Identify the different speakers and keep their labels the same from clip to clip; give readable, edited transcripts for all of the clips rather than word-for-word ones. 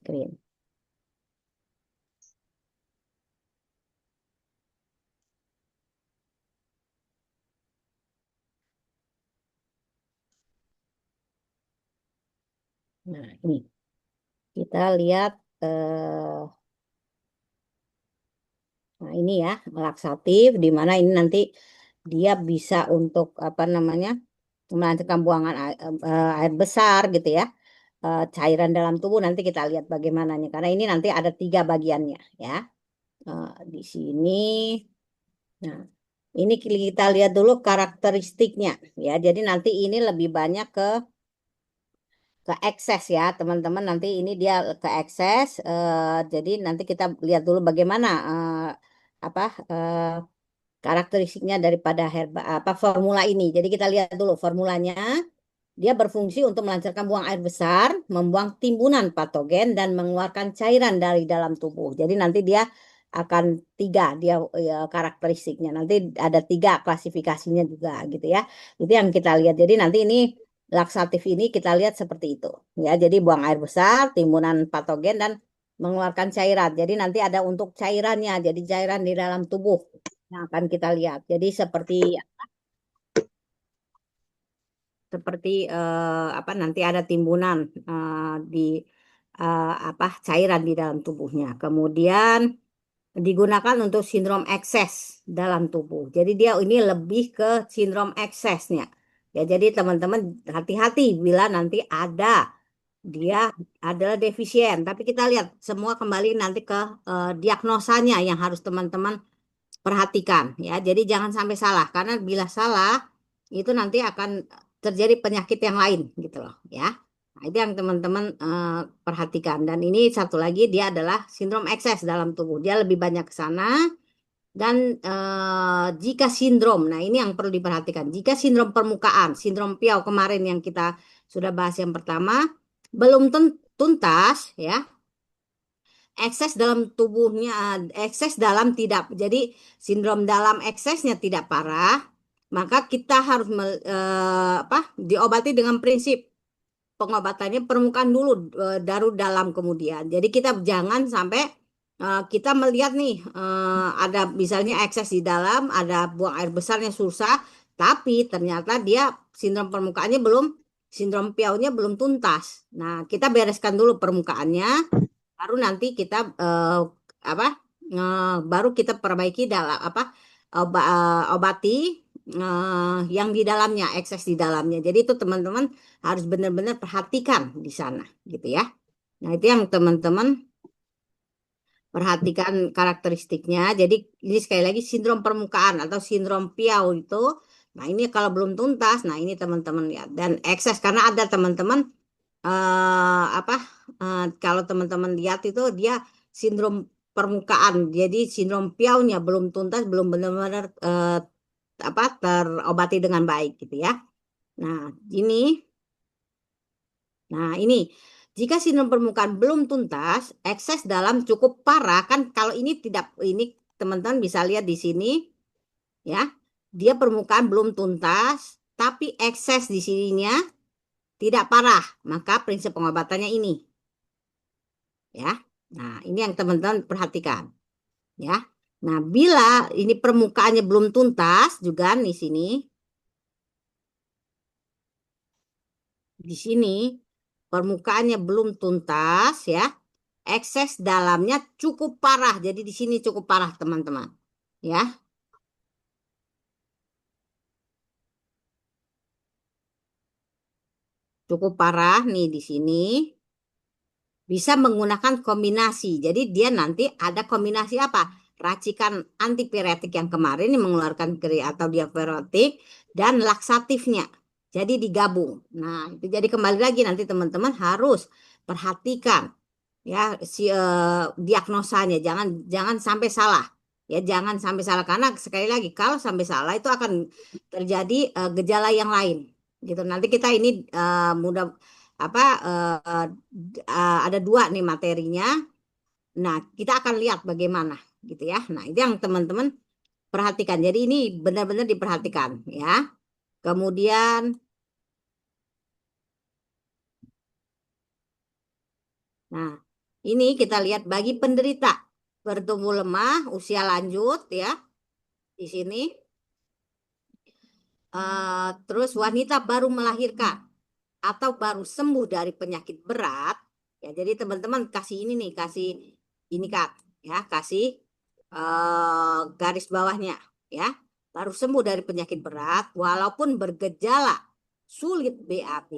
Speaker 1: screen. Nah, ini kita lihat nah ini ya laksatif di mana ini nanti dia bisa untuk apa namanya melancarkan buangan air besar gitu ya. Cairan dalam tubuh nanti kita lihat bagaimananya karena ini nanti ada 3 bagiannya ya. Di sini. Nah, ini kita lihat dulu karakteristiknya ya. Jadi nanti ini lebih banyak ke ekses ya, teman-teman. Nanti ini dia ke ekses. Jadi nanti kita lihat dulu bagaimana apa karakteristiknya daripada herba apa formula ini. Jadi kita lihat dulu formulanya. Dia berfungsi untuk melancarkan buang air besar, membuang timbunan patogen, dan mengeluarkan cairan dari dalam tubuh. Jadi nanti dia akan 3 dia ya, karakteristiknya. Nanti ada 3 klasifikasinya juga gitu ya. Itu yang kita lihat. Jadi nanti ini laksatif ini kita lihat seperti itu. Ya, jadi buang air besar, timbunan patogen, dan mengeluarkan cairan. Jadi nanti ada untuk cairannya. Jadi cairan di dalam tubuh yang akan kita lihat. Jadi seperti apa nanti ada timbunan di apa cairan di dalam tubuhnya. Kemudian digunakan untuk sindrom ekses dalam tubuh. Jadi dia ini lebih ke sindrom eksesnya. Ya, jadi teman-teman hati-hati bila nanti dia adalah defisien. Tapi kita lihat semua kembali nanti ke diagnosanya yang harus teman-teman perhatikan ya. Jadi jangan sampai salah karena bila salah itu nanti akan terjadi penyakit yang lain gitu loh ya. Nah, itu yang teman-teman perhatikan dan ini satu lagi dia adalah sindrom ekses dalam tubuh. Dia lebih banyak ke sana dan jika sindrom, nah ini yang perlu diperhatikan. Jika sindrom permukaan, sindrom Piau kemarin yang kita sudah bahas yang pertama belum tuntas ya, ekses dalam tubuhnya, ekses dalam tidak. Jadi sindrom dalam eksesnya tidak parah, maka kita harus diobati dengan prinsip pengobatannya permukaan dulu, baru dalam kemudian. Jadi kita jangan sampai kita melihat nih ada misalnya ekses di dalam, ada buang air besarnya susah, tapi ternyata dia sindrom permukaannya belum, sindrom piaunya belum tuntas. Nah, kita bereskan dulu permukaannya baru nanti kita apa baru kita perbaiki dalam apa obati yang di dalamnya ekses di dalamnya. Jadi itu teman-teman harus benar-benar perhatikan di sana gitu ya. Nah, itu yang teman-teman perhatikan karakteristiknya. Jadi ini sekali lagi sindrom permukaan atau sindrom Piau itu. Nah, ini kalau belum tuntas, nah ini teman-teman lihat dan ekses karena ada teman-teman apa kalau teman-teman lihat itu dia sindrom permukaan. Jadi sindrom piaunya belum tuntas, belum benar-benar apa terobati dengan baik gitu ya. Nah, ini ini jika sindrom permukaan belum tuntas, ekses dalam cukup parah kan kalau ini tidak ini teman-teman bisa lihat di sini ya. Dia permukaan belum tuntas, tapi ekses di sininya tidak parah, maka prinsip pengobatannya ini ya. Nah, ini yang teman-teman perhatikan ya. Nah, bila ini permukaannya belum tuntas juga di sini, permukaannya belum tuntas ya. Ekses dalamnya cukup parah. Jadi di sini cukup parah, teman-teman. Ya, cukup parah nih di sini. Bisa menggunakan kombinasi. Jadi dia nanti ada kombinasi apa? Racikan antipiretik yang kemarin yang mengeluarkan keri atau diapiretik dan laksatifnya. Jadi digabung. Nah, itu jadi kembali lagi nanti teman-teman harus perhatikan ya diagnosanya. Jangan jangan sampai salah. Ya, jangan sampai salah karena sekali lagi kalau sampai salah itu akan terjadi gejala yang lain. Gitu. Nanti kita ini mudah apa ada 2 nih materinya. Nah, kita akan lihat bagaimana gitu ya. Nah, itu yang teman-teman perhatikan. Jadi ini benar-benar diperhatikan ya. Kemudian nah Ini kita lihat bagi penderita bertumbuh lemah, usia lanjut ya di sini. Terus wanita baru melahirkan atau baru sembuh dari penyakit berat. Ya, jadi teman-teman kasih ini nih, kasih ini Kak, ya, kasih garis bawahnya ya. Baru sembuh dari penyakit berat walaupun bergejala sulit BAB,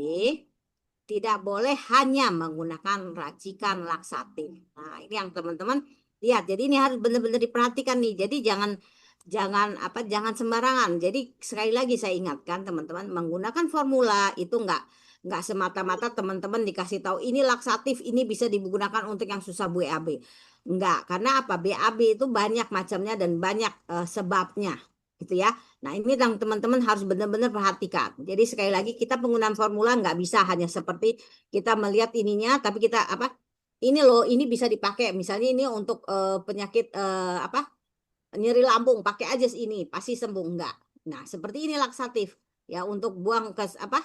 Speaker 1: tidak boleh hanya menggunakan racikan laksatif. Nah, ini yang teman-teman lihat. Jadi ini harus benar-benar diperhatikan nih. Jadi jangan jangan apa jangan sembarangan. Jadi sekali lagi saya ingatkan teman-teman, menggunakan formula itu nggak semata-mata teman-teman dikasih tahu ini laksatif, ini bisa digunakan untuk yang susah BAB. Enggak, karena apa? BAB itu banyak macamnya dan banyak sebabnya gitu ya. Nah, ini yang teman-teman harus benar-benar perhatikan. Jadi sekali lagi kita penggunaan formula nggak bisa hanya seperti kita melihat ininya, tapi kita apa? Ini loh, ini bisa dipakai. Misalnya ini untuk penyakit apa? Nyeri lambung, pakai aja ini, pasti sembuh enggak. Nah, seperti ini laksatif. Ya, untuk buang ke apa?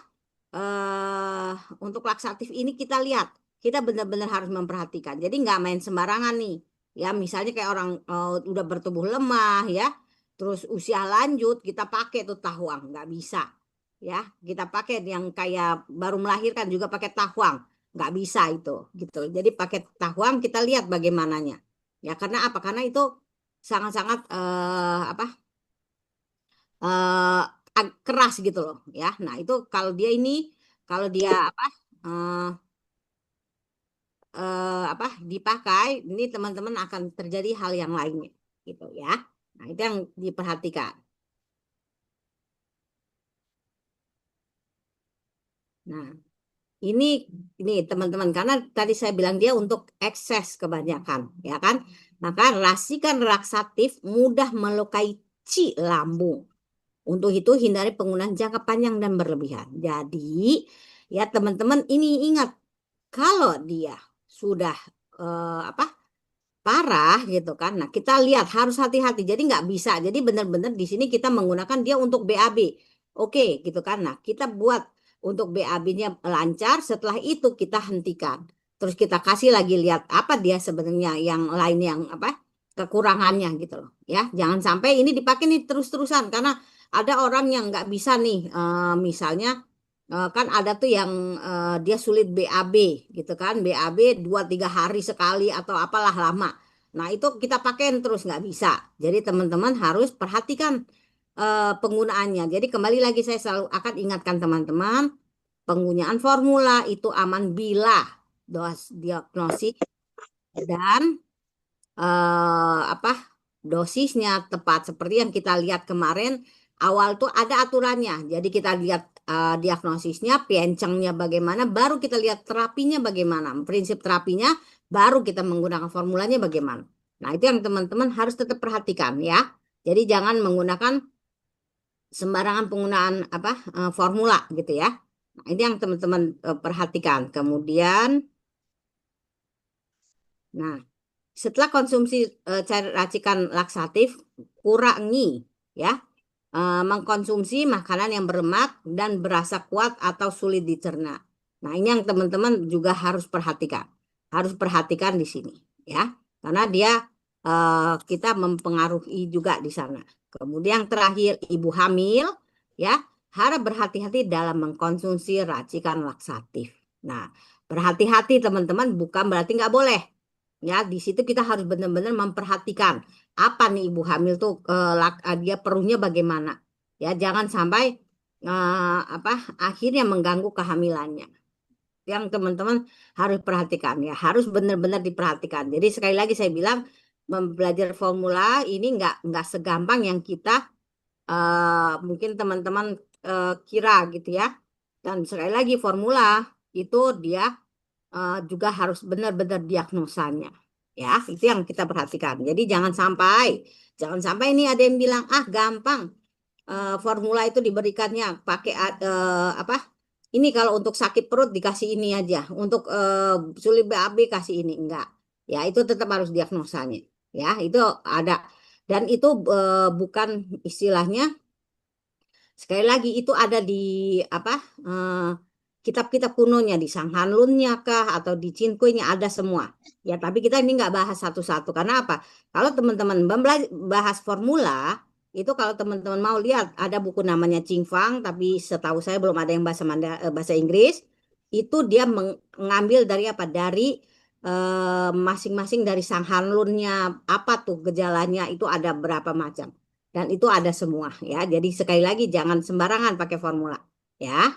Speaker 1: eh untuk laksatif ini kita lihat, kita benar-benar harus memperhatikan. Jadi nggak main sembarangan nih. Ya, misalnya kayak orang udah bertubuh lemah ya, terus usia lanjut kita pakai tuh tahuang, nggak bisa. Ya, kita pakai yang kayak baru melahirkan juga pakai tahuang, nggak bisa itu, gitu. Jadi pakai tahuang kita lihat bagaimananya. Ya, karena apa? Karena itu sangat-sangat apa? eh keras gitu loh ya. Nah, itu kalau dia ini kalau dia apa eh apa dipakai ini teman-teman akan terjadi hal yang lainnya gitu ya. Nah, itu yang diperhatikan. Nah, ini ini teman-teman karena tadi saya bilang dia untuk ekses kebanyakan ya kan. Maka racikan laksatif mudah melukai lambung. Untuk itu hindari penggunaan jangka panjang dan berlebihan. Jadi ya teman-teman ini ingat kalau dia sudah apa parah gitu kan. Nah, kita lihat harus hati-hati. Jadi nggak bisa. Jadi benar-benar di sini kita menggunakan dia untuk BAB. Oke, gitu kan. Nah, kita buat untuk BAB-nya lancar. Setelah itu kita hentikan. Terus kita kasih lagi lihat apa dia sebenarnya yang lain yang apa kekurangannya gitu loh. Ya, jangan sampai ini dipakai nih terus-terusan karena ada orang yang nggak bisa nih. Misalnya kan ada tuh yang dia sulit BAB gitu kan, BAB 2-3 hari sekali atau apalah lama. Nah, itu kita pakai terus nggak bisa. Jadi teman-teman harus perhatikan penggunaannya. Jadi kembali lagi saya selalu akan ingatkan teman-teman, penggunaan formula itu aman bila diagnosis dan apa dosisnya tepat seperti yang kita lihat kemarin awal tuh ada aturannya. Jadi kita lihat diagnosisnya, piencangnya bagaimana, baru kita lihat terapinya bagaimana, prinsip terapinya, baru kita menggunakan formulanya bagaimana. Nah, itu yang teman-teman harus tetap perhatikan ya. Jadi jangan menggunakan sembarangan penggunaan apa formula gitu ya. Nah, ini yang teman-teman perhatikan. Kemudian, nah setelah konsumsi cair racikan laksatif, kurangi ya mengkonsumsi makanan yang berlemak dan berasa kuat atau sulit dicerna. Nah, ini yang teman-teman juga harus perhatikan. Harus perhatikan di sini ya. Karena dia kita mempengaruhi juga di sana. Kemudian yang terakhir ibu hamil ya, harap berhati-hati dalam mengkonsumsi racikan laksatif. Nah, berhati-hati teman-teman bukan berarti nggak boleh. Ya, di situ kita harus benar-benar memperhatikan apa nih ibu hamil tuh dia perlunya bagaimana. Ya, jangan sampai apa akhirnya mengganggu kehamilannya. Yang teman-teman harus perhatikan ya, harus benar-benar diperhatikan. Jadi sekali lagi saya bilang belajar formula ini nggak segampang yang kita mungkin teman-teman kira gitu ya. Dan sekali lagi formula itu dia juga harus benar-benar diagnosanya. Ya, itu yang kita perhatikan. Jadi jangan sampai ini ada yang bilang ah gampang formula itu diberikannya pakai apa? Ini kalau untuk sakit perut dikasih ini aja, untuk sulit BAB kasih ini enggak. Ya, itu tetap harus diagnosanya. Ya, itu ada dan itu bukan istilahnya sekali lagi itu ada di apa? kitab-kitab kunonya di Sang Hanlunnya kah atau di Cinquenya ada semua. Ya, tapi kita ini nggak bahas satu-satu. Karena apa? Kalau teman-teman bahas formula, itu kalau teman-teman mau lihat ada buku namanya Ching Fang, tapi setahu saya belum ada yang bahasa Inggris. Itu dia mengambil dari apa? Dari masing-masing dari Sang Hanlunnya apa tuh gejalanya itu ada berapa macam. Dan itu ada semua ya. Jadi sekali lagi jangan sembarangan pakai formula ya.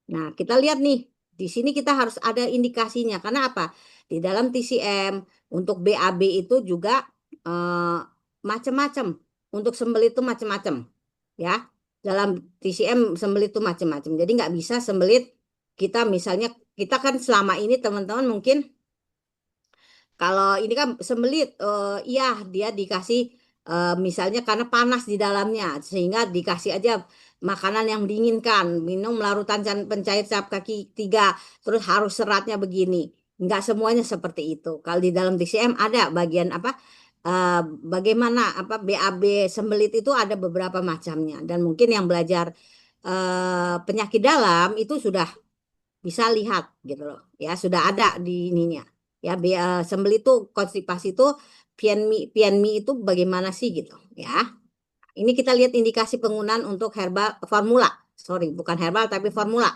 Speaker 1: Nah, kita lihat nih, di sini kita harus ada indikasinya. Karena apa? Di dalam TCM untuk BAB itu juga eh, macam-macam. Untuk sembelit itu macam-macam, ya. Dalam TCM sembelit itu macam-macam. Jadi nggak bisa sembelit kita misalnya kita kan selama ini teman-teman mungkin kalau ini kan sembelit, iya dia dikasih misalnya karena panas di dalamnya, sehingga dikasih aja makanan yang diinginkan, minum larutan pencair cap kaki 3, terus harus seratnya begini. Enggak semuanya seperti itu. Kalau di dalam TCM ada bagian apa, eh, bagaimana apa BAB sembelit itu ada beberapa macamnya. Dan mungkin yang belajar penyakit dalam itu sudah bisa lihat gitu loh ya sudah ada di ininya ya sembeli itu konstipasi itu pian mi itu bagaimana sih gitu ya. Ini kita lihat indikasi penggunaan untuk herbal formula, sorry bukan herbal tapi formula,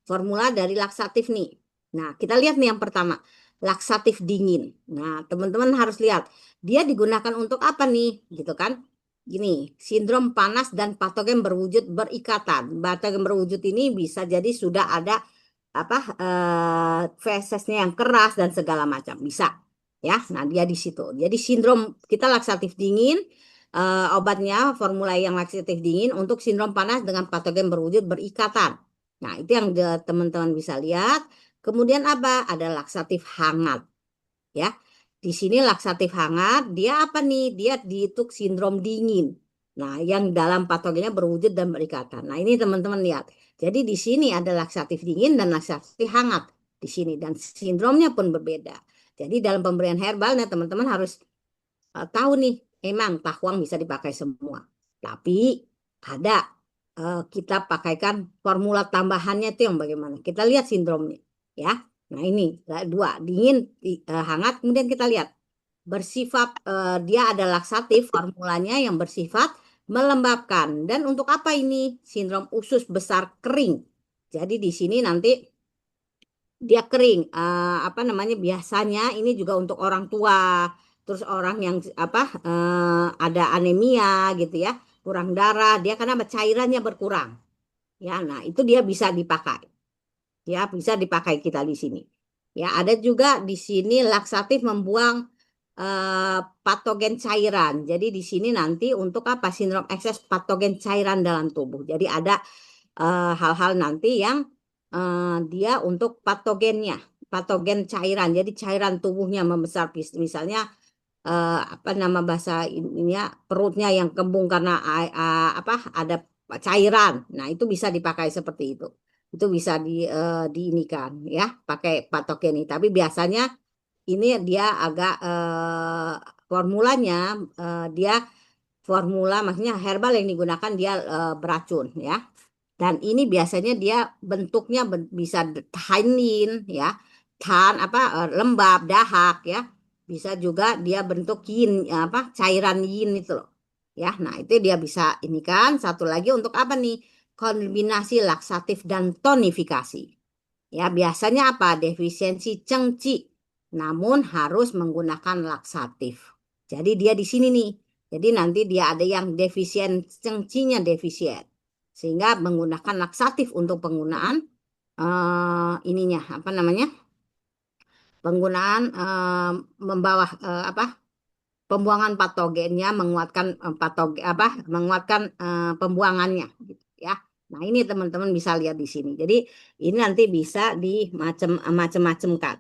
Speaker 1: formula dari laksatif nih. Nah kita lihat nih yang pertama, laksatif dingin. Nah teman-teman harus lihat dia digunakan untuk apa nih gitu kan. Gini, sindrom panas dan patogen berwujud berikatan. Patogen berwujud ini bisa jadi sudah ada apa fesesnya yang keras dan segala macam bisa ya. Nah dia di situ. Jadi sindrom kita laksatif dingin, obatnya formula yang laksatif dingin untuk sindrom panas dengan patogen berwujud berikatan. Nah itu yang teman-teman bisa lihat. Kemudian apa? Ada laksatif hangat ya. Di sini laksatif hangat, dia apa nih? Dia dituk sindrom dingin. Nah, yang dalam patogennya berwujud dan berikatan. Nah, ini teman-teman lihat. Jadi di sini ada laksatif dingin dan laksatif hangat di sini dan sindromnya pun berbeda. Jadi dalam pemberian herbalnya teman-teman harus tahu nih, emang tahuang bisa dipakai semua. Tapi ada kita pakaikan formula tambahannya itu yang bagaimana. Kita lihat sindromnya, ya. Nah ini dua dingin, hangat. Kemudian kita lihat bersifat dia ada laksatif formulanya yang bersifat melembabkan. Dan untuk apa ini? Sindrom usus besar kering. Jadi di sini nanti dia kering. Apa namanya? Biasanya ini juga untuk orang tua, terus orang yang apa ada anemia gitu ya, kurang darah, dia karena cairannya berkurang. Ya, nah itu dia bisa dipakai. Ya, bisa dipakai kita di sini. Ya, ada juga di sini laksatif membuang patogen cairan. Jadi di sini nanti untuk apa? Sindrom ekses patogen cairan dalam tubuh. Jadi ada hal-hal nanti yang dia untuk patogennya, patogen cairan. Jadi cairan tubuhnya membesar, misalnya apa nama bahasa ininya perutnya yang kembung karena apa ada cairan. Nah, itu bisa dipakai seperti itu. Itu bisa diinikan ya, pakai patogen ini. Tapi biasanya ini dia agak formulanya dia formula maksudnya herbal yang digunakan dia beracun ya. Dan ini biasanya dia bentuknya bisa tanin ya, tan apa lembab, dahak ya. Bisa juga dia bentuk yin apa cairan yin itu loh. Ya, nah itu dia bisa ini kan. Satu lagi untuk apa nih? Kombinasi laksatif dan tonifikasi. Ya, biasanya apa? Defisiensi cengci. Namun harus menggunakan laksatif. Jadi dia di sini nih. Jadi nanti dia ada yang defisien cengcinya defisien. Sehingga menggunakan laksatif untuk penggunaan ininya apa namanya? Penggunaan membawa apa? Pembuangan patogennya menguatkan patogen apa? Menguatkan pembuangannya gitu ya. Nah, ini teman-teman bisa lihat di sini. Jadi ini nanti bisa di macam-macam kan.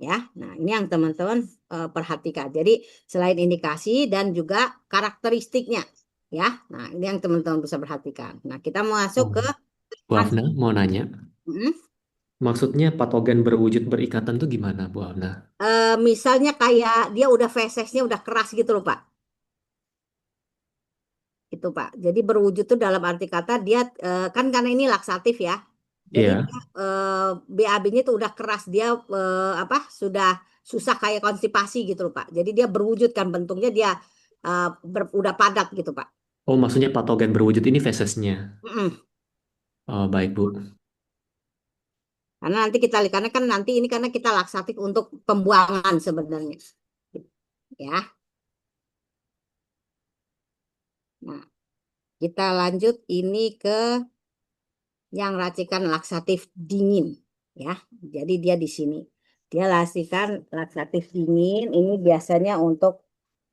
Speaker 1: Ya. Nah, ini yang teman-teman perhatikan. Jadi selain indikasi dan juga karakteristiknya ya. Nah, ini yang teman-teman bisa perhatikan. Nah, kita mau masuk
Speaker 2: Oh,
Speaker 1: ke
Speaker 2: Bu Hafna mau nanya,
Speaker 1: Mm.
Speaker 2: maksudnya patogen berwujud berikatan tuh gimana, Bu Hafna?
Speaker 1: Misalnya kayak dia udah fesesnya udah keras gitu loh Pak. Itu Pak. Jadi berwujud tuh dalam arti kata dia kan karena ini laksatif ya. Jadi
Speaker 2: Iya.
Speaker 1: dia BAB-nya itu udah keras, dia apa sudah susah kayak konstipasi gitu loh Pak. Jadi dia berwujud kan bentuknya dia udah padat gitu Pak.
Speaker 2: Oh, maksudnya patogen berwujud ini fesesnya.
Speaker 1: Mm-mm.
Speaker 2: Oh, baik, Bu.
Speaker 1: Karena nanti kita lihat karena kan nanti ini karena kita laksatif untuk pembuangan sebenarnya. Ya. Nah, kita lanjut ini ke yang racikan laksatif dingin ya. Jadi dia di sini. Dia racikan laksatif dingin ini biasanya untuk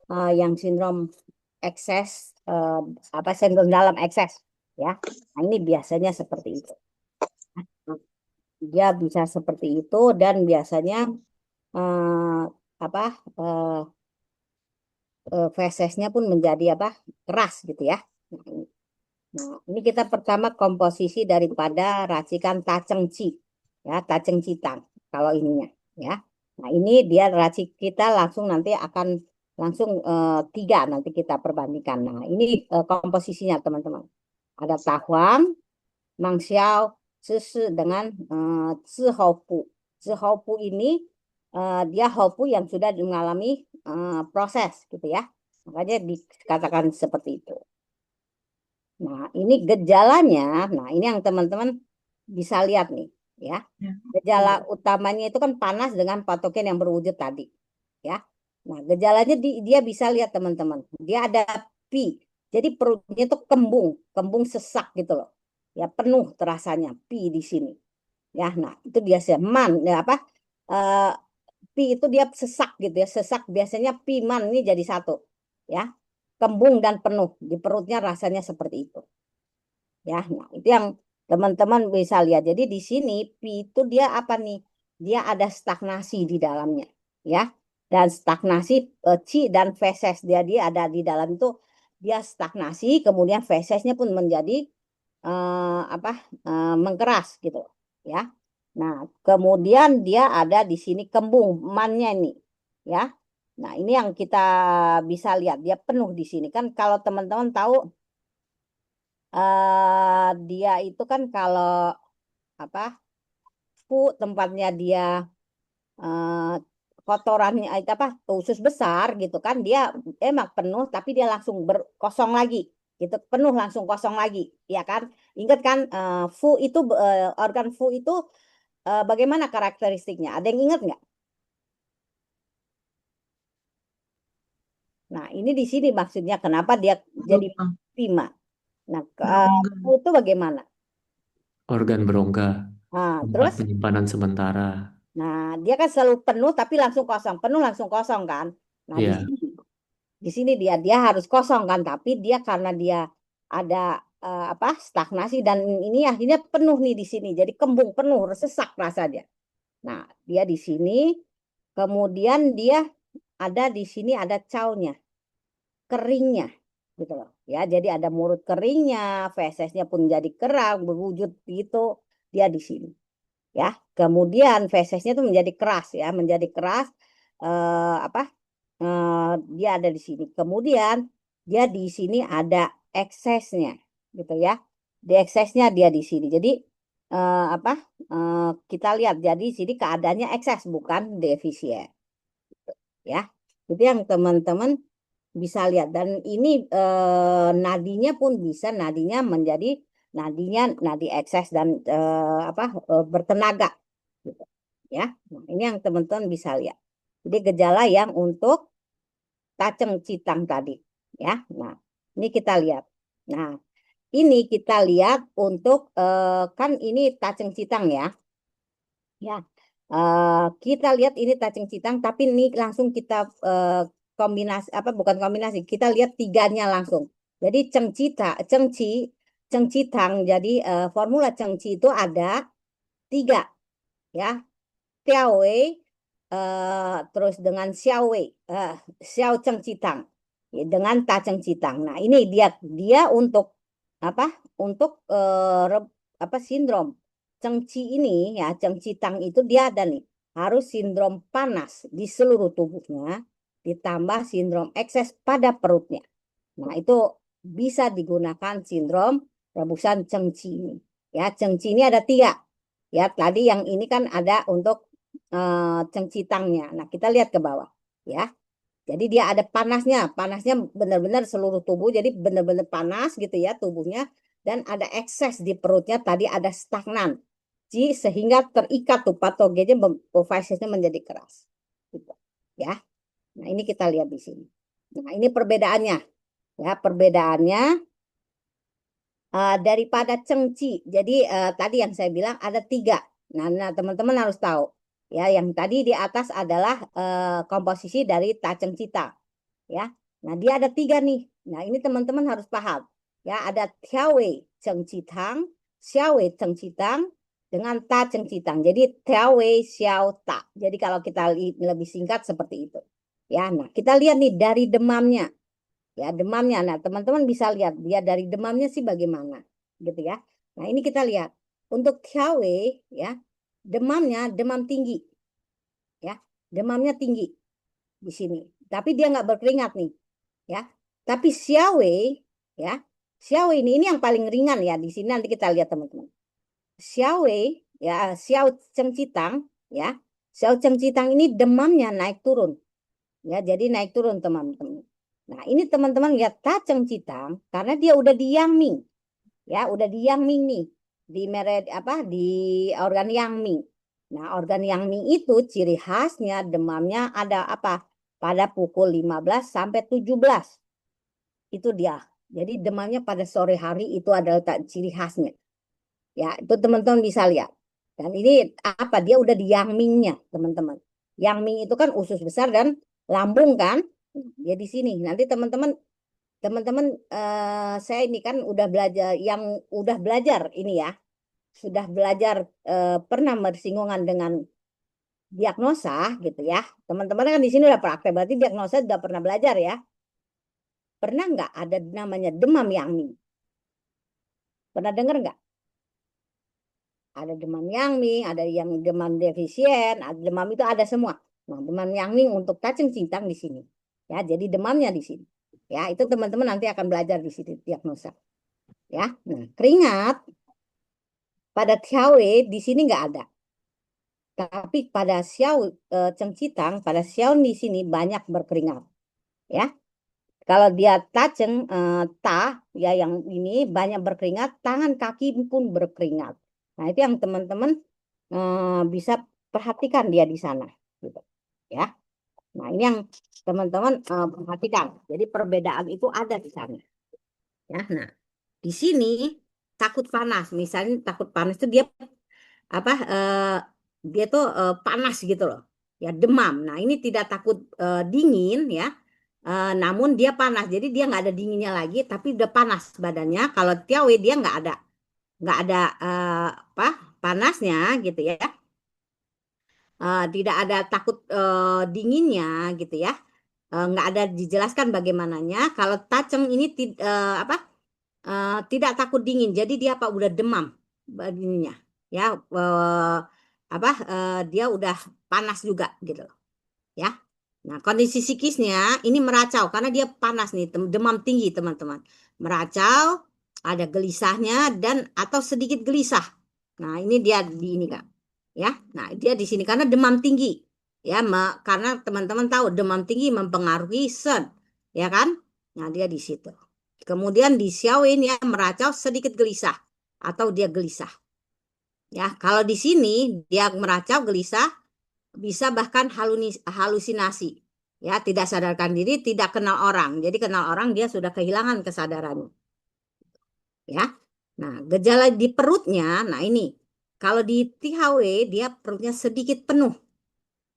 Speaker 1: yang sindrom ekses apa sindrom dalam ekses ya. Nah, ini biasanya seperti itu. Dia bisa seperti itu dan biasanya eh, apa eh, fesesnya pun menjadi apa keras gitu ya. Nah, ini kita pertama komposisi daripada racikan tacengci ya, tacengcitang kalau ininya ya. Nah, ini dia racik kita langsung nanti akan langsung tiga nanti kita perbandingkan. Nah, ini komposisinya teman-teman. Ada tahuang, mangxiao, susu dengan zihopu. Zihopu ini dia hopu yang sudah mengalami proses gitu ya. Makanya dikatakan seperti itu. Nah, ini gejalanya. Nah, ini yang teman-teman bisa lihat nih, ya.
Speaker 3: Ya.
Speaker 1: Gejala utamanya itu kan panas dengan patogen yang berwujud tadi, ya. Nah, gejalanya dia bisa lihat teman-teman. Dia ada pi. Jadi perutnya itu kembung, kembung sesak gitu loh. Ya, penuh terasanya pi di sini. Ya, nah, itu biasa man, ya apa? eh, pi itu dia sesak gitu ya. Sesak biasanya pi man ini jadi satu, ya. Kembung dan penuh di perutnya rasanya seperti itu. Ya, nah itu yang teman-teman bisa lihat. Jadi di sini pi itu dia apa nih? Dia ada stagnasi di dalamnya, ya. Dan stagnasi ci dan feses dia ada di dalam itu dia stagnasi, kemudian fesesnya pun menjadi apa mengkeras gitu, ya. Nah, kemudian dia ada di sini kembung mannya ini, ya. Nah, ini yang kita bisa lihat dia penuh di sini kan kalau teman-teman tahu dia itu kan kalau apa tempatnya dia eh, kotorannya itu apa usus besar gitu kan dia emang penuh tapi dia langsung berkosong lagi gitu penuh langsung kosong lagi ya kan ingat kan fu itu organ fu itu bagaimana karakteristiknya ada yang ingat nggak? Nah ini di sini maksudnya kenapa dia jadi
Speaker 3: Lupa.
Speaker 1: prima. Nah
Speaker 3: Berongga.
Speaker 1: fu itu bagaimana?
Speaker 2: Organ berongga,
Speaker 1: Nah
Speaker 2: tempat
Speaker 1: terus
Speaker 2: penyimpanan sementara.
Speaker 1: nah, dia kan selalu penuh tapi langsung kosong, penuh langsung kosong kan. Nah,
Speaker 2: Iya.
Speaker 1: di sini dia harus kosong kan, tapi dia karena dia ada apa stagnasi dan ini akhirnya penuh nih di sini. Jadi kembung penuh, sesak rasanya. Nah, dia di sini, kemudian dia ada di sini ada caunya, keringnya gitu loh. Ya, jadi ada mulut keringnya, fesesnya pun jadi kerang, berwujud gitu. Dia di sini ya. Kemudian fesesnya itu menjadi keras ya, menjadi keras apa? Dia ada di sini. Kemudian dia di sini ada eksesnya gitu ya. Di eksesnya dia di sini. Jadi apa? Kita lihat jadi di sini keadaannya ekses bukan defisien ya. Itu yang teman-teman bisa lihat dan ini nadinya pun bisa nadinya menjadi nadinya nadi ekses dan apa bertenaga gitu ya. Nah, ini yang teman-teman bisa lihat. Jadi gejala yang untuk taceng citang tadi ya. Nah, ini kita lihat. Nah, ini kita lihat untuk kan ini taceng citang ya. Ya, kita lihat ini cacing citang, tapi ini langsung kita kombinasi apa bukan kombinasi, kita lihat tiganya langsung. Jadi cengcitang. Jadi formula cengci itu ada tiga ya, tiaowei terus dengan xiaowei, xiao cengcitang dengan ta cengcitang. Nah ini dia untuk apa? Untuk apa sindrom Cengci ini ya, Cengci Tang itu dia ada nih, harus sindrom panas di seluruh tubuhnya, ditambah sindrom ekses pada perutnya. Nah, itu bisa digunakan sindrom rebusan Cengci ini. Ya, Cengci ini ada tiga. Ya, tadi yang ini kan ada untuk cengcitangnya. Nah, kita lihat ke bawah. Ya, jadi dia ada panasnya. Panasnya benar-benar seluruh tubuh. Jadi benar-benar panas gitu ya tubuhnya. Dan ada ekses di perutnya. Tadi ada stagnan. Jadi sehingga terikat tuh patogennya, pofasisnya menjadi keras. Gitu. Ya, nah ini kita lihat di sini. Nah, ini perbedaannya. Ya, perbedaannya daripada cengci. Jadi tadi yang saya bilang ada tiga. Nah, teman-teman harus tahu. Ya, yang tadi di atas adalah komposisi dari taceng cita. Ya, nah dia ada tiga nih. Nah, ini teman-teman harus paham. Ya, ada tiawe cengcitang, xiawe cengcitang, dengan ta cengcitang. Jadi tiawe xiao ta. Jadi kalau kita lebih singkat seperti itu. Ya, nah kita lihat nih dari demamnya. Ya, demamnya. Nah, teman-teman bisa lihat dia dari demamnya sih bagaimana, gitu ya. Nah, ini kita lihat. Untuk Tiawe, ya, demamnya demam tinggi, ya. Demamnya tinggi di sini. Tapi dia nggak berkeringat nih, ya. Tapi Xiawe, ya. Xiawe ini yang paling ringan ya di sini, nanti kita lihat teman-teman. Xiawe, ya, Xiao Cengcitang, ya. Xiao Cengcitang ini demamnya naik turun. Ya, jadi naik turun teman-teman. Nah, ini teman-teman lihat Taceng Citang karena dia udah di Yangming. Ya, udah di Yangming nih. Di mere apa di organ Yangming. Nah, organ Yangming itu ciri khasnya demamnya ada apa? Pada pukul 15 sampai 17. Itu dia. Jadi demamnya pada sore hari itu adalah ciri khasnya. Ya, itu teman-teman bisa lihat. Dan ini apa? Dia udah di Yangmingnya, teman-teman. Yangming itu kan usus besar dan lambung kan? Dia di sini. Nanti teman-teman saya ini kan udah belajar yang udah belajar ini ya. Sudah belajar pernah bersinggungan dengan diagnosa gitu ya. Teman-teman kan di sini udah praktek berarti diagnosa sudah pernah belajar ya. Pernah nggak ada namanya demam Yangming? Pernah dengar nggak? Ada demam Yangming, ada yang demam defisien, ada demam itu ada semua. Nah, demam Yangming untuk cacing cintang di sini. Ya, jadi demamnya di sini. Ya, itu teman-teman nanti akan belajar di sini diagnosa. Ya, nah keringat pada Tiawe di sini nggak ada. Tapi pada Xiao Cengcitang, pada Xiao di sini banyak berkeringat. Ya, kalau dia taceng ta ya yang ini banyak berkeringat, tangan kaki pun berkeringat. Nah, itu yang teman-teman bisa perhatikan dia di sana gitu. Ya. Nah, ini yang teman-teman perhatikan. Jadi perbedaan itu ada di sana. Ya. Nah, di sini takut panas. Misalnya takut panas itu dia apa dia tuh panas gitu loh. Ya, demam. Nah, ini tidak takut dingin ya. Namun dia panas. Jadi dia nggak ada dinginnya lagi tapi udah panas badannya. Kalau Tiawe dia nggak ada apa panasnya gitu ya. Tidak ada takut dinginnya gitu ya. Nggak ada dijelaskan bagaimananya. Kalau Taceng ini apa tidak takut dingin, jadi dia apa udah demam badannya ya. Apa dia udah panas juga gitu loh, ya. Nah, kondisi psikisnya ini meracau karena dia panas nih, demam tinggi teman-teman. Meracau, ada gelisahnya dan atau sedikit gelisah. Nah, ini dia di ini Kak. Ya. Nah, dia di sini karena demam tinggi. Ya, karena teman-teman tahu demam tinggi mempengaruhi SERD, ya kan? Nah, dia di situ. Kemudian di Xiaoyin ya meracau sedikit gelisah atau dia gelisah. Ya, kalau di sini dia meracau gelisah bisa bahkan halusinasi. Ya, tidak sadarkan diri, tidak kenal orang. Jadi kenal orang dia sudah kehilangan kesadarannya. Ya. Nah, gejala di perutnya, nah ini. Kalau di THW dia perutnya sedikit penuh,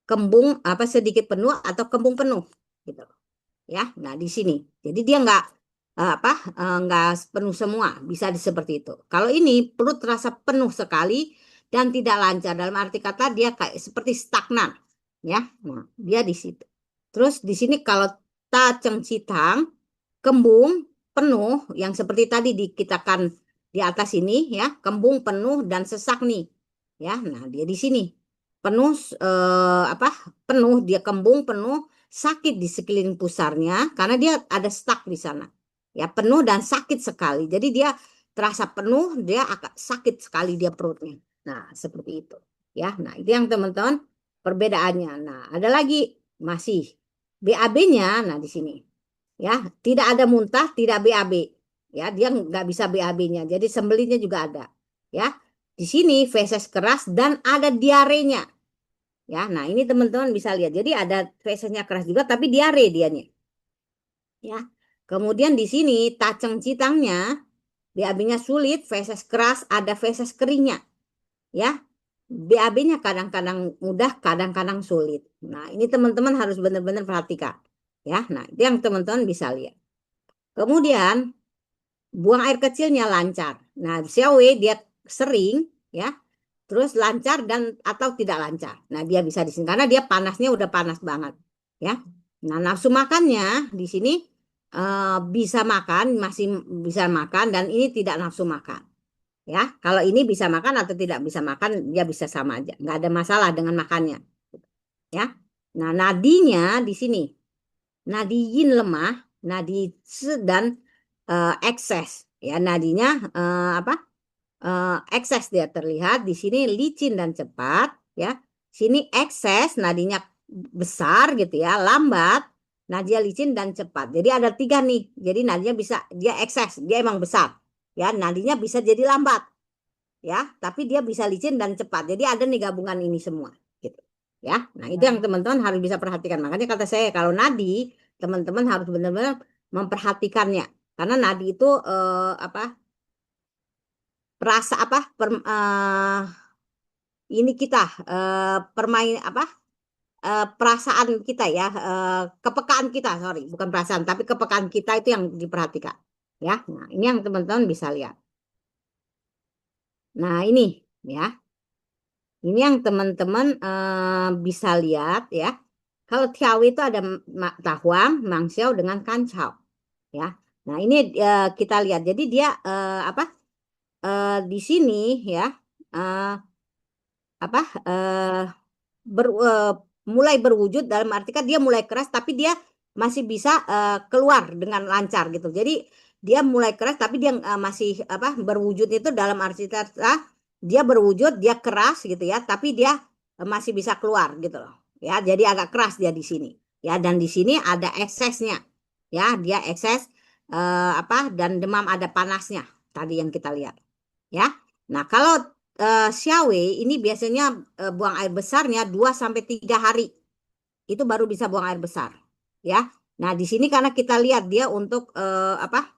Speaker 1: kembung apa sedikit penuh atau kembung penuh gitu. Ya. Nah, di sini. Jadi dia apa nggak penuh semua, bisa seperti itu. Kalau ini perut terasa penuh sekali dan tidak lancar dalam arti kata dia kayak seperti stagnan, ya. Nah, dia di situ. Terus di sini kalau taceng citang, kembung penuh yang seperti tadi dikitakan di atas ini ya, kembung penuh dan sesak nih. Ya, nah dia di sini. Penuh apa? Penuh dia kembung penuh, sakit di sekeliling pusarnya karena dia ada stuck di sana. Ya, penuh dan sakit sekali. Jadi dia terasa penuh, dia agak sakit sekali dia perutnya. Nah, seperti itu. Ya, nah itu yang teman-teman perbedaannya. Nah, ada lagi masih BAB-nya. Nah, di sini ya tidak ada muntah, tidak BAB. Ya, dia nggak bisa BAB-nya. Jadi sembelitnya juga ada. Ya, di sini feses keras dan ada diarenya. Ya, nah ini teman-teman bisa lihat. Jadi ada fesesnya keras juga, tapi diare dianya. Ya, kemudian di sini taceng citangnya BAB-nya sulit, feses keras, ada feses keringnya. Ya, BAB-nya kadang-kadang mudah, kadang-kadang sulit. Nah, ini teman-teman harus benar-benar perhatikan. Ya, nah itu yang teman-teman bisa lihat. Kemudian buang air kecilnya lancar. Nah, COW dia sering, ya, terus lancar dan atau tidak lancar. Nah, dia bisa di sini karena dia panasnya udah panas banget, ya. Nah, nafsu makannya di sini bisa makan, masih bisa makan dan ini tidak nafsu makan. Ya, kalau ini bisa makan atau tidak bisa makan, dia bisa sama aja. Nggak ada masalah dengan makannya. Ya, nah nadinya di sini. Nadi yin lemah, nadi tse dan ekses. Ya, nadinya apa? Ekses dia terlihat di sini licin dan cepat. Ya, sini ekses, nadinya besar gitu ya, lambat. Nadia licin dan cepat. Jadi ada tiga nih. Jadi nadinya bisa dia ekses, dia emang besar. Ya, nadinya bisa jadi lambat ya, tapi dia bisa licin dan cepat. Jadi ada nih gabungan ini semua gitu. Ya. Nah, itu yang teman-teman harus bisa perhatikan. Makanya kata saya kalau nadi, teman-teman harus benar-benar memperhatikannya. Karena nadi itu apa? Perasa apa? Ini kita permain apa? Perasaan kita ya, kepekaan kita, sorry, bukan perasaan, tapi kepekaan kita itu yang diperhatikan. Ya. Nah, ini yang teman-teman bisa lihat. Nah, ini ya. Ini yang teman-teman bisa lihat ya. Kalau Tiawi itu ada tahuang, mangsiau dengan kancau ya. Nah, ini kita lihat. Jadi dia apa? Di sini ya eh, apa mulai berwujud dalam arti kan dia mulai keras tapi dia masih bisa keluar dengan lancar gitu. Jadi dia mulai keras tapi dia masih apa berwujud itu dalam arti kata dia berwujud dia keras gitu ya tapi dia masih bisa keluar gitu loh. Ya, jadi agak keras dia di sini. Ya, dan di sini ada eksesnya. Ya, dia ekses apa dan demam ada panasnya tadi yang kita lihat. Ya. Nah, kalau Xiaowe ini biasanya buang air besarnya 2 sampai 3 hari. Itu baru bisa buang air besar. Ya. Nah, di sini karena kita lihat dia untuk apa?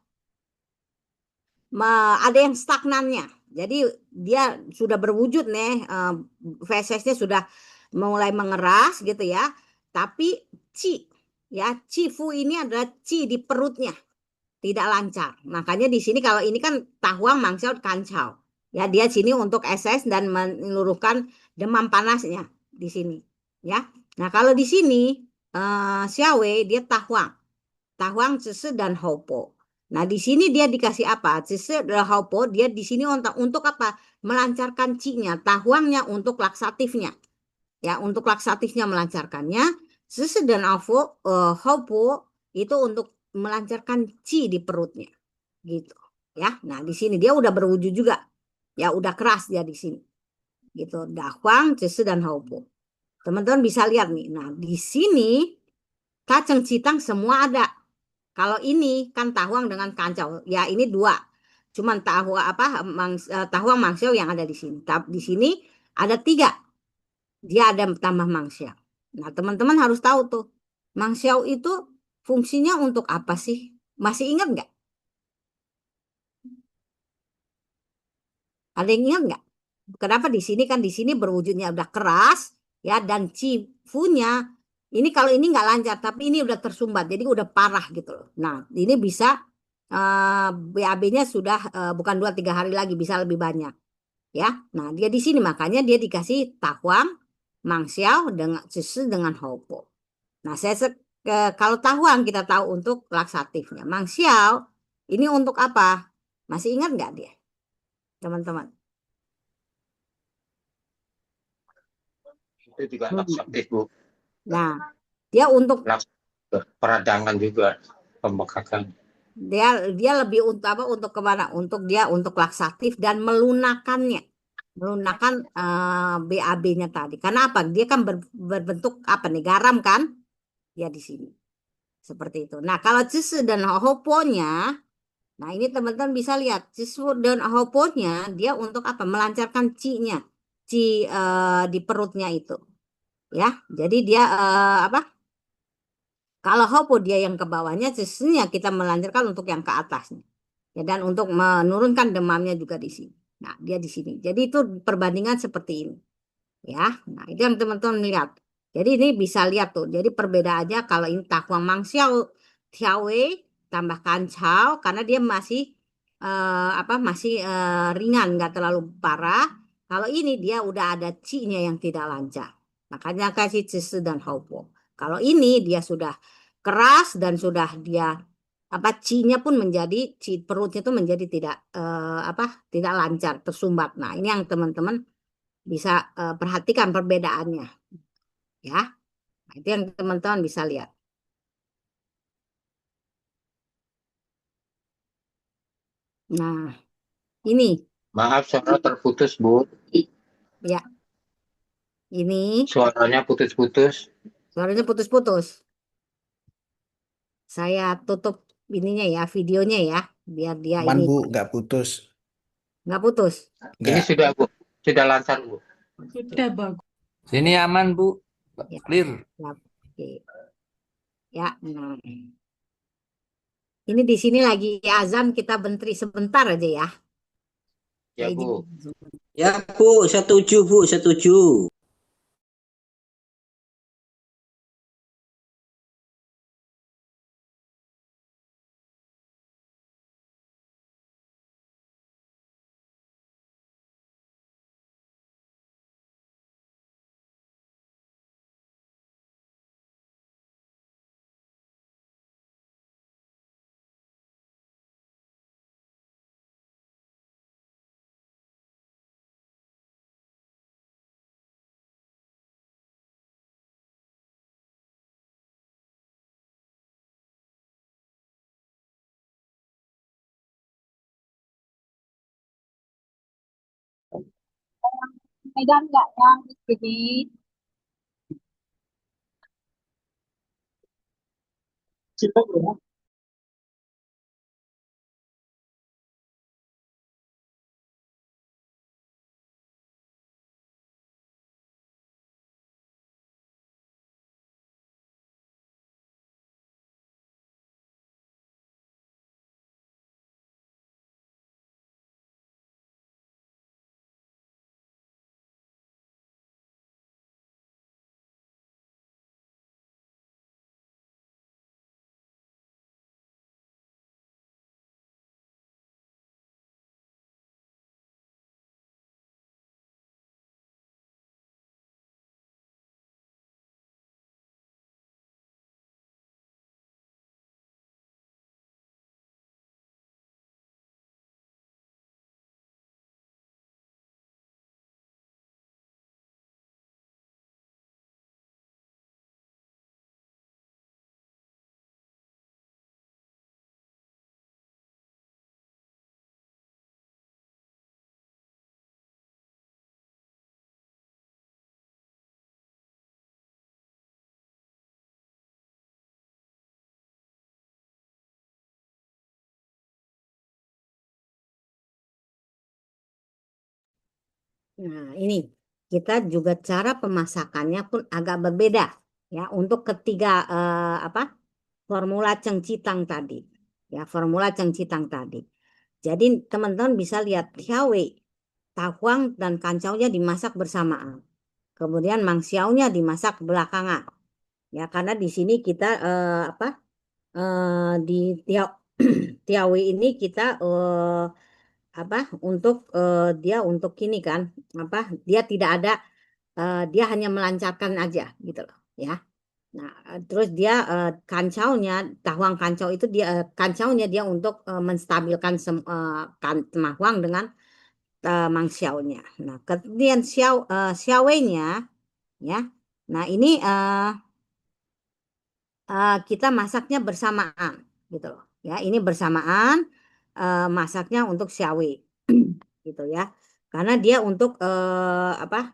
Speaker 1: Ada yang stagnannya. Jadi dia sudah berwujud nih, fesesnya sudah mulai mengeras gitu ya. Tapi Qi ya, Qi Fu ini adalah Qi di perutnya tidak lancar. Makanya di sini kalau ini kan tahuang mangsau kancau. Ya, dia sini untuk SS dan menyeluruhkan demam panasnya di sini. Ya. Nah, kalau di sini Xiawe dia tahuang, tahuang, cese dan hopo. Nah, di sini dia dikasih apa? Cese dan hopo dia di sini untuk apa? Melancarkan cinya, tahuangnya untuk laksatifnya. Ya, untuk laksatifnya melancarkannya. Cese dan hopo itu untuk melancarkan ci di perutnya gitu ya. Nah, di sini dia udah berwujud juga ya, udah keras dia di sini gitu. Dakwang, Cese dan Haupo, teman-teman bisa lihat nih. Nah, di sini kacang citang semua ada. Kalau ini kan tahuang dengan kancau ya, ini dua, cuman tahu apa tahuang mangsiau yang ada di sini. Tapi di sini ada tiga, dia ada tambah mangsiau. Nah, teman-teman harus tahu tuh mangsiau itu fungsinya untuk apa sih? Masih ingat nggak? Ada yang ingat nggak? Kenapa di sini kan di sini berwujudnya udah keras ya dan cifunya ini kalau ini nggak lancar tapi ini udah tersumbat jadi udah parah gitu loh. Nah ini bisa BAB-nya sudah bukan 2 3 hari lagi bisa lebih banyak ya. Nah dia di sini makanya dia dikasih tahuang, mangxiao dengan susu dengan hopo. Nah kalau tahuang kita tahu untuk laksatifnya, mangxiao ini untuk apa? Masih ingat nggak dia teman-teman?
Speaker 3: Itu juga
Speaker 1: Hmm.
Speaker 3: laksatif Bu.
Speaker 1: Nah, dia untuk
Speaker 3: Peradangan juga pembekakan.
Speaker 1: dia dia lebih untuk apa? Untuk kemana? Untuk dia untuk laksatif dan melunakannya. menggunakan BAB-nya tadi. Karena apa? Dia kan berbentuk apa nih? Garam kan? Ya di sini. Seperti itu. Nah, kalau Cisu dan Hoponya, nah ini teman-teman bisa lihat. Cisu dan Hoponya, dia untuk apa? Melancarkan Ci-nya. Ci di perutnya itu. Ya, jadi dia apa? Kalau Hopo dia yang ke bawahnya, Cisunya kita melancarkan untuk yang ke atasnya. Ya, dan untuk menurunkan demamnya juga di sini. Nah, dia di sini. Jadi itu perbandingan seperti ini. Ya, nah itu yang teman-teman lihat. Jadi ini bisa lihat tuh. Jadi perbedaannya kalau ini tahuang mangxiao tiawe tambah kancau karena dia masih apa masih ringan nggak terlalu parah. Kalau ini dia udah ada ci-nya yang tidak lancar. Makanya kasih cisu dan haupo. Kalau ini dia sudah keras dan sudah dia apa ci-nya pun menjadi ci perutnya itu menjadi tidak apa tidak lancar tersumbat. Nah, ini yang teman-teman bisa perhatikan perbedaannya ya. Nah, itu yang teman-teman bisa lihat. Nah, ini
Speaker 3: Maaf, suara terputus, Bu.
Speaker 1: ya, ini
Speaker 3: Suaranya putus-putus.
Speaker 1: suaranya putus-putus. Saya tutup ininya ya, videonya ya, biar dia
Speaker 4: Aman
Speaker 1: ini
Speaker 4: Bu, nggak putus.
Speaker 1: nggak putus.
Speaker 3: Ini
Speaker 4: Nggak.
Speaker 3: sudah, Bu. Sudah lancar, Bu.
Speaker 1: Sudah bagus.
Speaker 5: Sini aman, Bu.
Speaker 1: Ya,
Speaker 5: Clear.
Speaker 1: ya, oke. Ya, nah. Ini di sini lagi azan kita bentri sebentar aja ya.
Speaker 3: Ya,
Speaker 1: Saya izin.
Speaker 3: Bu.
Speaker 6: Ya, Bu, setuju, Bu, setuju.
Speaker 1: Medan nggak yang di sini? Nah, ini kita juga cara pemasakannya pun agak berbeda ya untuk ketiga apa formula cengcitang tadi. Ya, formula cengcitang tadi. Jadi teman-teman bisa lihat Hiawe, tahuang dan kancaunya dimasak bersamaan. Kemudian mangsiaunya dimasak belakangan. Ya, karena di sini kita apa di Tiawe ini kita apa untuk dia untuk ini kan apa dia tidak ada dia hanya melancarkan aja gitu loh ya. Nah, terus dia kancaunya, tahuang kancau itu dia kancaunya dia untuk menstabilkan kan mahuang dengan mangxiaonya. Nah, kemudian xiaowei-nya ya. Nah, ini kita masaknya bersamaan gitu loh. Ya, ini bersamaan masaknya untuk xiaowei gitu ya. karena dia untuk apa?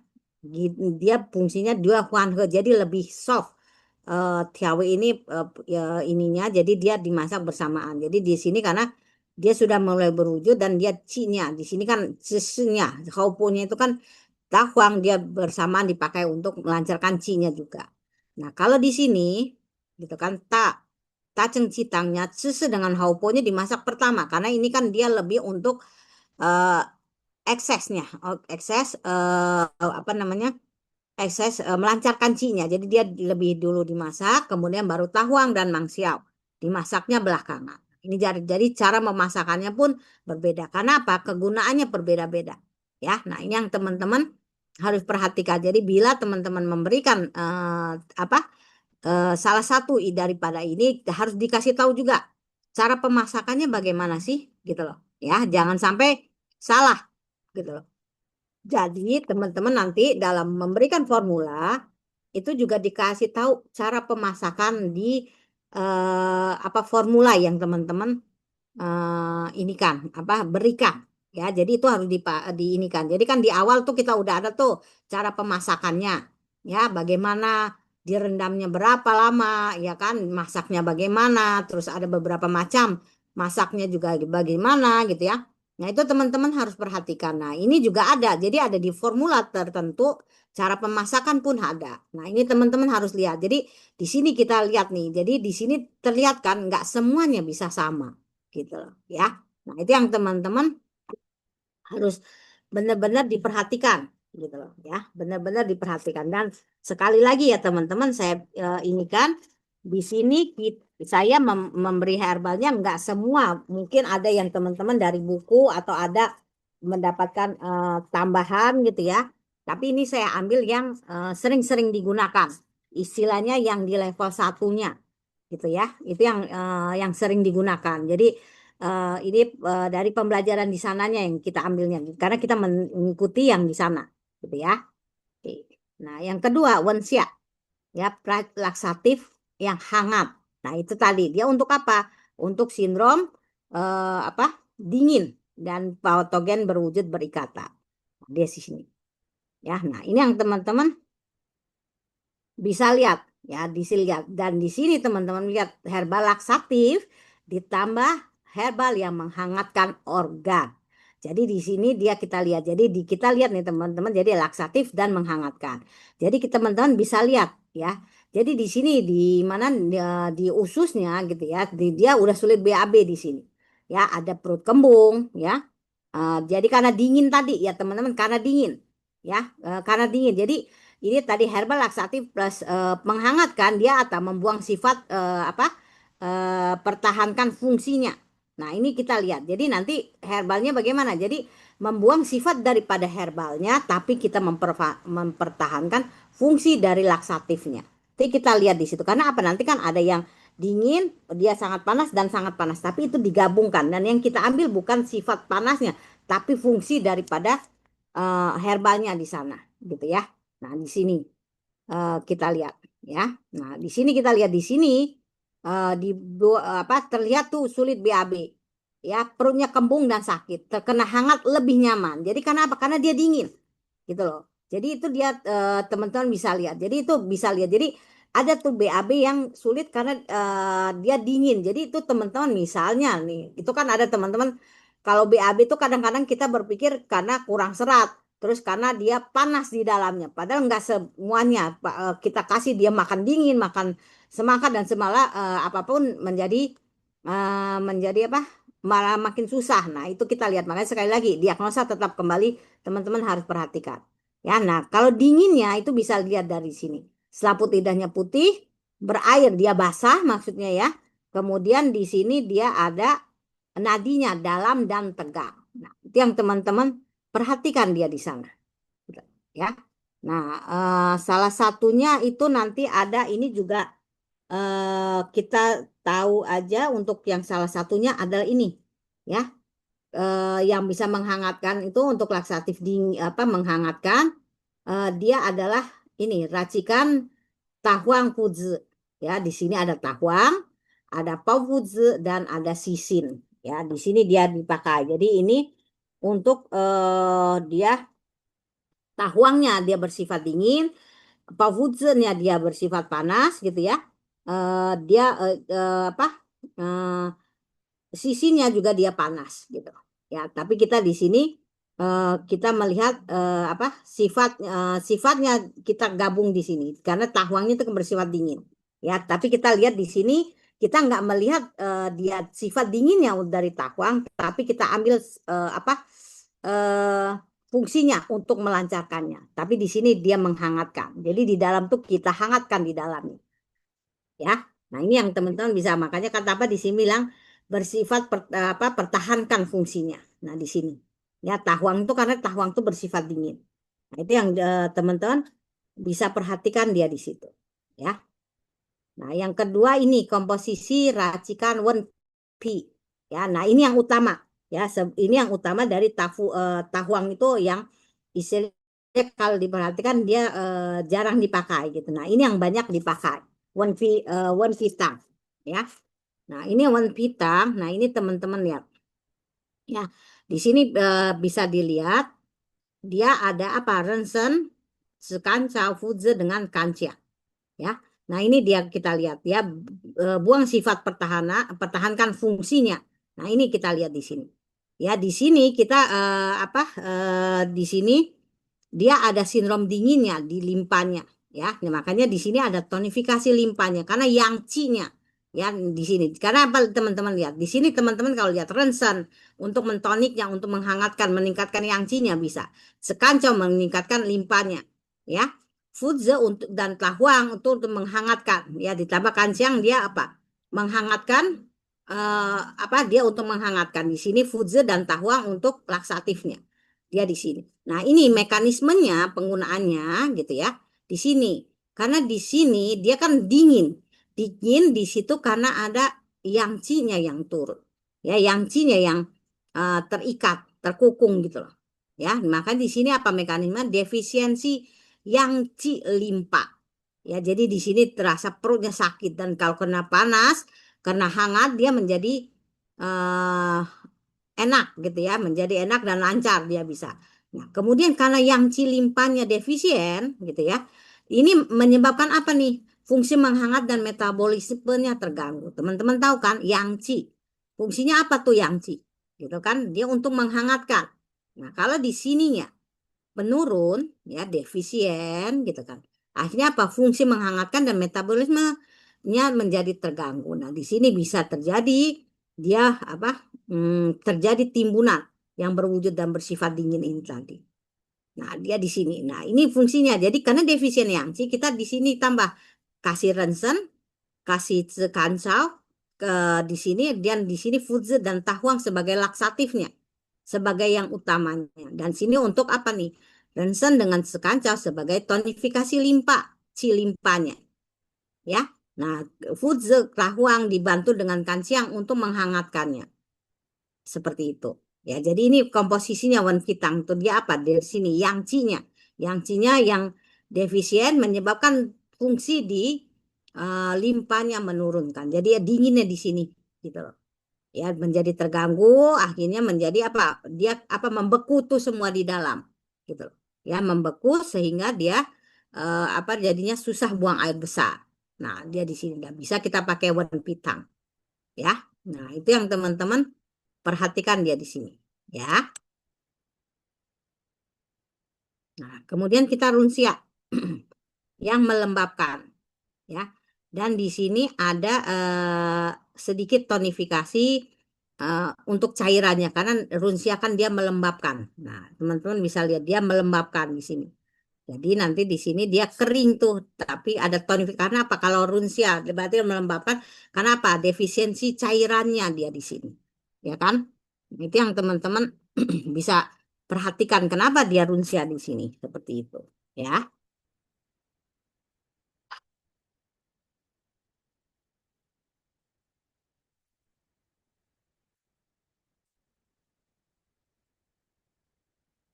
Speaker 1: Dia fungsinya dua huanhe, jadi lebih soft. Tiawe ini ya, ininya, jadi dia dimasak bersamaan. Jadi di sini karena dia sudah mulai berwujud dan dia cinya di sini kan sesnya, hauponya itu kan tahuang, dia bersamaan dipakai untuk melancarkan cinya juga. Nah kalau di sini gitu kan taceng citangnya sese dengan hauponya dimasak pertama karena ini kan dia lebih untuk eh, eksesnya, ekses apa namanya, ekses melancarkan cinya. Jadi dia lebih dulu dimasak, kemudian baru tahuang dan mangsiau dimasaknya belakangan. Ini jadi cara memasakannya pun berbeda. Karena apa? Kegunaannya berbeda-beda. Ya, nah ini yang teman-teman harus perhatikan. Jadi bila teman-teman memberikan apa salah satu daripada ini harus dikasih tahu juga cara pemasakannya bagaimana sih, gitu loh. Ya, jangan sampai salah, gitu loh. Jadi teman-teman nanti dalam memberikan formula itu juga dikasih tahu cara pemasakan di apa formula yang teman-teman ini kan apa berikan, ya. Jadi itu harus diinikan. Jadi kan di awal tuh kita udah ada tuh cara pemasakannya, ya, bagaimana direndamnya berapa lama, ya kan, masaknya bagaimana, terus ada beberapa macam masaknya juga bagaimana gitu ya. Nah itu teman-teman harus perhatikan. Nah ini juga ada, jadi ada di formula tertentu cara pemasakan pun ada. Nah ini teman-teman harus lihat. Jadi di sini kita lihat nih, jadi di sini terlihat kan nggak semuanya bisa sama gitu loh ya. Nah, itu yang teman-teman harus benar-benar diperhatikan gitu loh ya, benar-benar diperhatikan. Dan sekali lagi ya teman-teman, saya ini kan di sini saya memberi herbalnya nggak semua, mungkin ada yang teman-teman dari buku atau ada mendapatkan tambahan gitu ya. Tapi ini saya ambil yang sering-sering digunakan, istilahnya yang di level satunya gitu ya, itu yang sering digunakan. Jadi ini dari pembelajaran di sananya yang kita ambilnya, karena kita mengikuti yang di sana, gitu ya. Oke. Nah, yang kedua, Wenxia, ya, laksatif yang hangat. Nah, itu tadi dia untuk apa? Untuk sindrom apa? Dingin dan patogen berwujud berikatan. Dia di sini. Ya, nah ini yang teman-teman bisa lihat ya, lihat. Dan di sini teman-teman lihat herbal laksatif ditambah herbal yang menghangatkan organ. Jadi di sini dia kita lihat. Jadi kita lihat nih teman-teman, jadi laksatif dan menghangatkan. Jadi kita teman-teman bisa lihat ya. Jadi di sini di mana di ususnya gitu ya, dia udah sulit BAB di sini. Ya, ada perut kembung ya. Jadi karena dingin tadi ya teman-teman, karena dingin ya, karena dingin. Jadi ini tadi herbal laksatif plus menghangatkan, dia atau membuang sifat apa pertahankan fungsinya. Nah ini kita lihat. Jadi nanti herbalnya bagaimana? Jadi membuang sifat daripada herbalnya, tapi kita mempertahankan fungsi dari laksatifnya. Jadi kita lihat di situ. Karena apa? Nanti kan ada yang dingin, dia sangat panas dan sangat panas. Tapi itu digabungkan. Dan yang kita ambil bukan sifat panasnya, tapi fungsi daripada herbalnya di sana, gitu ya. Nah, di sini kita lihat ya. Nah, di sini kita lihat di sini di apa terlihat tuh sulit BAB. Ya, perutnya kembung dan sakit. Terkena hangat lebih nyaman. Jadi karena apa? Karena dia dingin. Gitu loh. Jadi itu dia teman-teman bisa lihat. Jadi itu bisa lihat. Jadi ada tuh BAB yang sulit karena dia dingin. Jadi itu teman-teman misalnya nih, itu kan ada teman-teman kalau BAB itu kadang-kadang kita berpikir karena kurang serat, terus karena dia panas di dalamnya. Padahal enggak semuanya. Kita kasih dia makan dingin, makan semangat dan semala apapun menjadi apa? Malah makin susah. Nah, itu kita lihat. Makanya sekali lagi diagnosa tetap kembali teman-teman harus perhatikan. Ya, nah kalau dinginnya itu bisa lihat dari sini. Selaput lidahnya putih, berair, dia basah maksudnya ya. Kemudian di sini dia ada nadinya dalam dan tegang. Nah, itu yang teman-teman perhatikan dia di sana. Ya. Nah, salah satunya itu nanti ada ini juga kita tahu aja untuk yang salah satunya adalah ini ya, yang bisa menghangatkan itu untuk laksatif dingin apa menghangatkan, dia adalah ini racikan tahuang fudzi ya. Di sini ada tahuang, ada pau fudzi dan ada sisin ya. Di sini dia dipakai. Jadi ini untuk dia tahuangnya dia bersifat dingin, Pavutzennya dia bersifat panas gitu ya. Dia apa? eh, Sisinya juga dia panas gitu. Ya, tapi kita di sini kita melihat apa sifatnya kita gabung di sini karena tahuangnya itu bersifat dingin. Ya, tapi kita lihat di sini kita nggak melihat dia sifat dinginnya dari tahuang, tapi kita ambil apa eh, fungsinya untuk melancarkannya. Tapi di sini dia menghangatkan. Jadi di dalam tuh kita hangatkan di dalamnya. Ya, nah ini yang teman-teman bisa makanya kata apa di sini bilang bersifat apa pertahankan fungsinya. Nah di sini ya tahuang itu karena tahuang itu bersifat dingin. Nah itu yang teman-teman bisa perhatikan dia di situ. Ya, nah yang kedua ini komposisi racikan Wenpi. Ya, nah ini yang utama. Ya, ini yang utama dari tahuang itu yang istilahnya kalau diperhatikan dia jarang dipakai gitu. Nah ini yang banyak dipakai. Wenpitang. Ya, nah ini Wenpitang. Nah ini teman-teman lihat. Ya, di sini bisa dilihat dia ada apa? Rensen, Sekancau, Fuzze dengan Kancia. Ya, nah ini dia kita lihat ya buang sifat pertahankan fungsinya. Nah ini kita lihat di sini. Ya di sini kita apa di sini dia ada sindrom dinginnya di limpanya ya. Nah, makanya di sini ada tonifikasi limpanya karena yang C-nya ya di sini. Karena apa teman-teman lihat di sini teman-teman kalau lihat Rensan untuk mentoniknya untuk menghangatkan meningkatkan yang C-nya bisa. Sekancau meningkatkan limpanya ya. Fudze untuk dan tahuang untuk menghangatkan ya ditambahkan siang dia apa menghangatkan apa dia untuk menghangatkan di sini Fudze dan tahuang untuk laksatifnya dia di sini. Nah ini mekanismenya penggunaannya gitu ya di sini karena di sini dia kan dingin di situ karena ada yang C-nya yang turun ya yang C-nya yang terikat terkukung gitu loh ya maka di sini apa mekanisme defisiensi yang limpa. Ya, jadi di sini terasa perutnya sakit dan kalau kena panas, kena hangat dia menjadi eh, enak gitu ya, menjadi enak dan lancar dia bisa. Nah, kemudian karena yang limpanya defisien gitu ya, ini menyebabkan apa nih? Fungsi menghangat dan metabolismenya terganggu. Teman-teman tahu kan, yang fungsinya apa tuh yang gitu kan? Dia untuk menghangatkan. Nah, kalau di sininya menurun ya defisien gitu kan akhirnya apa fungsi menghangatkan dan metabolismenya menjadi terganggu. Nah di sini bisa terjadi dia apa terjadi timbunan yang berwujud dan bersifat dingin ini tadi. Nah dia di sini nah ini fungsinya jadi karena defisien yang sih kita di sini tambah kasih ronsen kasih sekansau ke di sini dan di sini fudze dan tahuang sebagai laksatifnya sebagai yang utamanya dan sini untuk apa nih ronsen dengan sekancau sebagai tonifikasi limpa limpanya ya nah fudze tahuang dibantu dengan kansiang untuk menghangatkannya seperti itu ya jadi ini komposisinya wan fitang tuh dia apa dari sini yang cinya yang defisien menyebabkan fungsi di limpanya menurunkan jadi ya dinginnya di sini gitu loh ya menjadi terganggu akhirnya menjadi apa dia apa membeku tuh semua di dalam gitu loh ya membeku sehingga dia apa jadinya susah buang air besar nah dia di sini nggak bisa kita pakai wan pitang ya nah itu yang teman-teman perhatikan dia di sini ya nah kemudian kita runsia yang melembabkan ya dan di sini ada sedikit tonifikasi untuk cairannya karena runsia kan dia melembabkan. Nah, teman-teman bisa lihat dia melembabkan di sini. Jadi nanti di sini dia kering tuh, tapi ada tonifikasi karena apa? Kalau runsia berarti melembabkan karena apa? Defisiensi cairannya dia di sini. Ya kan? Itu yang teman-teman bisa perhatikan kenapa dia runsia di sini seperti itu, ya.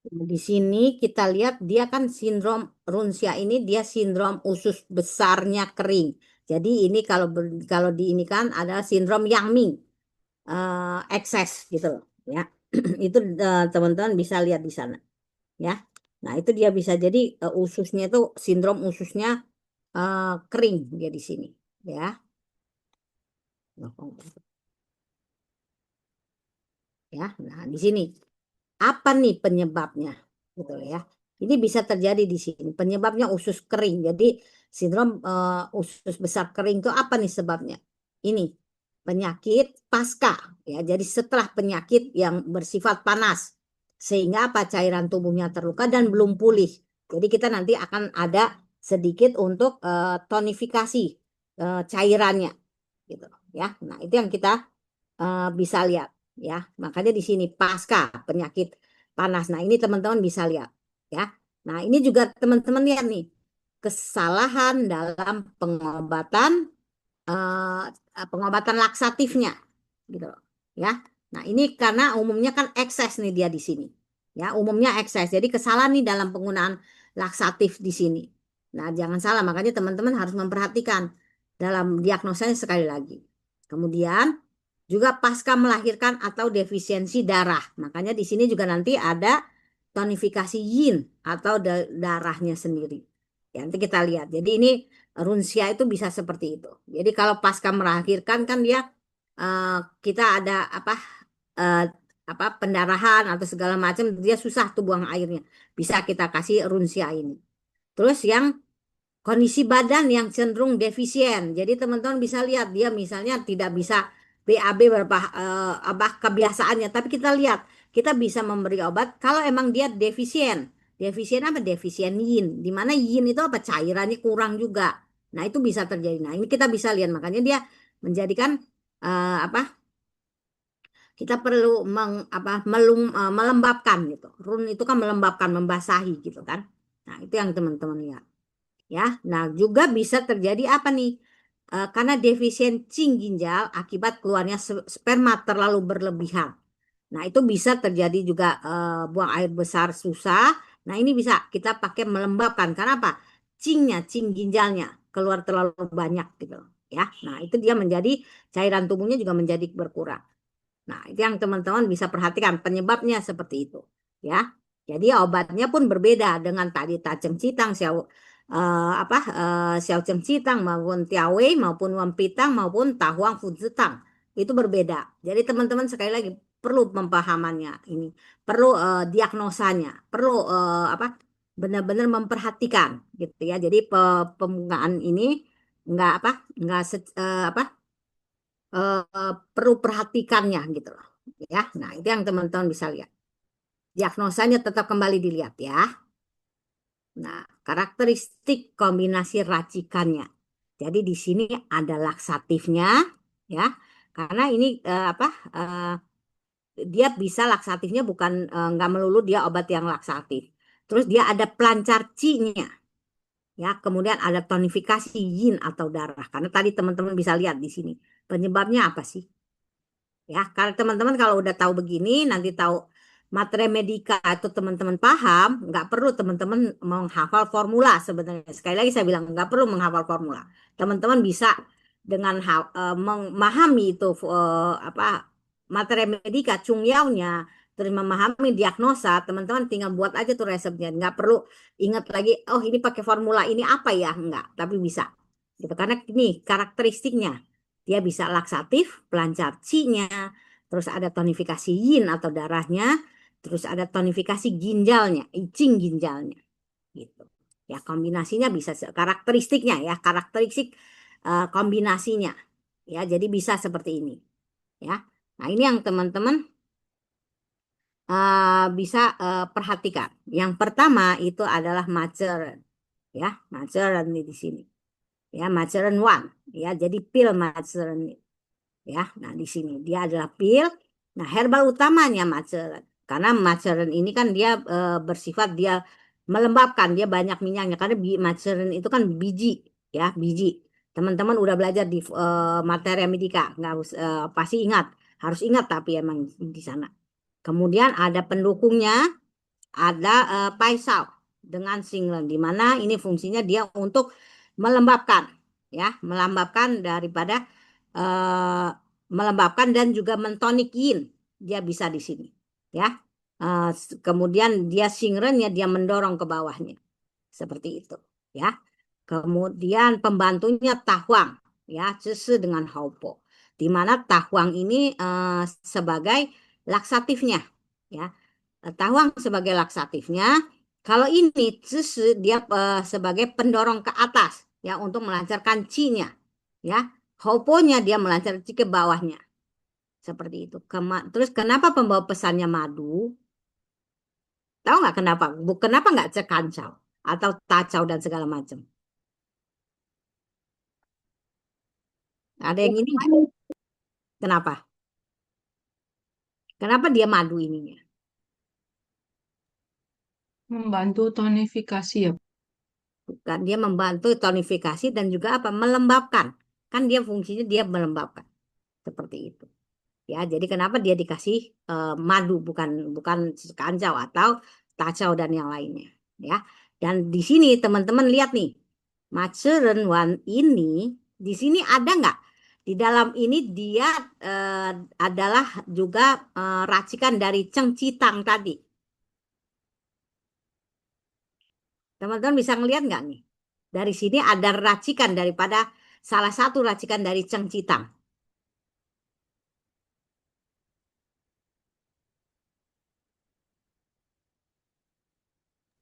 Speaker 1: Di sini kita lihat dia kan sindrom Runsia ini dia sindrom usus besarnya kering. Jadi ini kalau di ini kan adalah sindrom Yang Ming ekses gitu loh ya. Itu teman-teman bisa lihat di sana ya. Nah, itu dia bisa jadi ususnya itu sindrom ususnya kering dia di sini ya. Ya, nah di sini apa nih penyebabnya gitu ya. Ini bisa terjadi di sini. Penyebabnya usus kering. Jadi sindrom usus besar kering itu apa nih sebabnya? Ini penyakit pasca ya. Jadi setelah penyakit yang bersifat panas sehingga apa cairan tubuhnya terluka dan belum pulih. Jadi kita nanti akan ada sedikit untuk tonifikasi cairannya gitu ya. Nah, itu yang kita bisa lihat ya. Makanya di sini pasca penyakit panas. Nah, ini teman-teman bisa lihat ya. Nah, ini juga teman-teman lihat nih kesalahan dalam pengobatan pengobatan laksatifnya gitu loh ya. Nah, ini karena umumnya kan ekses nih dia di sini. Ya, umumnya ekses. Jadi kesalahan nih dalam penggunaan laksatif di sini. Nah, jangan salah makanya teman-teman harus memperhatikan dalam diagnosanya sekali lagi. Kemudian juga pasca melahirkan atau defisiensi darah. Makanya di sini juga nanti ada tonifikasi yin atau darahnya sendiri. Ya, nanti kita lihat. Jadi ini runsia itu bisa seperti itu. Jadi kalau pasca melahirkan kan dia eh, kita ada eh, apa pendarahan atau segala macam dia susah tuh buang airnya. Bisa kita kasih runsia ini. Terus yang kondisi badan yang cenderung defisien. Jadi teman-teman bisa lihat dia misalnya tidak bisa BAB berapa apa kebiasaannya, tapi kita lihat kita bisa memberi obat kalau emang dia defisien. Defisien apa? Defisien yin. Di mana yin itu apa? Cairannya kurang juga. Nah, itu bisa terjadi. Nah, ini kita bisa lihat makanya dia menjadikan apa? Kita perlu melembabkan gitu. Run itu kan melembabkan, membasahi gitu kan. Nah, itu yang teman-teman lihat ya. Nah, juga bisa terjadi apa nih? Karena defisiensi ginjal akibat keluarnya sperma terlalu berlebihan. Nah, itu bisa terjadi juga buang air besar susah. Nah, ini bisa kita pakai melembabkan. Karena apa? Cing ginjalnya keluar terlalu banyak gitu ya. Nah, itu dia menjadi cairan tubuhnya juga menjadi berkurang. Nah, itu yang teman-teman bisa perhatikan penyebabnya seperti itu, ya. Jadi obatnya pun berbeda dengan tadi taceng citang, xiao ceng citang maupun tiawei maupun wampitang maupun tahuang fuzetang itu berbeda. Jadi teman-teman sekali lagi perlu pemahamannya ini, perlu diagnosanya, perlu benar-benar memperhatikan gitu ya. Jadi pembukaan ini enggak enggak perlu perhatikannya gitu loh ya. Nah, itu yang teman-teman bisa lihat. Diagnosanya tetap kembali dilihat ya. Nah, karakteristik kombinasi racikannya. Jadi di sini ada laksatifnya ya. Karena ini dia bisa laksatifnya bukan nggak melulu dia obat yang laksatif. Terus dia ada pelancar C-nya ya. Kemudian ada tonifikasi yin atau darah. Karena tadi teman-teman bisa lihat di sini. Penyebabnya apa sih? Ya, kalau teman-teman kalau udah tahu begini, nanti tahu materi medika itu teman-teman paham, nggak perlu teman-teman menghafal formula sebenarnya. Sekali lagi saya bilang nggak perlu menghafal formula. Teman-teman bisa dengan memahami itu materi medika, cungyaunya, terus memahami diagnosa, teman-teman tinggal buat aja tuh resepnya. Nggak perlu ingat lagi, oh ini pakai formula ini apa ya? Nggak, tapi bisa. Gitu. Karena ini karakteristiknya. Dia bisa laksatif, pelancar qi-nya, terus ada tonifikasi yin atau darahnya, terus ada tonifikasi ginjalnya, icing ginjalnya, gitu. Ya kombinasinya bisa karakteristiknya ya, karakteristik kombinasinya. Ya, jadi bisa seperti ini, ya. Nah, ini yang teman-teman bisa perhatikan. Yang pertama itu adalah Macheren, ya, Macheren di sini. Ya, Macheren one, ya, jadi pil Macheren ya. Nah, di sini dia adalah pil. Nah, herbal utamanya maceren. Karena maceren ini kan dia bersifat dia melembabkan, dia banyak minyaknya karena maceren itu kan biji ya, biji. Teman-teman udah belajar di materi medika, nggak harus pasti ingat, harus ingat tapi emang di sana. Kemudian ada pendukungnya, ada paisau dengan singlen di mana ini fungsinya dia untuk melembabkan ya, melembabkan daripada eh, melembabkan dan juga mentonik yin. Dia bisa di sini. ya. Kemudian dia singrennya dia mendorong ke bawahnya seperti itu, ya. Kemudian pembantunya Tahuang, ya, Cese dengan Haupo, di mana Tahuang ini sebagai laksatifnya, ya. Tahuang sebagai laksatifnya. Kalau ini Cese dia sebagai pendorong ke atas, ya, untuk melancarkan Ci-nya, ya. Haupo-nya dia melancarkan Ci ke bawahnya, seperti itu. Terus kenapa pembawa pesannya madu? Tahu nggak kenapa? Kenapa nggak cekancau atau tacau dan segala macam? Ada yang ini nggak? Kenapa? Kenapa dia madu ininya?
Speaker 4: Membantu tonifikasi ya.
Speaker 1: Bukan, dia membantu tonifikasi dan juga apa? Melembabkan. Kan dia fungsinya dia melembabkan. Seperti itu. Ya, jadi kenapa dia dikasih madu bukan bukan kancau atau tacau dan yang lainnya, ya. Dan di sini teman-teman lihat nih, Macerenwan ini di sini ada nggak? Di dalam ini dia adalah juga racikan dari Cengcitang tadi. Teman-teman bisa ngelihat nggak nih? Dari sini ada racikan daripada salah satu racikan dari Cengcitang.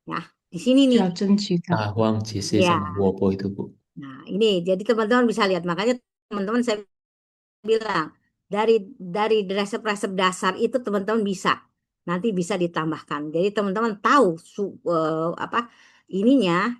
Speaker 1: Nah, di sini nih.
Speaker 4: Cita.
Speaker 2: Tahuang, Cise,
Speaker 1: Ya.
Speaker 2: sama Wopo itu, Bu.
Speaker 1: Nah, ini jadi teman-teman bisa lihat. Makanya teman-teman saya bilang dari resep-resep dasar itu teman-teman bisa nanti bisa ditambahkan. Jadi teman-teman tahu apa ininya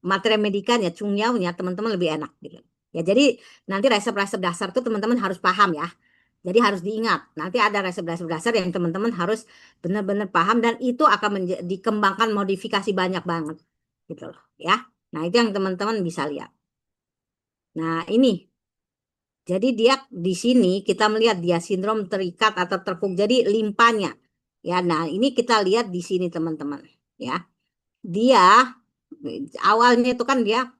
Speaker 1: materi medikanya, cungyaunya teman-teman lebih enak gitu. Ya, jadi nanti resep-resep dasar itu teman-teman harus paham ya. Jadi harus diingat. Nanti ada resep-resep dasar yang teman-teman harus benar-benar paham dan itu akan dikembangkan modifikasi banyak banget gitu loh ya. Nah, itu yang teman-teman bisa lihat. Nah, ini. Jadi dia di sini kita melihat dia sindrom terikat atau terkuk. Jadi limpanya. Ya, nah ini kita lihat di sini teman-teman. Ya, dia awalnya itu kan dia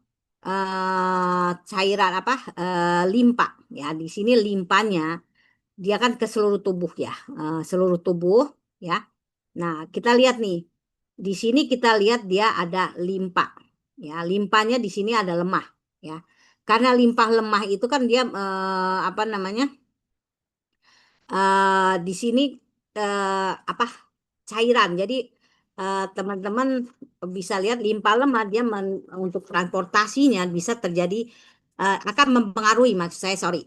Speaker 1: cairan apa limpa. Ya, di sini limpanya dia kan ke seluruh tubuh ya, seluruh tubuh. Ya, nah kita lihat nih. Di sini kita lihat dia ada limpa. Ya, limpanya di sini ada lemah. Ya, karena limpah lemah itu kan dia apa namanya? Di sini apa cairan. Jadi teman-teman bisa lihat limpa lemah dia untuk transportasinya bisa terjadi akan mempengaruhi maksud saya sorry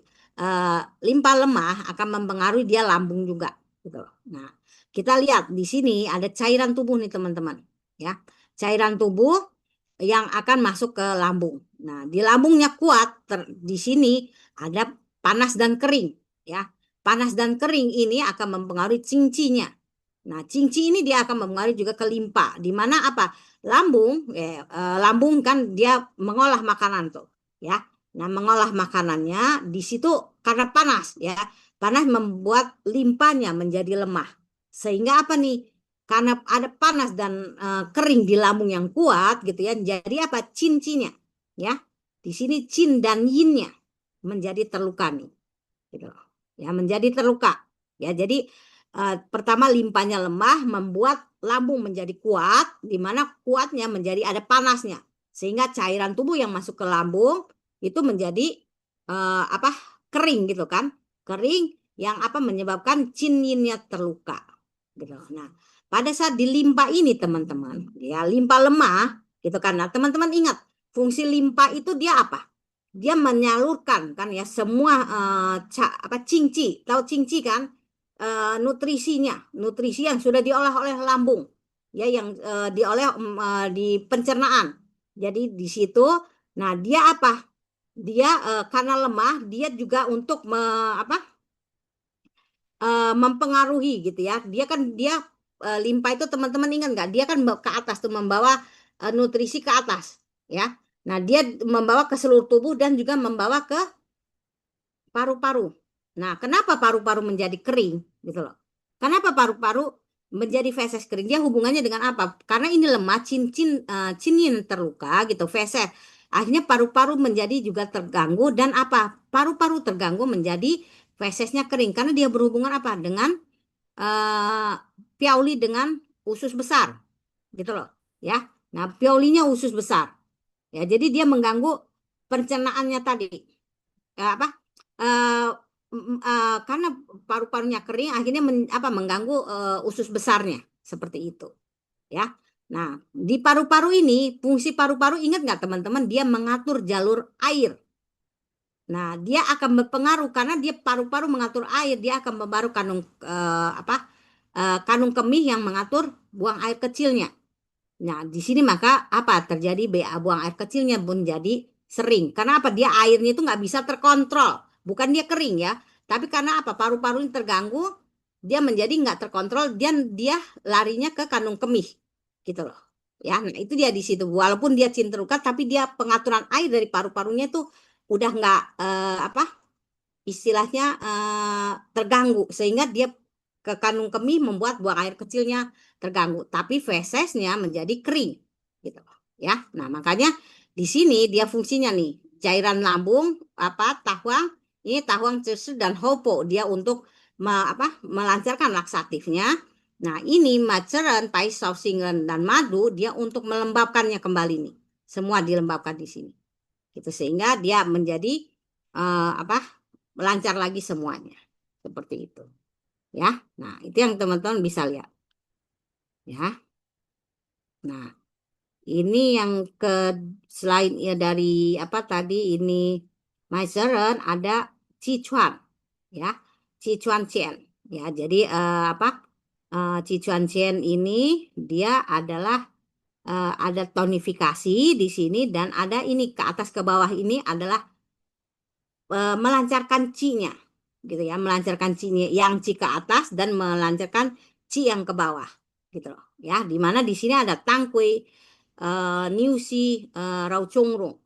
Speaker 1: limpa lemah akan mempengaruhi dia lambung juga gitu loh. Nah kita lihat di sini ada cairan tubuh nih teman-teman ya cairan tubuh yang akan masuk ke lambung. Nah di lambungnya kuat di sini ada panas dan kering ya. Panas dan kering ini akan mempengaruhi cincinya. Nah, cinci ini dia akan mempengaruhi juga ke limpa. Di mana apa? Lambung, lambung kan dia mengolah makanan tuh, ya. Nah, mengolah makanannya di situ karena panas, ya. Panas membuat limpanya menjadi lemah. Sehingga apa nih? Karena ada panas dan kering di lambung yang kuat, gitu ya. Jadi apa? Cincinya, ya. Di sini cin dan yinnya menjadi terluka nih, gitu. Ya menjadi terluka ya jadi pertama limpanya lemah membuat lambung menjadi kuat di mana kuatnya menjadi ada panasnya sehingga cairan tubuh yang masuk ke lambung itu menjadi apa kering gitu kan kering yang apa menyebabkan cinyinnya terluka gitu. Nah pada saat di limpa ini teman-teman ya limpa lemah gitu kan. Nah teman-teman ingat fungsi limpa itu dia apa? Dia menyalurkan kan ya semua apa cingci tahu cingci kan nutrisi yang sudah diolah oleh lambung ya yang diolah di pencernaan jadi di situ nah dia apa dia karena lemah dia juga untuk apa mempengaruhi gitu ya dia kan dia limpa itu teman-teman ingat nggak dia kan ke atas tuh membawa nutrisi ke atas ya. Nah, dia membawa ke seluruh tubuh dan juga membawa ke paru-paru. Nah, kenapa paru-paru menjadi kering gitu loh? Kenapa paru-paru menjadi feses kering? Dia hubungannya dengan apa? Karena ini lemah, cinin terluka gitu, feses. Akhirnya paru-paru menjadi juga terganggu dan apa? Paru-paru terganggu menjadi fesesnya kering karena dia berhubungan apa? Dengan piauli dengan usus besar, gitu loh, ya. Nah, piaulinya usus besar, ya. Jadi dia mengganggu pencernaannya tadi. Apa? eh, karena paru-parunya kering, akhirnya mengganggu usus besarnya, seperti itu, ya. Nah, di paru-paru ini, fungsi paru-paru, ingat nggak teman-teman, dia mengatur jalur air. Nah, dia akan berpengaruh karena dia paru-paru mengatur air, dia akan membaru kanung kemih yang mengatur buang air kecilnya. Nah, di sini maka apa terjadi, buang air kecilnya menjadi sering. Karena apa? Dia airnya itu nggak bisa terkontrol. Bukan dia kering ya, tapi karena apa? Paru-parunya terganggu, dia menjadi nggak terkontrol dan dia larinya ke kandung kemih, gitu loh. Ya, nah itu dia di situ. Walaupun dia cinterukan, tapi dia pengaturan air dari paru-parunya itu udah nggak istilahnya terganggu, sehingga dia ke kandung kemih membuat buang air kecilnya terganggu, tapi fesesnya menjadi kering, gitu ya. Nah, makanya di sini dia fungsinya nih, cairan lambung, tahuang, ini tahuang cesu dan hopo, dia untuk melancarkan laksatifnya. Nah, ini maceren, paisausingan dan madu, dia untuk melembabkannya kembali nih, semua dilembabkan di sini, gitu, sehingga dia menjadi melancar lagi semuanya, seperti itu, ya. Nah, itu yang teman-teman bisa lihat, ya. Nah, ini yang selain ya dari tadi ini Maizeren, ada Sichuan, ya, Sichuan Chen, ya. Jadi Sichuan Chen ini dia adalah ada tonifikasi di sini, dan ada ini ke atas ke bawah ini adalah melancarkan Qi-nya, gitu ya, melancarkan Qi-nya, yang Qi ke atas dan melancarkan Qi yang ke bawah, gitu loh, ya. Dimana di sini ada Tangkui, Niuxi, Rao Chongrong,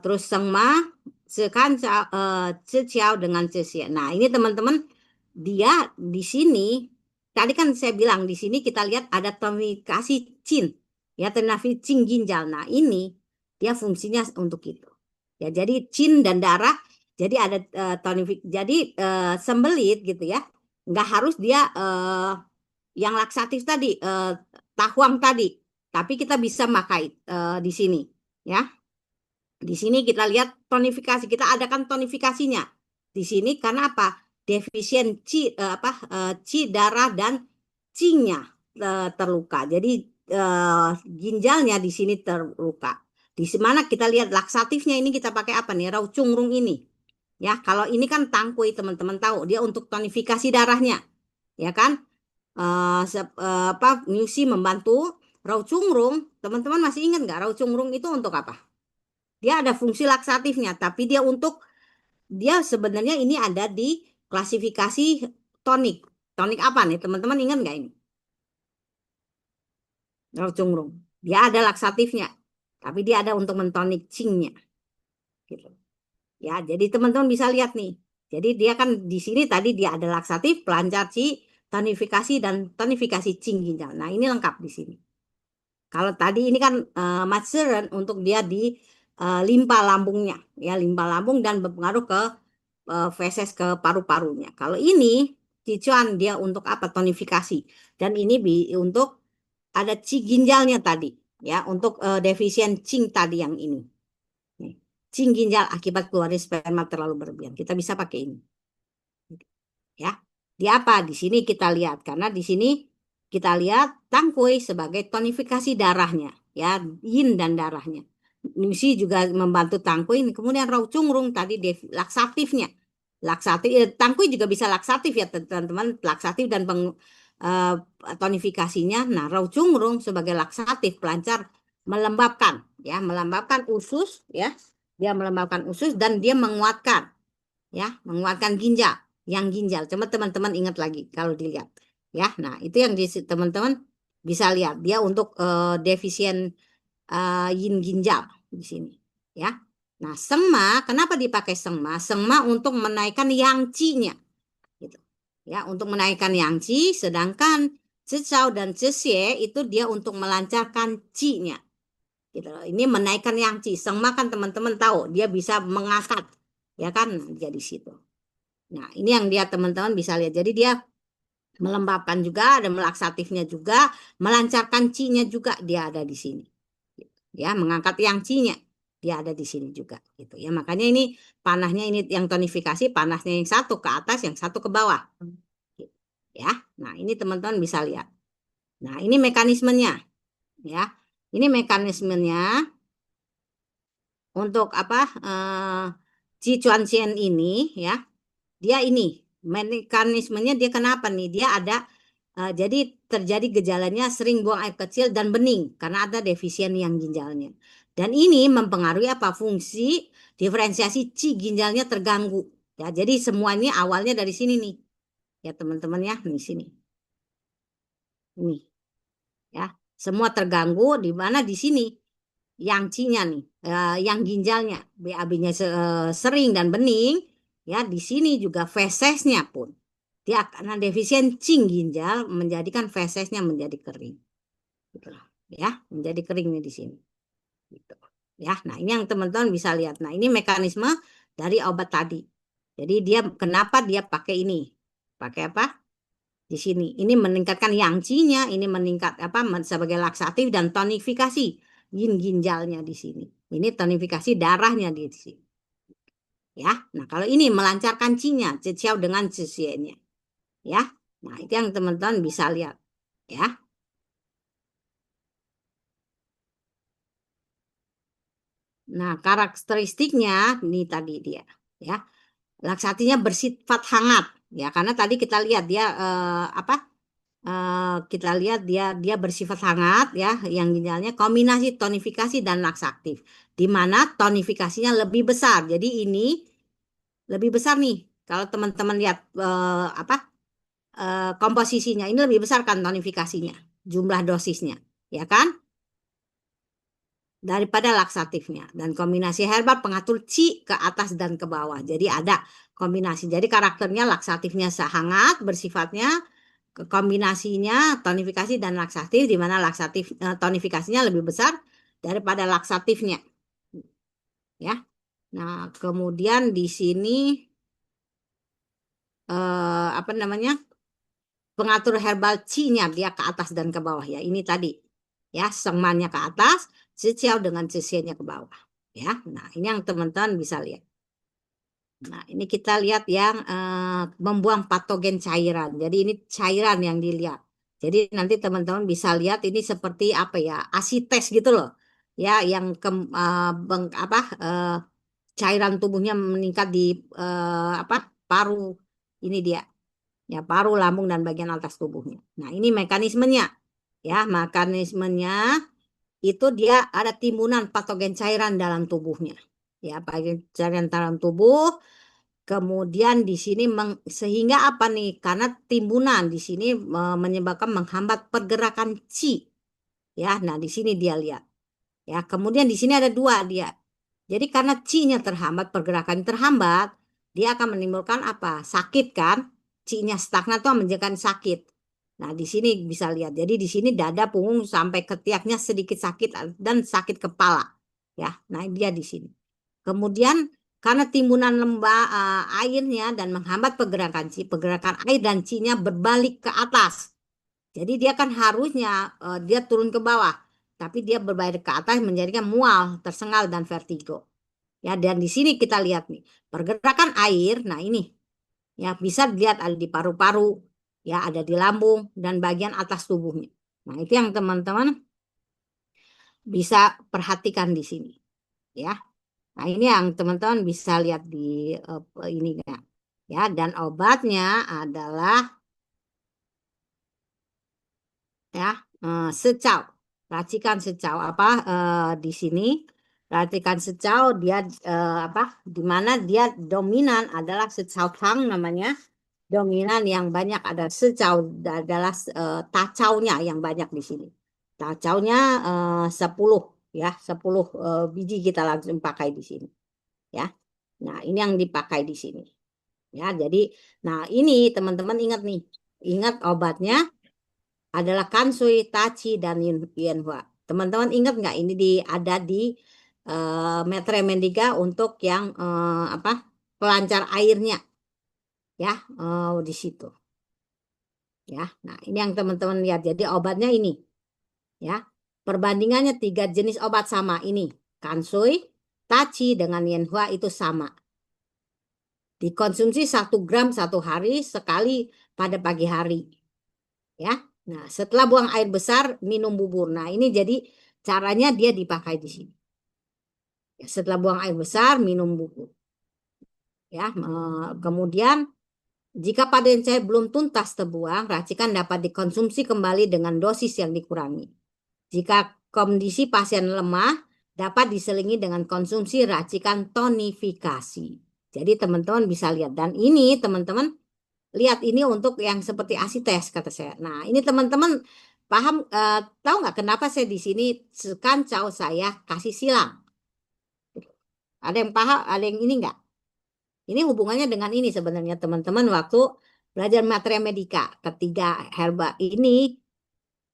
Speaker 1: terus Sengma, Zeciao dengan Cesie. Nah, ini teman-teman, dia di sini tadi kan saya bilang di sini kita lihat ada tonifikasi Qin, ya, tonifikasi Qin ginjal. Nah, ini dia fungsinya untuk itu. Ya, jadi Qin dan darah, jadi ada jadi sembelit, gitu ya. Nggak harus dia yang laksatif tadi, tahuang tadi, tapi kita bisa pakai di sini, ya. Di sini kita lihat tonifikasi, kita adakan tonifikasinya di sini karena apa? Defisien Qi darah dan Qi-nya terluka. Jadi ginjalnya di sini terluka. Di mana kita lihat laksatifnya ini kita pakai apa nih? Rao Chungrung ini. Ya, kalau ini kan Tangkui, teman-teman tahu, dia untuk tonifikasi darahnya. Ya kan? Nyusi membantu. Rao Chungrung, teman-teman masih ingat nggak Rao Chungrung itu untuk apa? Dia ada fungsi laksatifnya, tapi dia sebenarnya ini ada di klasifikasi tonik. Tonik apa nih? Teman-teman ingat nggak ini? Rao Chungrung. Dia ada laksatifnya, tapi dia ada untuk mentonik Qingnya, gitu. Ya, jadi teman-teman bisa lihat nih. Jadi dia kan di sini tadi dia ada laksatif, pelancar Qi, tonifikasi dan tonifikasi Qing ginjal. Nah, ini lengkap di sini. Kalau tadi ini kan Matseren untuk dia di limpa lambungnya, ya, limpa lambung dan berpengaruh ke feses ke paru-parunya. Kalau ini Sichuan dia untuk apa? Tonifikasi. Dan ini untuk ada Qi ginjalnya tadi, ya, untuk defisien Qing tadi yang ini. Qing ginjal akibat keluarnya sperma terlalu berlebihan. Kita bisa pakai ini. Ya. Di apa? Di sini kita lihat, karena di sini kita lihat Tangkui sebagai tonifikasi darahnya, ya, yin dan darahnya. Nusi juga membantu Tangkui. Kemudian Rao Chungrung tadi laksatifnya. Laksatif, Tangkui juga bisa laksatif ya teman-teman, laksatif dan tonifikasinya. Nah, Rao Chungrung sebagai laksatif, pelancar, melembabkan, ya, melembabkan usus, ya. Dia melembabkan usus dan dia menguatkan, ya, menguatkan ginjal. Yang ginjal, coba teman-teman ingat lagi kalau dilihat, ya. Nah, itu yang teman-teman bisa lihat, dia untuk defisien yin ginjal di sini, ya. Nah, Sengma, kenapa dipakai Sengma? Sengma untuk menaikkan yang Qi-nya, gitu, ya, untuk menaikkan yang Qi, sedangkan Zicao dan Zixie itu dia untuk melancarkan Qi-nya, gitu. Ini menaikkan yang Qi. Sengma kan teman-teman tahu dia bisa mengangkat, ya kan, dia di situ. Nah, ini yang dia teman-teman bisa lihat. Jadi dia melembabkan juga, ada melaksatifnya juga, melancarkan C-nya juga dia ada di sini. Ya, mengangkat yang C-nya dia ada di sini juga gitu ya. Makanya ini panahnya ini yang tonifikasi, panasnya yang satu ke atas, yang satu ke bawah. Gitu. Ya. Nah, ini teman-teman bisa lihat. Nah, ini mekanismenya ya. Ini mekanismenya untuk apa? Sichuan ini ya. Dia ini mekanismenya dia kenapa nih? Dia ada jadi terjadi gejalanya sering buang air kecil dan bening karena ada defisien yang ginjalnya. Dan ini mempengaruhi apa? Fungsi diferensiasi C ginjalnya terganggu. Ya, jadi semua ini awalnya dari sini nih. Ya, teman-teman ya, di sini. Ini. Ya, semua terganggu di mana di sini yang C-nya nih, yang ginjalnya BAB-nya sering dan bening, ya di sini juga fesesnya pun dia karena defisien cing ginjal menjadikan fesesnya menjadi kering, gitu loh. Ya, menjadi kering nih di sini, gitu. Ya, nah ini yang teman-teman bisa lihat. Nah ini mekanisme dari obat tadi. Jadi dia kenapa dia pakai ini? Pakai apa? Di sini. Ini meningkatkan yang C-nya, ini meningkat apa sebagai laksatif dan tonifikasi yin ginjalnya di sini. Ini tonifikasi darahnya di sini. Ya. Nah, kalau ini melancarkan C-nya, Zhiqiao dengan Zhixiannya. Ya. Nah, itu yang teman-teman bisa lihat. Ya. Nah, karakteristiknya ini tadi dia, ya. Laksatinya bersifat hangat, ya, karena tadi kita lihat dia apa? Kita lihat dia bersifat hangat ya, yang ginjalnya kombinasi tonifikasi dan laksaktif, di mana tonifikasinya lebih besar. Jadi ini lebih besar nih. Kalau teman-teman lihat apa komposisinya ini lebih besar kan tonifikasinya, jumlah dosisnya, ya kan? Daripada laksatifnya dan kombinasi herbal pengatur C ke atas dan ke bawah. Jadi ada kombinasi. Jadi karakternya laksatifnya hangat bersifatnya, kombinasinya tonifikasi dan laksatif di mana laksatif tonifikasinya lebih besar daripada laksatifnya. Ya. Nah, kemudian di sini apa namanya? Pengatur herbal C-nya dia ke atas dan ke bawah ya. Ini tadi. Ya, sengmannya ke atas, Zhiqiao dengan Zhixiannya ke bawah. Ya. Nah, ini yang teman-teman bisa lihat. Nah, ini kita lihat yang membuang patogen cairan. Jadi ini cairan yang dilihat. Jadi nanti teman-teman bisa lihat ini seperti apa ya, asites gitu loh. Ya, yang apa cairan tubuhnya meningkat di apa paru. Ini dia. Ya, paru, lambung dan bagian atas tubuhnya. Nah, ini mekanismenya. Ya, mekanismenya itu dia ada timbunan patogen cairan dalam tubuhnya. Ya, patogen cairan dalam tubuh. Kemudian di sini sehingga apa nih? Karena timbunan di sini menyebabkan menghambat pergerakan C. Ya, nah di sini dia lihat. Ya, kemudian di sini ada dua dia. Jadi karena C-nya terhambat, pergerakan terhambat, dia akan menimbulkan apa? Sakit kan? C-nya stagnan itu menjadikan sakit. Nah, di sini bisa lihat. Jadi di sini dada, punggung sampai ketiaknya sedikit sakit dan sakit kepala. Ya, nah dia di sini. Kemudian karena timbunan lembah airnya dan menghambat pergerakan C, pergerakan air dan C-nya berbalik ke atas. Jadi dia kan harusnya dia turun ke bawah, tapi dia berbalik ke atas menjadikan mual, tersengal dan vertigo. Ya, dan di sini kita lihat nih, pergerakan air. Nah, ini ya bisa dilihat ada di paru-paru, ya ada di lambung dan bagian atas tubuhnya. Nah, itu yang teman-teman bisa perhatikan di sini, ya. Nah, ini yang teman-teman bisa lihat di ini ya, dan obatnya adalah ya secau, racikan secau apa di sini racikan secau dia apa di mana dia dominan adalah secau tang namanya, dominan yang banyak ada secau adalah tacaunya yang banyak di sini, tacaunya 10 ya 10 biji kita langsung pakai di sini ya. Nah, ini yang dipakai di sini ya. Jadi nah ini teman-teman ingat nih, ingat obatnya adalah Kansui, Tachi, dan Yenhua. Teman-teman ingat nggak ini ada di Metre Mendiga untuk yang apa pelancar airnya ya di situ. Ya, nah ini yang teman-teman lihat. Jadi obatnya ini, ya. Perbandingannya 3 jenis obat sama ini. Kansui, Tachi dengan Yenhua itu sama. Dikonsumsi 1 gram 1 hari sekali pada pagi hari. Ya. Nah, setelah buang air besar, minum bubur. Nah, ini jadi caranya dia dipakai di sini. Ya, setelah buang air besar, minum bubur. Ya, kemudian jika pada cair belum tuntas terbuang, racikan dapat dikonsumsi kembali dengan dosis yang dikurangi. Jika kondisi pasien lemah, dapat diselingi dengan konsumsi racikan tonifikasi. Jadi teman-teman bisa lihat. Dan ini teman-teman lihat ini untuk yang seperti asites kata saya. Nah ini teman-teman paham, tahu nggak kenapa saya di sini sekancau saya kasih silang? Ada yang paham? Ada yang ini nggak? Ini hubungannya dengan ini sebenarnya teman-teman waktu belajar materi medika. Ketiga herba ini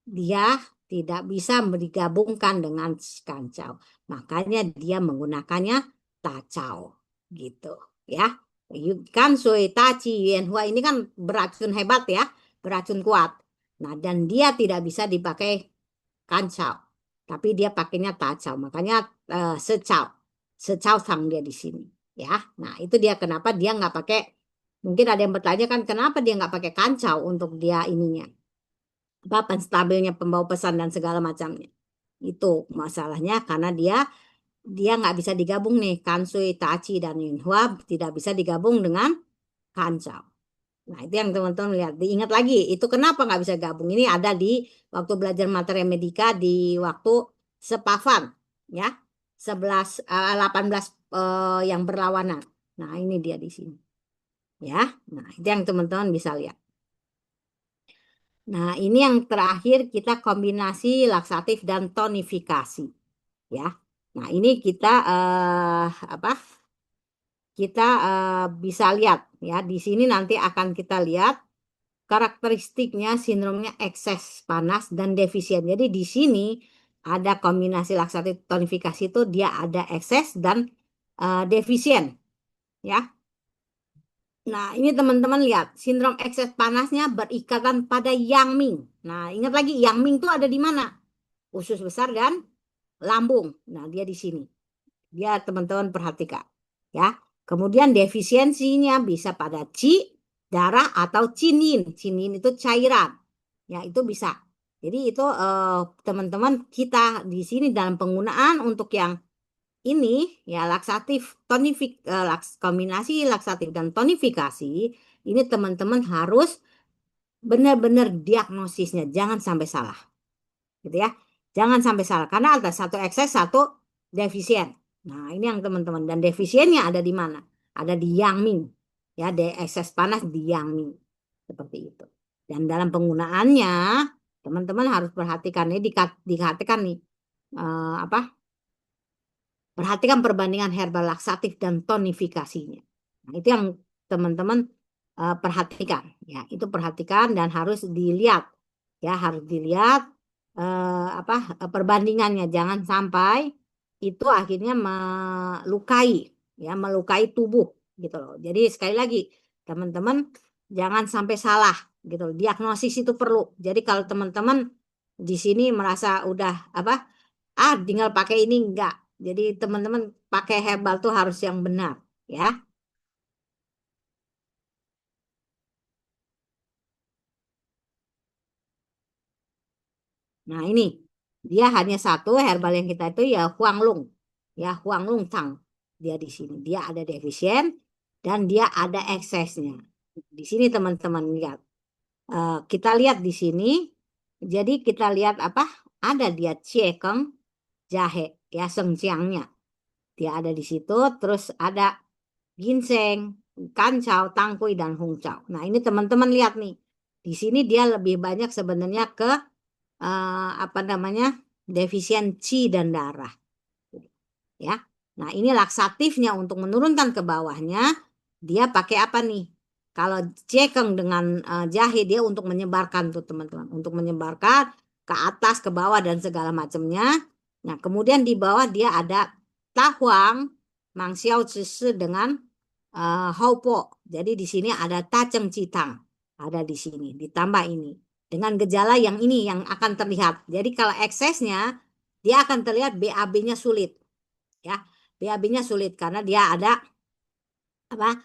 Speaker 1: dia tidak bisa digabungkan dengan kancau. Makanya dia menggunakannya tacau gitu ya. Kansui, taci, yenhua ini kan beracun hebat ya, beracun kuat. Nah, dan dia tidak bisa dipakai kancau. Tapi dia pakainya tacau. Makanya secau. Secau sang dia di sini ya. Nah, itu dia kenapa dia nggak pakai. Mungkin ada yang bertanya kan kenapa dia nggak pakai kancau untuk dia ininya apa penstabilnya pembawa pesan dan segala macamnya. Itu masalahnya karena dia nggak bisa digabung nih Kansui, Tachi dan Yinhua tidak bisa digabung dengan Kancau. Nah itu yang teman-teman lihat. Diingat lagi itu kenapa nggak bisa gabung. Ini ada di waktu belajar materi medika di waktu sepavan ya 18 yang berlawanan. Nah ini dia di sini ya. Nah itu yang teman-teman bisa lihat. Nah, ini yang terakhir kita kombinasi laksatif dan tonifikasi, ya. Nah, ini kita apa? Kita bisa lihat, ya. Di sini nanti akan kita lihat karakteristiknya sindromnya ekses panas dan defisien. Jadi di sini ada kombinasi laksatif tonifikasi itu dia ada ekses dan defisien, ya. Nah, ini teman-teman lihat, sindrom ekses panasnya berikatan pada Yangming. Nah, ingat lagi, Yangming itu ada di mana? Usus besar dan lambung. Nah, dia di sini. Dia teman-teman perhatikan. Ya. Kemudian defisiensinya bisa pada Qi, darah, atau Cinin. Cinin itu cairan. Ya, itu bisa. Jadi itu teman-teman kita di sini dalam penggunaan untuk yang ini ya laksatif kombinasi laksatif dan tonifikasi ini teman-teman harus benar-benar diagnosisnya jangan sampai salah gitu ya jangan sampai salah karena ada satu ekses satu defisien. Nah ini yang teman-teman dan defisiennya ada di mana ada di Yangming ya de ekses panas di Yangming seperti itu dan dalam penggunaannya teman-teman harus perhatikan ini dikatakan nih apa perhatikan perbandingan herbal laksatif dan tonifikasinya. Nah, itu yang teman-teman perhatikan ya, itu perhatikan dan harus dilihat ya, harus dilihat apa perbandingannya jangan sampai itu akhirnya melukai tubuh gitu loh. Jadi sekali lagi teman-teman jangan sampai salah gitu loh. Diagnosis itu perlu. Jadi kalau teman-teman di sini merasa udah apa tinggal pakai ini enggak. Jadi teman-teman pakai herbal tuh harus yang benar ya. Nah ini dia hanya satu herbal yang kita itu ya Huanglong. Ya Huanglong Tang. Dia di sini. Dia ada defisien dan dia ada eksesnya. Di sini teman-teman lihat. Kita lihat di sini. Jadi kita lihat apa? Ada dia ciekeng jahe ya sengjiangnya. Dia ada di situ terus ada ginseng, kancau, tangkui, dan hongcau. Nah ini teman-teman lihat nih. Di sini dia lebih banyak sebenarnya ke apa namanya defisien Qi dan darah. Ya. Nah ini laksatifnya untuk menurunkan ke bawahnya. Dia pakai apa nih? Kalau cekeng dengan jahe dia untuk menyebarkan tuh teman-teman. Untuk menyebarkan ke atas, ke bawah, dan segala macamnya. Nah kemudian di bawah dia ada tahuang, mangxiao cisi dengan Haupo. Jadi di sini ada taceng citang. ada di sini, ditambah ini. Dengan gejala yang ini yang akan terlihat. Jadi kalau eksesnya, dia akan terlihat BAB-nya sulit. Ya, BAB-nya sulit karena dia ada apa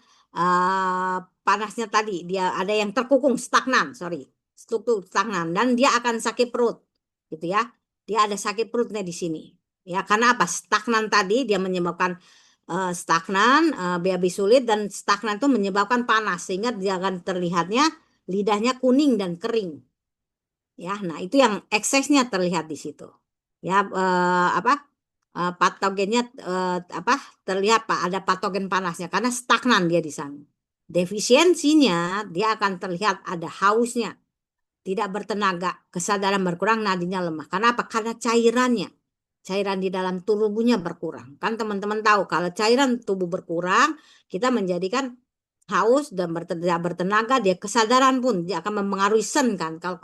Speaker 1: panasnya tadi, dia ada yang terkukung, stagnan, struktur stagnan, dan dia akan sakit perut, gitu ya. Dia ada sakit perutnya di sini. Ya, karena apa? Stagnan tadi dia menyebabkan stagnan, BAB sulit, dan stagnan itu menyebabkan panas sehingga dia akan terlihatnya lidahnya kuning dan kering. Ya, nah itu yang eksesnya terlihat di situ. Ya, patogennya apa terlihat Pak ada patogen panasnya karena stagnan dia di sana. Defisiensinya dia akan terlihat ada hausnya, tidak bertenaga, kesadaran berkurang, nadinya lemah. Karena apa? Karena cairan di dalam tubuhnya berkurang. Kan teman-teman tahu kalau cairan tubuh berkurang, kita menjadikan haus dan tidak bertenaga, dia kesadaran pun dia akan mempengaruhi sen kan kalau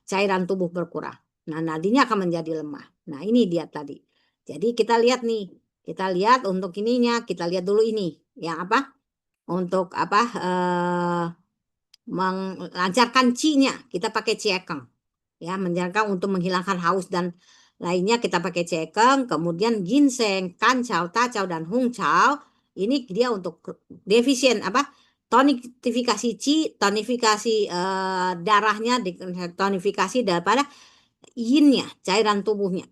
Speaker 1: cairan tubuh berkurang. Nah, nadinya akan menjadi lemah. Nah, ini dia tadi. Jadi kita lihat nih, kita lihat untuk ininya, kita lihat dulu ini, yang apa? Untuk apa? Melancarkan C-nya, kita pakai ciekeng. Ya, menjalankan untuk menghilangkan haus dan lainnya kita pakai cekeng, kemudian ginseng, kancau, tacau, dan hungcau. Ini dia untuk defisien apa? Tonifikasi qi, tonifikasi darahnya, tonifikasi daripada yinnya, cairan tubuhnya.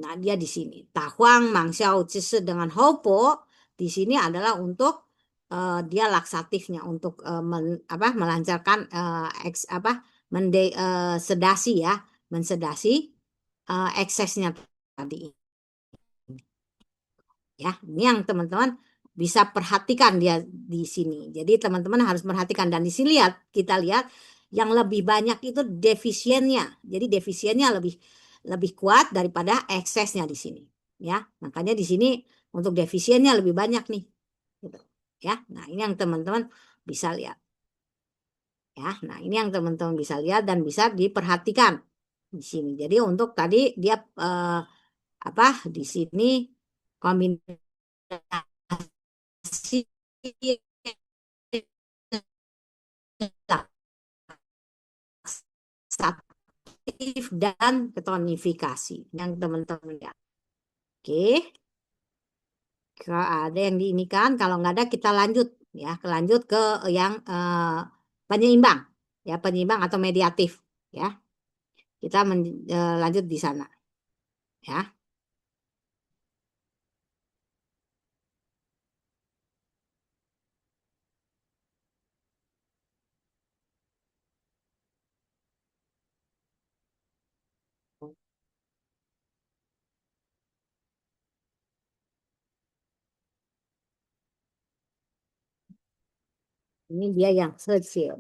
Speaker 1: Nah, dia di sini. Tahuang, mangxiao, cise dengan hopo di sini adalah untuk dia laksatifnya untuk melancarkan sedasi ya, mensedasi eksesnya tadi ya. Ini yang teman-teman bisa perhatikan dia di sini. Jadi teman-teman harus perhatikan dan di sini kita lihat yang lebih banyak itu defisiennya. Jadi defisiennya lebih kuat daripada eksesnya di sini ya. Makanya di sini untuk defisiennya lebih banyak nih. Gitu. Ya. Nah, ini yang teman-teman bisa lihat. Ya, nah ini yang teman-teman bisa lihat dan bisa diperhatikan di sini. Jadi untuk tadi dia di sini kombinasi laksatif dan ketonifikasi yang teman-teman lihat. Oke, kalau ada yang diinikan, kalau nggak ada kita lanjut ya, lanjut ke yang penyeimbang ya, penyeimbang atau mediatif ya. Kita lanjut di sana ya. Ini dia yang kecil.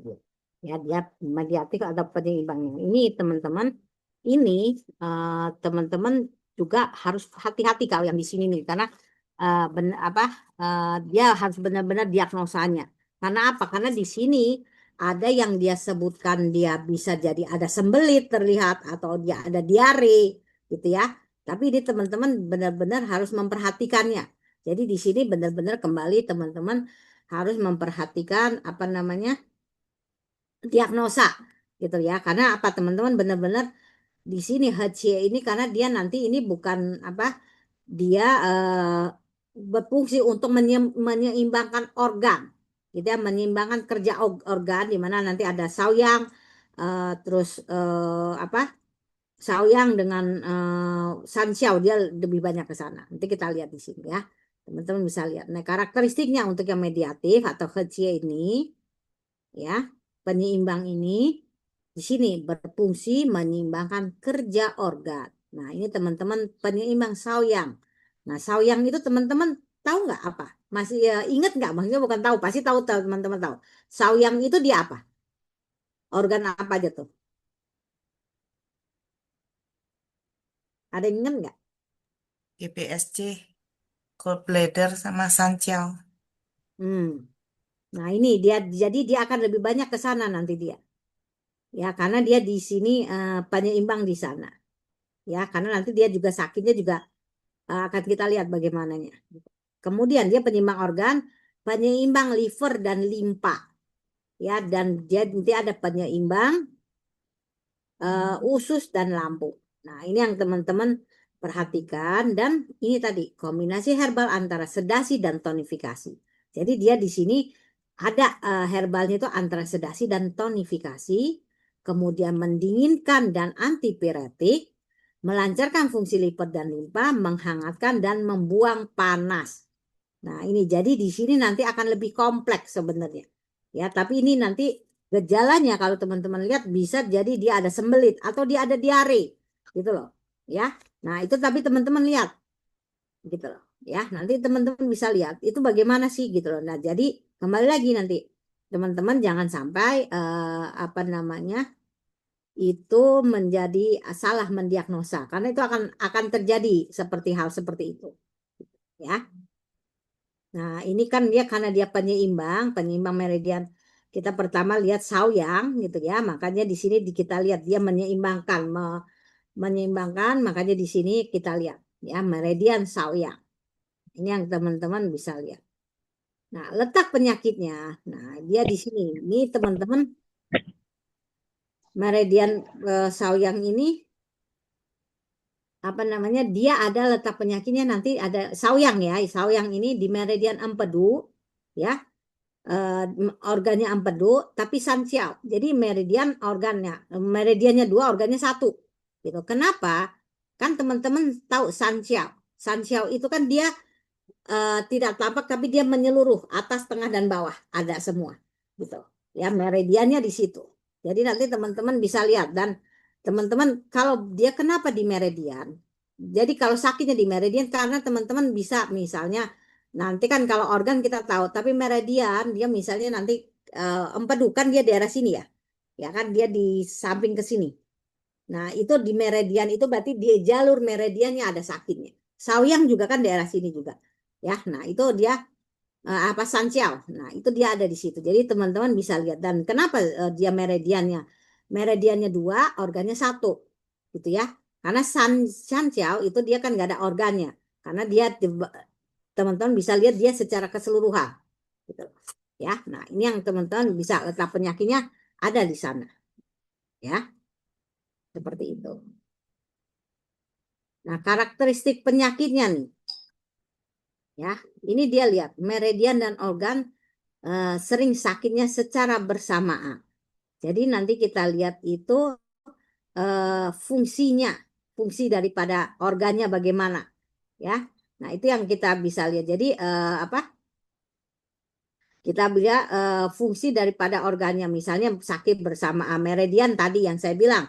Speaker 1: Ya, dia mediatif atau penyeimbangnya. Ini teman-teman, ini teman-teman juga harus hati-hati kalau yang di sini nih, karena dia harus benar-benar diagnosanya. Karena apa? Karena di sini ada yang dia sebutkan dia bisa jadi ada sembelit terlihat atau dia ada diare gitu ya. Tapi ini teman-teman benar-benar harus memperhatikannya. Jadi di sini benar-benar kembali teman-teman harus memperhatikan diagnosa gitu ya. Karena apa teman-teman benar-benar di sini HCE ini karena dia nanti ini bukan dia berfungsi untuk menyeimbangkan organ. Gitu ya, menyeimbangkan kerja organ di mana nanti ada sauyang terus sauyang dengan sanxiao dia lebih banyak ke sana. Nanti kita lihat di sini ya. Teman-teman bisa lihat. Nah, karakteristiknya untuk yang mediatif atau HCE ini ya, penyeimbang ini di sini berfungsi menyeimbangkan kerja organ. Nah, ini teman-teman penyeimbang sauyang. Nah, sauyang itu teman-teman tahu nggak apa? Masih ingat nggak? Maksudnya bukan tahu, pasti tahu teman-teman tahu. Sauyang itu dia apa? Organ apa aja tuh? Ada yang ingat nggak?
Speaker 5: GPSC, gallbladder sama Sanchiao.
Speaker 1: Nah, ini dia jadi dia akan lebih banyak ke sana nanti dia. Ya, karena dia di sini penyeimbang di sana. Ya, karena nanti dia juga sakitnya juga akan kita lihat bagaimananya. Kemudian dia penyeimbang organ, penyeimbang liver dan limpa. ya, dan dia nanti ada penyeimbang usus dan lambung. Nah, ini yang teman-teman perhatikan, dan ini tadi kombinasi herbal antara sedasi dan tonifikasi. Jadi dia di sini ada herbalnya itu antara sedasi dan tonifikasi, kemudian mendinginkan dan antipiretik, melancarkan fungsi lipid dan limpa, menghangatkan dan membuang panas. Nah, ini jadi di sini nanti akan lebih kompleks sebenarnya. Ya, tapi ini nanti gejalanya kalau teman-teman lihat bisa jadi dia ada sembelit atau dia ada diare gitu loh. Ya. Nah, itu tapi teman-teman lihat gitu loh. Ya, nanti teman-teman bisa lihat itu bagaimana sih gitu loh. Nah, jadi kembali lagi nanti teman-teman jangan sampai apa namanya? Itu menjadi salah mendiagnosa karena itu akan terjadi seperti hal seperti itu. Ya. Nah, ini kan dia karena dia penyeimbang meridian. Kita pertama lihat Saoyang gitu ya. Makanya di sini kita lihat dia menyeimbangkan, makanya di sini kita lihat ya meridian Saoyang. Ini yang teman-teman bisa lihat. Nah, letak penyakitnya. Nah, dia di sini. Ini teman-teman meridian Saoyang ini apa namanya? Dia ada letak penyakitnya nanti ada Saoyang ya. Saoyang ini di meridian empedu ya. Organnya empedu tapi Sanxiao. Jadi meridiannya 2, organnya 1. Gitu. Kenapa? Kan teman-teman tahu Sanxiao. Sanxiao itu kan dia tidak tampak tapi dia menyeluruh atas, tengah dan bawah, ada semua. Gitu. Ya, meridiannya di situ. Jadi nanti teman-teman bisa lihat dan teman-teman kalau dia kenapa di meridian? Jadi kalau sakitnya di meridian karena teman-teman bisa misalnya nanti kan kalau organ kita tahu, tapi meridian dia misalnya nanti empedu kan dia daerah sini ya. Ya kan dia di samping ke sini. Nah, itu di meridian itu berarti di jalur meridiannya ada sakitnya. Saoyang juga kan daerah sini juga. Ya, nah itu dia apa Sanxiao. Nah, itu dia ada di situ. Jadi teman-teman bisa lihat dan kenapa dia meridiannya? Meridiannya 2, organnya 1. Gitu ya. Karena Sanxiao itu dia kan nggak ada organnya. Karena dia teman-teman bisa lihat dia secara keseluruhan. Gitu. Ya, nah ini yang teman-teman bisa letak penyakitnya ada di sana. Ya, seperti itu. Nah, karakteristik penyakitnya nih. Ya, ini dia lihat meridian dan organ sering sakitnya secara bersamaan. Jadi nanti kita lihat itu fungsinya, fungsi daripada organnya bagaimana, ya. Nah, itu yang kita bisa lihat. Jadi apa? Kita bisa fungsi daripada organnya, misalnya sakit bersamaan meridian tadi yang saya bilang.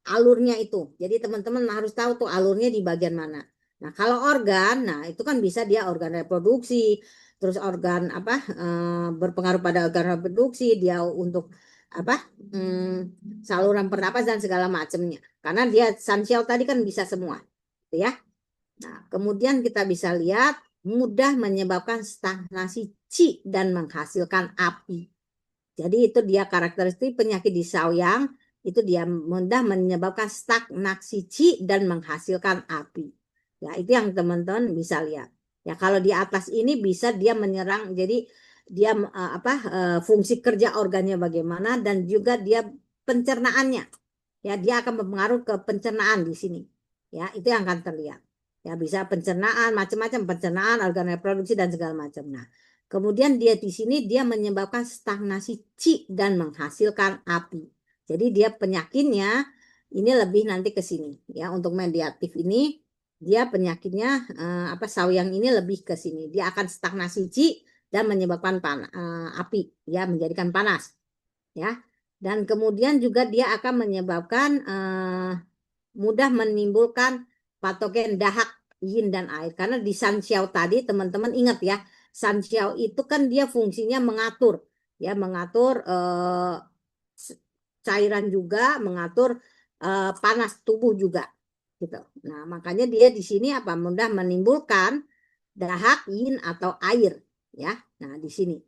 Speaker 1: Alurnya itu. Jadi teman-teman harus tahu tuh alurnya di bagian mana. Nah, kalau organ, nah itu kan bisa dia organ reproduksi, terus organ apa berpengaruh pada organ reproduksi, dia untuk apa saluran pernapas dan segala macamnya. Karena dia Sanxiao tadi kan bisa semua, gitu ya. Nah, kemudian kita bisa lihat mudah menyebabkan stagnasi qi dan menghasilkan api. Jadi itu dia karakteristik penyakit di Saoyang. Itu dia mudah menyebabkan stagnasi qi dan menghasilkan api. Ya, itu yang teman-teman bisa lihat. Ya, kalau di atas ini bisa dia menyerang, jadi dia fungsi kerja organnya bagaimana dan juga dia pencernaannya. Ya, dia akan berpengaruh ke pencernaan di sini. Ya, itu yang akan terlihat. Ya, bisa pencernaan, macam-macam pencernaan, organ reproduksi dan segala macam. Nah, kemudian dia di sini dia menyebabkan stagnasi qi dan menghasilkan api. Jadi dia penyakitnya ini lebih nanti ke sini ya. Untuk mediatif ini dia penyakitnya Saoyang ini lebih ke sini. Dia akan stagnasi qi dan menyebabkan api ya, menjadikan panas ya. Dan kemudian juga dia akan menyebabkan mudah menimbulkan patogen dahak yin dan air. Karena di Sanxiao tadi teman-teman ingat ya, Sanxiao itu kan dia fungsinya mengatur ya, mengatur cairan juga, mengatur panas tubuh juga gitu. Nah, makanya dia di sini mudah menimbulkan dahak yin atau air ya. Nah, di sini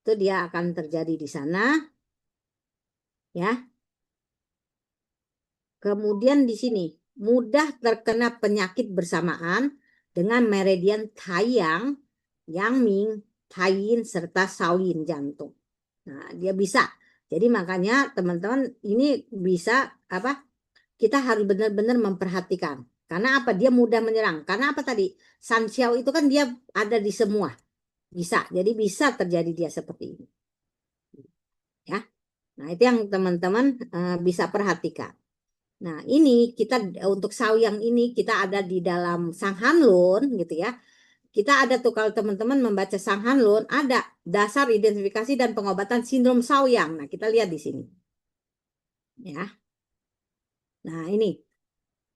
Speaker 1: itu dia akan terjadi di sana ya. Kemudian di sini mudah terkena penyakit bersamaan dengan meridian Taiyang, Yangming, Taiyin serta Shaoyin jantung. Nah, dia bisa. Jadi makanya teman-teman ini bisa apa? Kita harus benar-benar memperhatikan. Karena apa? Dia mudah menyerang. Karena apa tadi? San Xiao itu kan dia ada di semua. Bisa. Jadi bisa terjadi dia seperti ini. Ya. Nah, itu yang teman-teman bisa perhatikan. Nah, ini kita untuk sawyang ini kita ada di dalam Sang Hanlun gitu ya. Kita ada tuh kalau teman-teman membaca Sang Hanlun ada dasar identifikasi dan pengobatan sindrom sawyang. Nah, kita lihat di sini. Ya. Nah, ini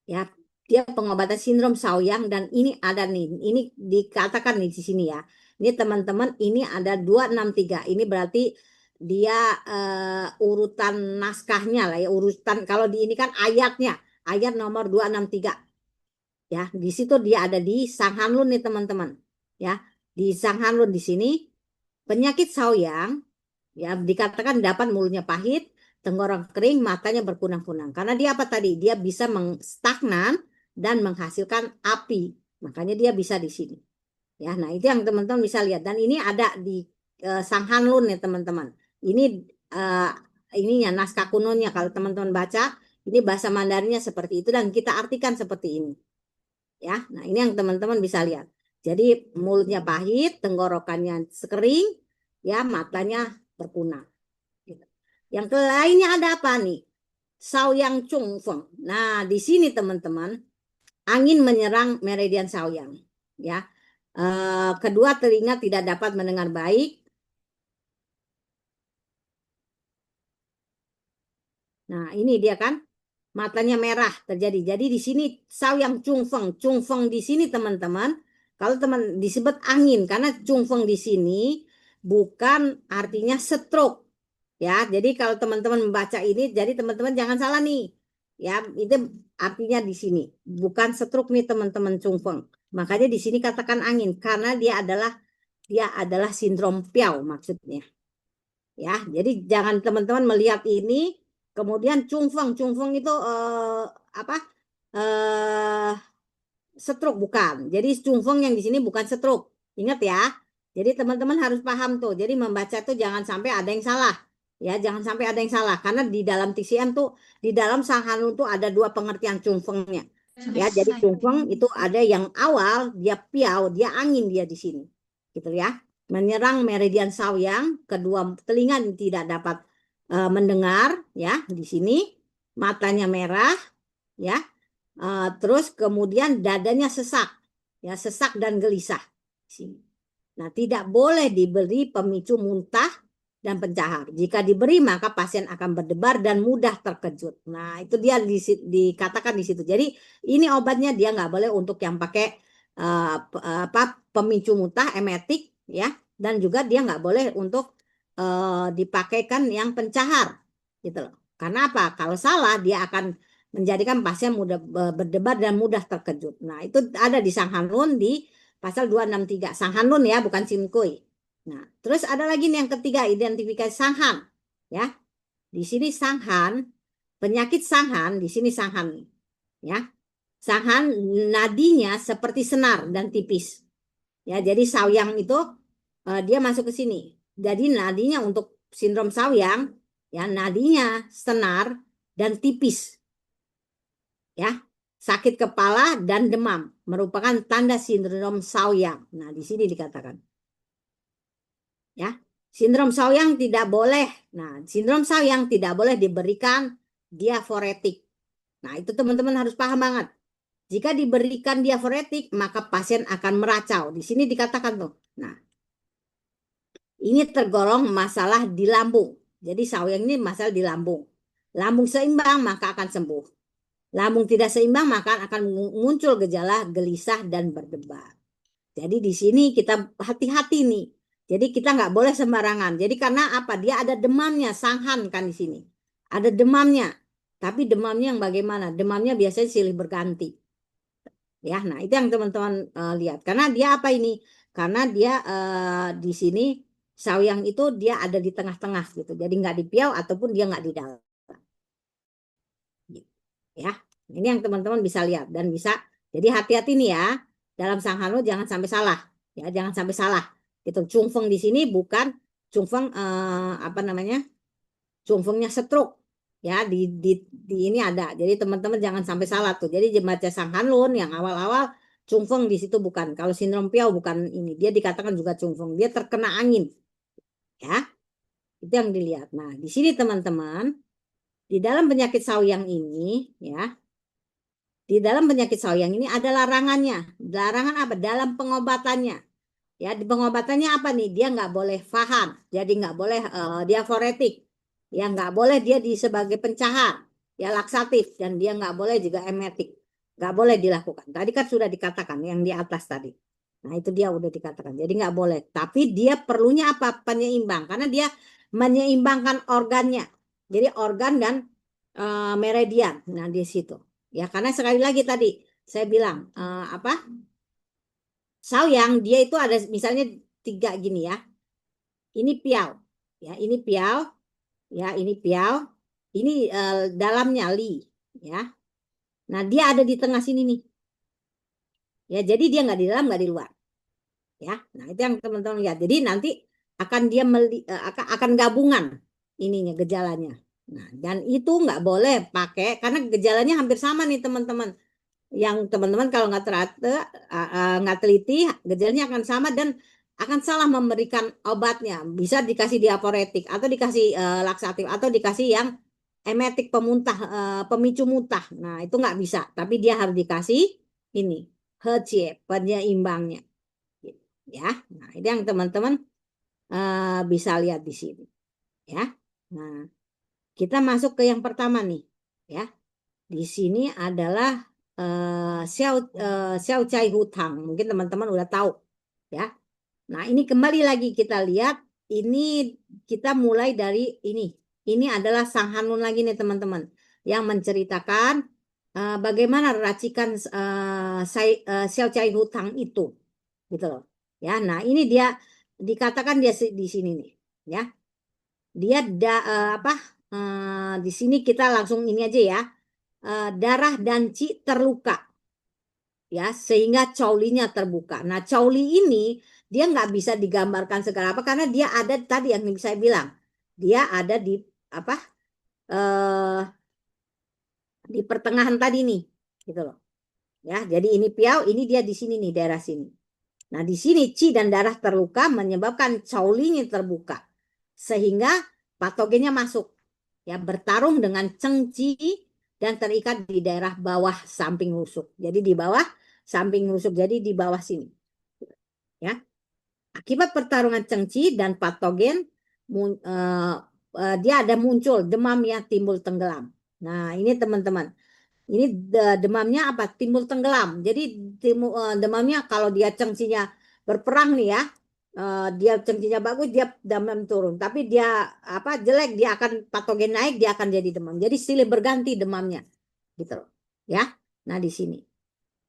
Speaker 1: ya dia pengobatan sindrom sawyang dan ini ada nih. Ini dikatakan nih di sini ya. Ini teman-teman ini ada 263. Ini berarti dia urutan naskahnya lah ya, urutan kalau di ini kan ayatnya, ayat nomor 263. Ya, di situ dia ada di Sang Hanlun nih teman-teman. Ya, di Sang Hanlun di sini penyakit sawyang ya dikatakan dapat mulutnya pahit, tenggorok kering, matanya berkunang-kunang. Karena dia apa tadi? Dia bisa stagnan dan menghasilkan api. Makanya dia bisa di sini. Ya, nah itu yang teman-teman bisa lihat dan ini ada di Sang Hanlun ya teman-teman. Ini ininya naskah kunonya kalau teman-teman baca, ini bahasa Mandarinnya seperti itu dan kita artikan seperti ini. Ya, nah ini yang teman-teman bisa lihat. Jadi mulutnya pahit, tenggorokannya sekering, ya matanya berkunang. Gitu. Yang lainnya ada apa nih? Saoyang Chongfeng. Nah, di sini teman-teman, angin menyerang meridian saoyang. Ya, kedua telinga tidak dapat mendengar baik. Nah, ini dia kan matanya merah terjadi. Jadi di sini saoyang Chongfeng. Chongfeng di sini teman-teman, kalau teman disebut angin karena Chongfeng di sini bukan artinya stroke. Ya, jadi kalau teman-teman membaca ini, jadi teman-teman jangan salah nih. Ya, itu artinya di sini bukan stroke nih teman-teman Chongfeng. Makanya di sini katakan angin karena dia adalah sindrom Piao maksudnya. Ya, jadi jangan teman-teman melihat ini kemudian Chongfeng itu apa? Stroke bukan. Jadi Chongfeng yang di sini bukan stroke. Ingat ya. Jadi teman-teman harus paham tuh. Jadi membaca tuh jangan sampai ada yang salah. Ya, jangan sampai ada yang salah karena di dalam TCM tuh di dalam Sang Hanlun tuh ada dua pengertian Chongfengnya. Ya, jadi Chongfeng itu ada yang awal dia piau, dia angin dia di sini. Gitu ya. Menyerang meridian saoyang, kedua telinga tidak dapat mendengar ya di sini, matanya merah ya. Terus kemudian dadanya sesak, ya sesak dan gelisah. Nah, tidak boleh diberi pemicu muntah dan pencahar. Jika diberi maka pasien akan berdebar dan mudah terkejut. Nah, itu dia dikatakan di situ. Jadi ini obatnya dia nggak boleh untuk yang pakai pemicu muntah emetik, ya, dan juga dia nggak boleh untuk dipakaikan yang pencahar, gitu loh. Karena apa? Kalau salah dia akan menjadikan pasien mudah berdebar dan mudah terkejut. Nah, itu ada di Sang Hanlun di pasal 263. Sang Hanlun ya, bukan Simkui. Nah, terus ada lagi nih yang ketiga, identifikasi Sanghan. Ya. Di sini Sanghan, penyakit Sanghan, di sini Sanghan. Ya. Sanghan nadinya seperti senar dan tipis. Ya, jadi saoyang itu dia masuk ke sini. Jadi nadinya untuk sindrom saoyang, ya nadinya senar dan tipis. Ya, sakit kepala dan demam merupakan tanda sindrom saoyang. Nah, di sini dikatakan. Ya, sindrom saoyang tidak boleh. Nah, sindrom saoyang tidak boleh diberikan diaforetik. Nah, itu teman-teman harus paham banget. Jika diberikan diaforetik, maka pasien akan meracau. Di sini dikatakan tuh. Nah, ini tergolong masalah di lambung. Jadi saoyang ini masalah di lambung. Lambung seimbang maka akan sembuh. Lambung tidak seimbang maka akan muncul gejala gelisah dan berdebar. Jadi di sini kita hati-hati nih. Jadi kita nggak boleh sembarangan. Jadi karena apa? Dia ada demamnya, Sanghan kan di sini. Ada demamnya. Tapi demamnya yang bagaimana? Demamnya biasanya silih berganti. Ya, nah itu yang teman-teman lihat. Karena dia apa ini? Karena dia di sini saoyang itu dia ada di tengah-tengah gitu. Jadi nggak di piau ataupun dia nggak di dalam. Ya, ini yang teman-teman bisa lihat dan bisa. Jadi hati-hati nih ya dalam Sang Hanlun jangan sampai salah. Ya, jangan sampai salah. Itu Chongfeng di sini bukan Chungfeng apa namanya? Chungfengnya stroke. Ya, di ini ada. Jadi teman-teman jangan sampai salah tuh. Jadi baca Sang Hanlun yang awal-awal Chungfeng di situ bukan. Kalau sindrom Piao bukan ini. Dia dikatakan juga Chungfeng. Dia terkena angin. Ya, itu yang dilihat. Nah, di sini teman-teman, di dalam penyakit sauyang ini, ya, di dalam penyakit sauyang ini ada larangannya. Larangan apa? Dalam pengobatannya. Ya, di pengobatannya apa nih? Dia nggak boleh fahan. Jadi nggak boleh diaforetik. Ya, nggak boleh dia sebagai pencahar. Ya, laksatif. Dan dia nggak boleh juga emetik. Nggak boleh dilakukan. Tadi kan sudah dikatakan yang di atas tadi. Nah, itu dia udah dikatakan. Jadi nggak boleh. Tapi dia perlunya apa? Penyeimbang. Karena dia menyeimbangkan organnya. Jadi organ dan meridian. Nah, di situ. Ya, karena sekali lagi tadi saya bilang apa? Sauyang dia itu ada misalnya 3 gini ya. Ini piau. Ya, ini piau. Ya, ini piau. Ini dalamnya li. Ya. Nah, dia ada di tengah sini nih. Ya, jadi dia nggak di dalam, nggak di luar. Ya, nah itu yang teman-teman lihat. Jadi nanti akan dia akan gabungan ininya gejalanya. Nah, dan itu nggak boleh pakai karena gejalanya hampir sama nih teman-teman. Yang teman-teman kalau nggak teliti, gejalanya akan sama dan akan salah memberikan obatnya. Bisa dikasih diaporetik atau dikasih laksatif atau dikasih yang emetik pemuntah, pemicu muntah. Nah, itu nggak bisa. Tapi dia harus dikasih ini, HCI, penyeimbangnya. Ya, nah itu yang teman-teman bisa lihat di sini. Ya, nah kita masuk ke yang pertama nih. Ya, di sini adalah Xiao Cai Hutang. Mungkin teman-teman udah tahu. Ya, nah ini kembali lagi kita lihat. Ini kita mulai dari ini. Ini adalah Sang Hanlun lagi nih teman-teman. Yang menceritakan bagaimana racikan Xiao Cai Hutang itu. Gitu loh. Ya, nah ini dia dikatakan dia di sini nih. Ya, dia apa? Di sini kita langsung ini aja ya. Darah dan Ci terluka. Ya, sehingga Choulinya terbuka. Nah, Chouli ini dia nggak bisa digambarkan segala apa karena dia ada tadi yang saya bilang. Dia ada di apa? eh di pertengahan tadi nih, gitu loh. Ya, jadi ini piau, ini dia di sini nih daerah sini. Nah, di sini Ci dan darah terluka menyebabkan Choulinya terbuka. Sehingga patogennya masuk. Ya, bertarung dengan Cheng Ci dan terikat di daerah bawah samping rusuk. Jadi di bawah samping rusuk. Jadi di bawah sini. Ya. Akibat pertarungan Cheng Ci dan patogen dia ada muncul demam yang timbul tenggelam. Nah, ini teman-teman. Ini demamnya apa? Timbul tenggelam. Jadi demamnya kalau dia cengcinya berperang nih ya, dia cengcinya bagus dia demam turun. Tapi dia apa jelek dia akan patogen naik dia akan jadi demam. Jadi silih berganti demamnya, gitu loh. Ya. Nah di sini.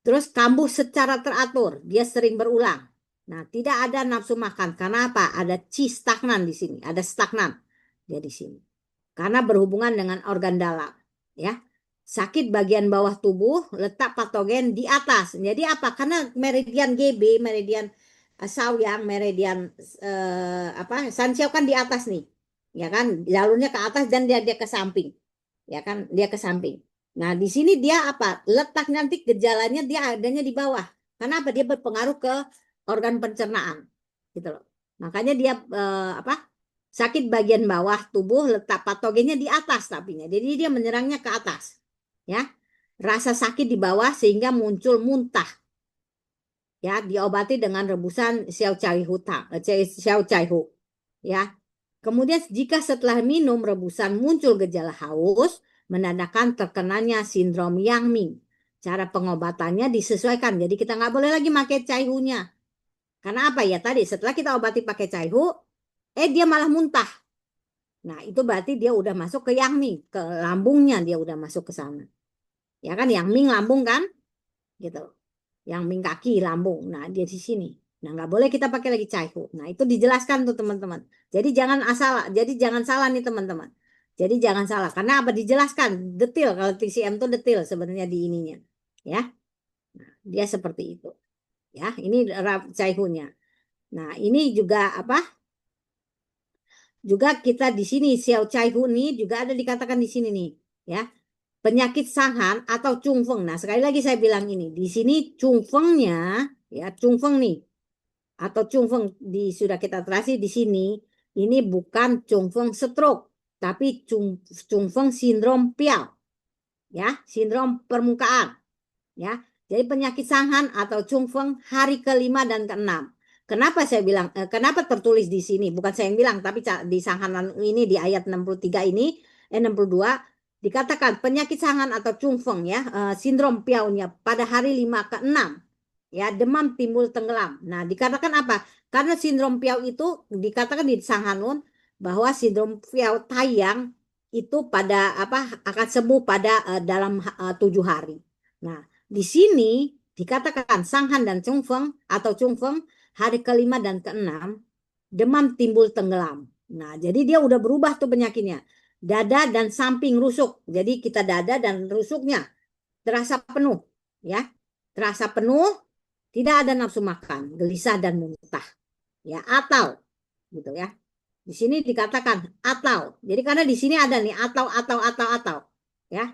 Speaker 1: Terus kambuh secara teratur, dia sering berulang. Nah tidak ada nafsu makan karena apa? Ada ci stagnan di sini, ada stagnan dia di sini. Karena berhubungan dengan organ dalam, ya. Sakit bagian bawah tubuh, letak patogen di atas. Jadi apa? Karena meridian GB, meridian Saoyang, meridian apa? Sanxiao kan di atas nih. Ya kan? Jalurnya ke atas dan dia ke samping. Ya kan? Dia ke samping. Nah, di sini dia apa? Letak nanti gejalanya dia adanya di bawah. Karena apa? Dia berpengaruh ke organ pencernaan. Gitu loh. Makanya dia apa? Sakit bagian bawah tubuh letak patogennya di atas tapinya. Jadi dia menyerangnya ke atas. Ya. Rasa sakit di bawah sehingga muncul muntah. Ya, diobati dengan rebusan Xiao Cai Hu. Ya. Kemudian jika setelah minum rebusan muncul gejala haus, menandakan terkenanya sindrom Yang Ming. Cara pengobatannya disesuaikan. Jadi kita nggak boleh lagi pakai caihunya. Karena apa ya tadi setelah kita obati pakai caihu, dia malah muntah. Nah, itu berarti dia udah masuk ke Yang Ming, ke lambungnya dia udah masuk ke sana. Ya kan Yang Ming lambung kan? Gitu. Yang Ming kaki lambung. Nah, dia di sini. Nah, nggak boleh kita pakai lagi caihu. Nah, itu dijelaskan tuh teman-teman. Jadi jangan salah nih teman-teman. Jadi jangan salah karena apa dijelaskan detail kalau TCM itu detail sebenarnya di ininya. Ya. Nah, dia seperti itu. Ya, ini caihunya. Nah, ini juga apa? juga kita di sini Xiao Chai Hu ini juga ada dikatakan di sini nih, ya. Penyakit Sanghan atau Chungfeng. Nah, sekali lagi saya bilang ini, di sini Chungfengnya, ya, Chungfeng nih, atau Chungfeng sudah kita terasi di sini, ini bukan Chungfeng stroke, tapi Chungfeng sindrom Piao, ya, sindrom permukaan, ya. Jadi penyakit Sanghan atau Chungfeng hari ke-5 dan ke-6. Kenapa saya bilang, kenapa tertulis di sini? Bukan saya yang bilang, tapi di Sanghan ini di ayat 63 ini, 62, dikatakan penyakit Sanghan atau Chungfeng, ya, sindrom Piao-nya pada hari 5 ke-6, ya, demam timbul tenggelam. Nah, dikatakan apa? Karena sindrom Piao itu dikatakan di Sanghanun bahwa sindrom Piao tayang itu pada akan sembuh pada dalam 7 hari. Nah, di sini dikatakan Sanghan dan Chungfeng atau Chungfeng hari ke-5 dan ke-6 demam timbul tenggelam. Nah, jadi dia udah berubah tuh penyakitnya. Dada dan samping rusuk. Jadi kita dada dan rusuknya terasa penuh, ya. Terasa penuh, tidak ada nafsu makan, gelisah dan muntah. Ya, atau gitu ya. Di sini dikatakan atau. Jadi karena di sini ada nih atau, ya.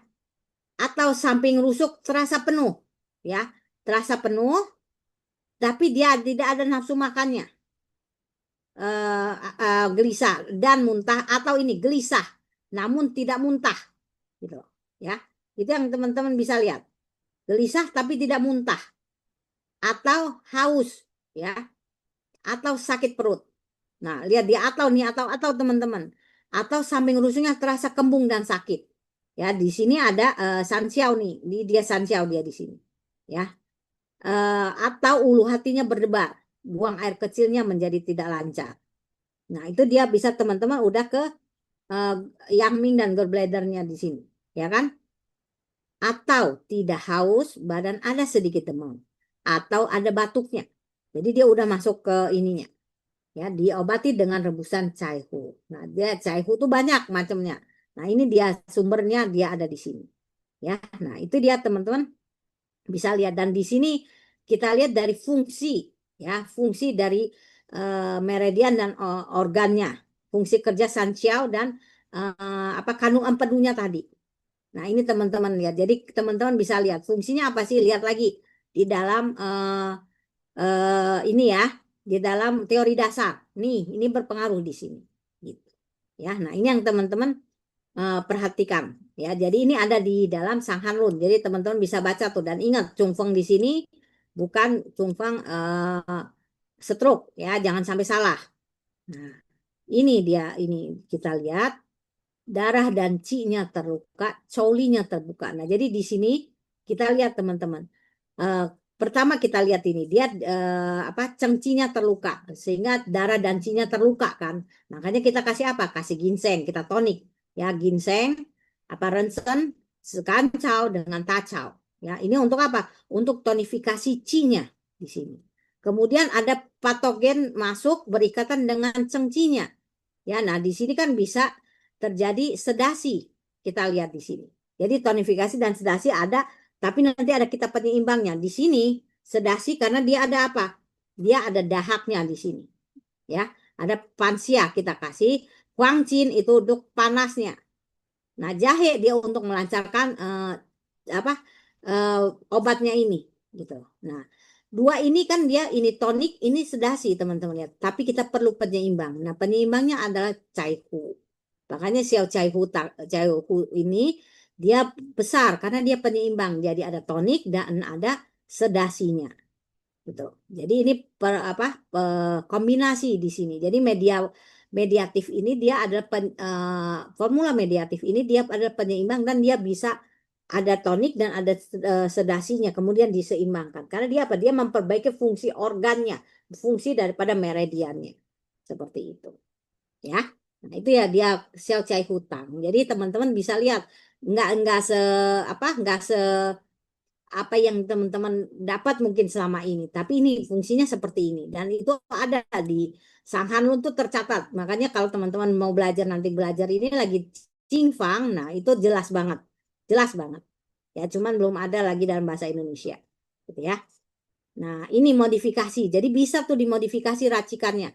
Speaker 1: Atau samping rusuk terasa penuh, ya. Terasa penuh, tapi dia tidak ada nafsu makannya, gelisah dan muntah, atau ini gelisah namun tidak muntah, gitu, ya. Itu yang teman-teman bisa lihat, gelisah tapi tidak muntah, atau haus, ya, atau sakit perut. Nah, lihat di atau nih, atau teman-teman, atau samping rusuknya terasa kembung dan sakit, ya. Di sini ada Sanxiao nih, dia Sanxiao dia di sini, ya. Atau ulu hatinya berdebar, buang air kecilnya menjadi tidak lancar. Nah, itu dia bisa teman-teman udah ke Yangming dan gallbladdernya di sini, ya kan? Atau tidak haus, badan ada sedikit demam, atau ada batuknya. Jadi dia udah masuk ke ininya, ya, diobati dengan rebusan caihu. Nah, dia caihu tuh banyak macamnya. Nah, ini dia sumbernya, dia ada di sini, ya. Nah, itu dia teman-teman bisa lihat, dan di sini kita lihat dari fungsi, ya, fungsi dari meridian dan organnya, fungsi kerja Sanxiao dan kandung empedunya tadi. Nah, ini teman-teman lihat. Jadi teman-teman bisa lihat fungsinya apa sih? Lihat lagi di dalam ini, ya, di dalam teori dasar. Nih, ini berpengaruh di sini, gitu. Ya, nah ini yang teman-teman perhatikan, ya. Jadi ini ada di dalam Sanghan Lun. Jadi teman-teman bisa baca tuh, dan ingat Chungfeng di sini bukan Chungfeng stroke, ya, jangan sampai salah. Nah, ini dia, ini kita lihat darah dan Qi-nya terluka, Choulinya terbuka. Nah, jadi di sini kita lihat teman-teman. Pertama kita lihat ini dia Chengqinya terluka, sehingga darah dan Qi-nya terluka kan. Makanya kita kasih apa? Kasih ginseng, kita tonik. Ya, ginseng, rensen, sekancau dengan tacau. Ya, ini untuk apa? Untuk tonifikasi Qi-nya di sini. Kemudian ada patogen masuk berikatan dengan Chengqinya. Ya, nah di sini kan bisa terjadi sedasi. Kita lihat di sini. Jadi tonifikasi dan sedasi ada, tapi nanti ada kita penyeimbangnya. Di sini sedasi karena dia ada apa? Dia ada dahaknya di sini. Ya, ada pansia kita kasih. Guangqin itu untuk panasnya. Nah, jahe dia untuk melancarkan obatnya ini, gitu. Nah, dua ini kan dia ini tonik, ini sedasi teman-teman lihat. Tapi kita perlu penyeimbang. Nah, penyeimbangnya adalah caihu. Makanya Xiao Caihu ini dia besar karena dia penyeimbang. Jadi ada tonik dan ada sedasinya. Gitu. Jadi ini kombinasi di sini. Jadi mediatif ini dia adalah formula mediatif ini dia adalah penyeimbang, dan dia bisa ada tonik dan ada sedasinya kemudian diseimbangkan. Karena dia apa? Dia memperbaiki fungsi organnya, fungsi daripada meridiannya. Seperti itu. Ya. Nah, itu ya dia Xiao Cai Hutang. Jadi teman-teman bisa lihat nggak se apa yang teman-teman dapat mungkin selama ini, tapi ini fungsinya seperti ini, dan itu ada di Sanghan Lun tuh tercatat. Makanya kalau teman-teman mau belajar ini lagi Qingfang, nah itu jelas banget ya, cuman belum ada lagi dalam bahasa Indonesia, gitu ya. Nah, ini modifikasi, jadi bisa tuh dimodifikasi racikannya,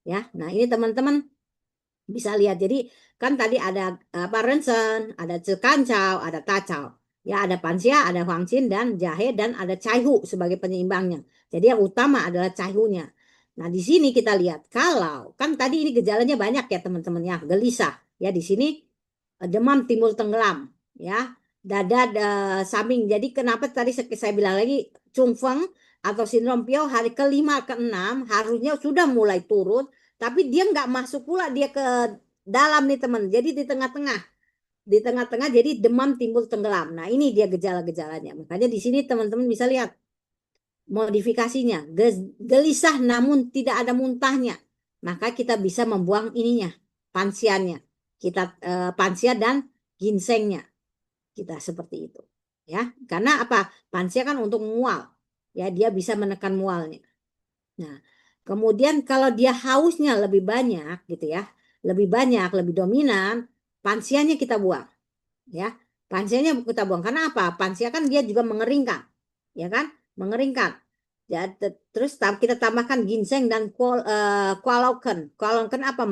Speaker 1: ya. Nah, ini teman-teman Bisa lihat. Jadi kan tadi ada apa Rensen, ada Cekancau, ada Tacau. Ya, ada Pansia, ada Huangqin dan Jahe dan ada Caihu sebagai penyeimbangnya. Jadi yang utama adalah Caihunya. Nah, di sini kita lihat kalau kan tadi ini gejalanya banyak ya teman-teman ya, gelisah. Ya di sini demam timbul tenggelam ya. Dada samping. Jadi kenapa tadi saya bilang lagi Chungfeng atau sindrom Piao hari ke-5 ke-6 harusnya sudah mulai turun, tapi dia nggak masuk pula dia ke dalam nih teman. Jadi di tengah-tengah jadi demam timbul tenggelam. Nah ini dia gejala-gejalanya. Makanya di sini teman-teman bisa lihat modifikasinya. Gelisah namun tidak ada muntahnya. Maka kita bisa membuang ininya, pansiannya. Kita pansia dan ginsengnya. Kita seperti itu. Ya, karena apa? Pansia kan untuk mual. Ya, dia bisa menekan mualnya. Nah, kemudian kalau dia hausnya lebih banyak gitu ya, lebih banyak, lebih dominan, pansianya kita buang, ya. Pansianya kita buang karena apa? Pansia kan dia juga mengeringkan, ya kan? Mengeringkan. Ya, terus kita tambahkan ginseng dan kualauken. Kualauken apa?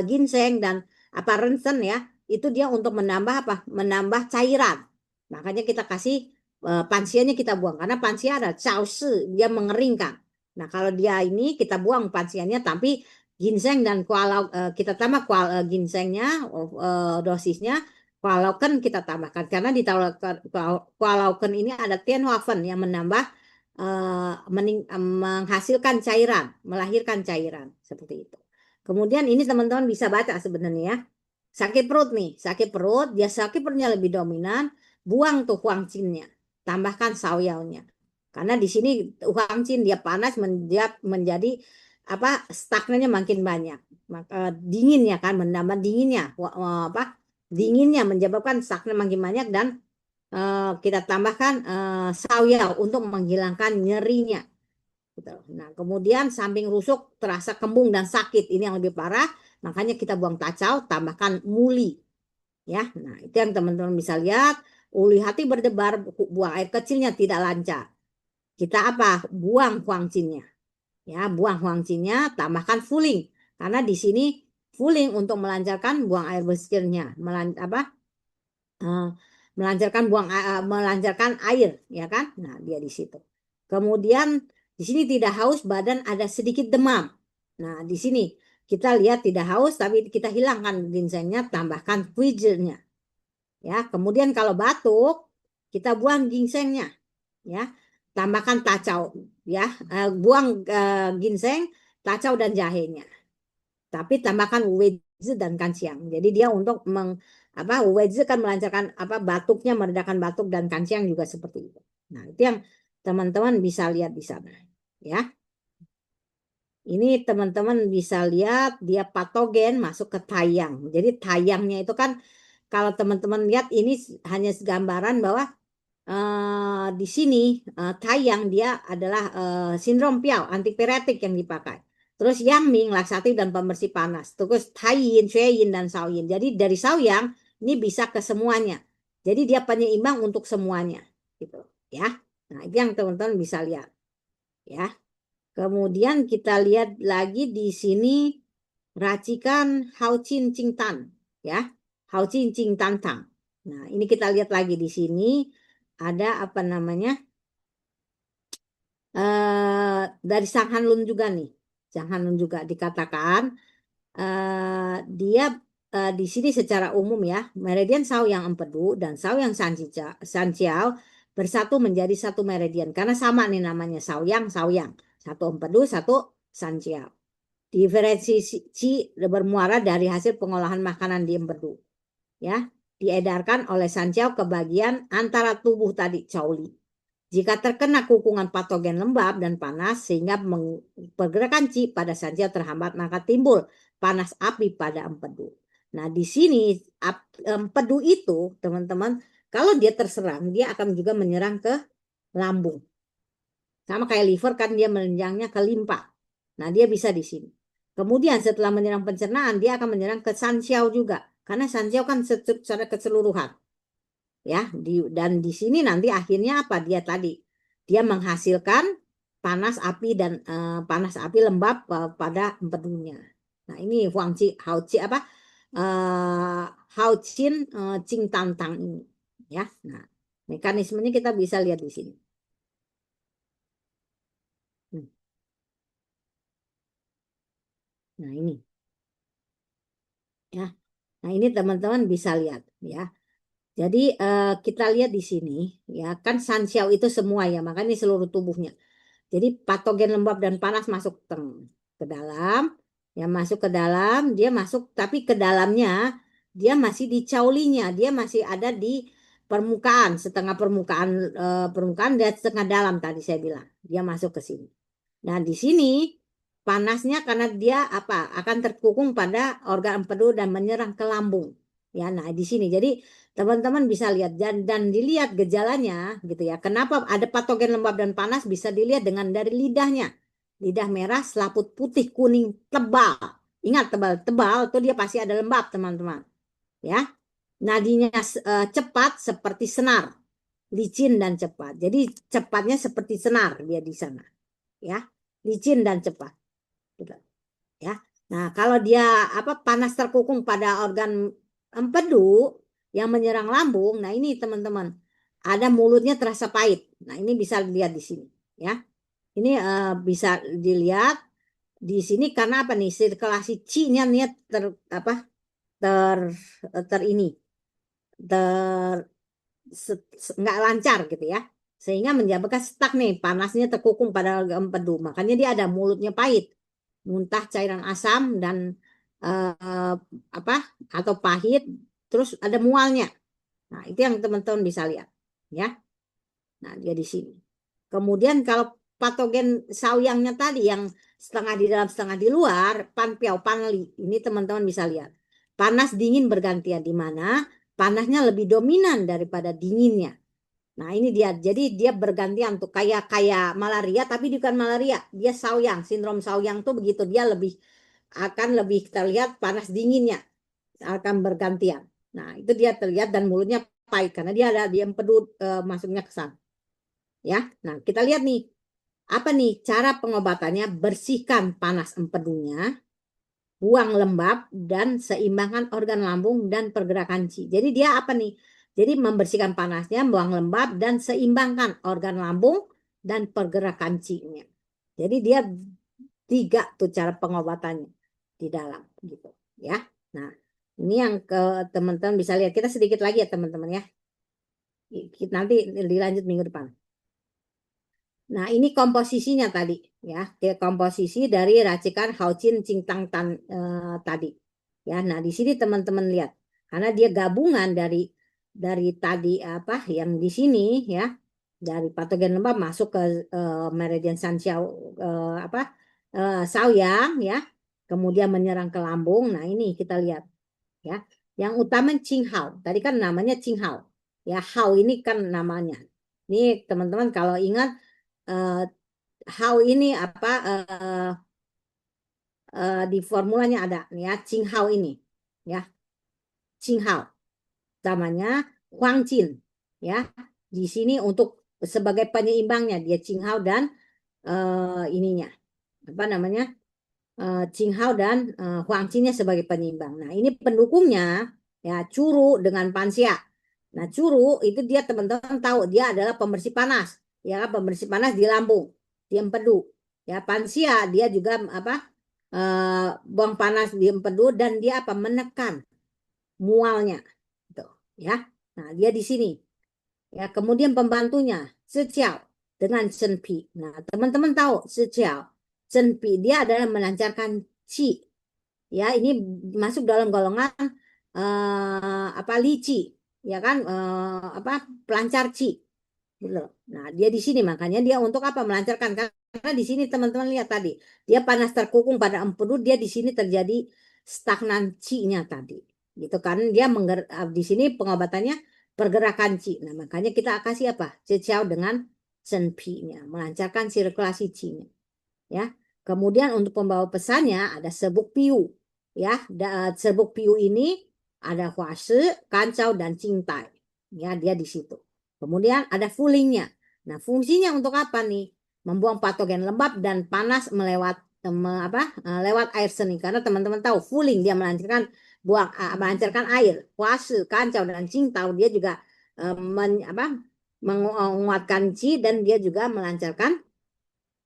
Speaker 1: Ginseng dan apa rensen ya? Itu dia untuk menambah apa? Menambah cairan. Makanya kita kasih pansianya kita buang karena pansia ada causi, dia mengeringkan. Nah, kalau dia ini kita buang pansiannya tapi ginseng dan kita tambah ginsengnya dosisnya kualauken kita tambahkan karena di kualauken ini ada tianhuafen yang menambah menghasilkan cairan, melahirkan cairan seperti itu. Kemudian ini teman-teman bisa baca sebenarnya ya. Sakit perut nih, sakit perut, dia sakit perutnya lebih dominan, buang tuh huangqinnya, tambahkan saoyaonya. Karena di sini huangqin dia panas menjadi apa stagnannya makin banyak. Maka dinginnya kan menambah dinginnya apa dinginnya menyebabkan stagnan makin banyak dan kita tambahkan saoyao untuk menghilangkan nyerinya. Nah, kemudian samping rusuk terasa kembung dan sakit, ini yang lebih parah, makanya kita buang tacau, tambahkan muli. Ya, nah itu yang teman-teman bisa lihat, uli hati berdebar, buang air kecilnya tidak lancar. Kita apa? Buang huangqinnya. Ya, buang huangqinnya, tambahkan fuling. Karena di sini fuling untuk melancarkan buang air besarnya, melancarkan air, ya kan? Nah, dia di situ. Kemudian di sini tidak haus, badan ada sedikit demam. Nah, di sini kita lihat tidak haus, tapi kita hilangkan ginsengnya, tambahkan puijernya. Ya, kemudian kalau batuk, kita buang ginsengnya, ya, tambahkan tacau, ya, buang ginseng, tacau dan jahenya. Tapi tambahkan uweizi dan kansiang. Jadi dia untuk uweizi kan melancarkan batuknya, meredakan batuk dan kansiang juga seperti itu. Nah, itu yang teman-teman bisa lihat di sana, ya. Ini teman-teman bisa lihat dia patogen masuk ke tayang. Jadi tayangnya itu kan kalau teman-teman lihat ini hanya gambaran bahwa di sini tayang dia adalah sindrom Piao antipiretik yang dipakai. Terus Yangming laksatif dan pembersih panas. Terus Taiyin, Shuiyin dan Shaoyin. Jadi dari Shaoyang ini bisa ke semuanya. Jadi dia penyeimbang untuk semuanya gitu ya. Nah, itu yang teman-teman bisa lihat ya. Kemudian kita lihat lagi di sini racikan Haoqin Qingtan ya. Haoqin Qingtan Tang. Nah, ini kita lihat lagi di sini ada apa namanya? Dari Sang Hanlun juga nih. Sang Hanlun juga dikatakan dia di sini secara umum ya, meridian Shaoyang Empedu dan Shaoyang Sanjiao bersatu menjadi satu meridian karena sama nih namanya Shaoyang. Satu Empedu, satu Sanjiao. Diferensiasi bermuara dari hasil pengolahan makanan di Empedu. Ya, diedarkan oleh Sanjiao ke bagian antara tubuh tadi Cauli. Jika terkena kukungan patogen lembab dan panas sehingga pergerakan Qi pada Sanjiao terhambat, maka timbul panas api pada Empedu. Nah, di sini Empedu itu, teman-teman, kalau dia terserang, dia akan juga menyerang ke lambung. Sama kayak liver kan dia menjenjangnya ke limpa. Nah, dia bisa di sini. Kemudian setelah menyerang pencernaan, dia akan menyerang ke Sanjiao juga. Karena Sanjiao kan secara keseluruhan. Ya, dan di sini nanti akhirnya apa? Dia menghasilkan panas api dan panas api lembab pada empedunya. Nah, ini Huangqi, Haoqi apa? Haoqin Qingtangtang ini ya. Nah, mekanismenya kita bisa lihat di sini. Hmm. Nah, ini ya. Nah, ini teman-teman bisa lihat ya. Jadi kita lihat di sini ya, kan Sanxiao itu semua ya, makanya seluruh tubuhnya. Jadi patogen lembab dan panas masuk ke dalam, ya masuk ke dalam, dia masuk, tapi ke dalamnya dia masih di caulinya, dia masih ada di permukaan, setengah permukaan, permukaan dan setengah dalam tadi saya bilang, dia masuk ke sini. Nah, di sini panasnya karena dia apa akan terkukung pada organ empedu dan menyerang ke lambung. Ya, nah di sini. Jadi teman-teman bisa lihat dan dilihat gejalanya gitu ya. Kenapa ada patogen lembab dan panas bisa dilihat dengan dari lidahnya. Lidah merah, selaput putih, kuning, tebal. Ingat tebal-tebal tuh dia pasti ada lembab, teman-teman. Ya. Nadinya cepat seperti senar, licin dan cepat. Jadi cepatnya seperti senar dia di sana. Ya, licin dan cepat. Gitu. Ya. Nah, kalau dia apa panas terkukung pada organ empedu yang menyerang lambung, nah ini teman-teman, ada mulutnya terasa pahit. Nah, ini bisa dilihat di sini, ya. Ini bisa dilihat di sini karena apa nih? Sirkulasi qi-nya nih apa? ter ter ini ter nggak lancar gitu ya, sehingga menyebabkan stuck nih, panasnya terkukung pada organ empedu. Makanya dia ada mulutnya pahit, muntah cairan asam dan apa atau pahit, terus ada mualnya. Nah, itu yang teman-teman bisa lihat ya. Nah, dia di sini. Kemudian kalau patogen saoyangnya tadi yang setengah di dalam setengah di luar, panpiao panli, ini teman-teman bisa lihat. Panas dingin bergantian, di mana panasnya lebih dominan daripada dinginnya. Nah, ini dia. Jadi dia bergantian tuh kayak malaria, tapi bukan malaria. Dia saoyang, sindrom saoyang tuh begitu. Dia akan lebih terlihat panas dinginnya akan bergantian. Nah, itu dia terlihat dan mulutnya pahit karena dia empedu masuknya ke sana. Ya. Nah, kita lihat nih. Apa nih cara pengobatannya? Bersihkan panas empedunya, buang lembab dan seimbangkan organ lambung dan pergerakan qi. Jadi dia apa nih? Jadi membersihkan panasnya, buang lembab dan seimbangkan organ lambung dan pergerakan qi-nya. Jadi dia 3 tuh cara pengobatannya di dalam gitu ya. Nah, ini yang ke teman-teman bisa lihat. Kita sedikit lagi ya teman-teman ya. Nanti dilanjut minggu depan. Nah, ini komposisinya tadi ya, komposisi dari racikan Haoqin Qingtangtan tadi. Ya, nah di sini teman-teman lihat, karena dia gabungan dari tadi apa yang di sini ya, dari patogen lembab masuk ke meridian Sanxiao apa Saoyang ya, kemudian menyerang ke lambung. Nah, ini kita lihat ya. Yang utama Qinghao. Tadi kan namanya Qinghao. Ya, Hao ini kan namanya. Ini teman-teman kalau ingat Hao ini apa di formulanya ada ya, Qinghao ini ya, Qinghao namanya Huangqin ya. Di sini untuk sebagai penyeimbangnya dia Qinghao dan ininya apa namanya Qinghao dan Huangqinnya sebagai penyeimbang. Nah, ini pendukungnya ya Curu dengan Pansia. Nah, Curu itu dia teman-teman tahu dia adalah pembersih panas ya, pembersih panas di lambung, di empedu. Ya, Pansia dia juga apa buang panas di empedu dan dia apa menekan mualnya gitu ya. Nah, dia di sini. Ya, kemudian pembantunya Ziciao dengan Senpi. Nah, teman-teman tahu Ziciao, Senpi dia adalah melancarkan qi. Ya, ini masuk dalam golongan apa lici, ya kan? Apa pelancar qi. Gitu. Nah, dia di sini makanya dia untuk apa melancarkan, karena di sini teman-teman lihat tadi, dia panas terkukung pada empedu, dia di sini terjadi stagnan qi-nya tadi. Gitu kan? Dia di sini pengobatannya pergerakan qi. Nah, makanya kita kasih apa? Ziciao dengan Senpi-nya, melancarkan sirkulasi qi-nya. Ya. Kemudian untuk pembawa pesannya ada serbuk piu. Ya, serbuk piu ini ada Huashi, Kancau dan Qingtai. Ya, dia di situ. Kemudian ada fulingnya. Nah, fungsinya untuk apa nih? Membuang patogen lembab dan panas lewat air seni karena teman-teman tahu Fuling dia melancarkan air, Kuase, Kancau dan Qingtao dia juga menguatkan Qi dan dia juga melancarkan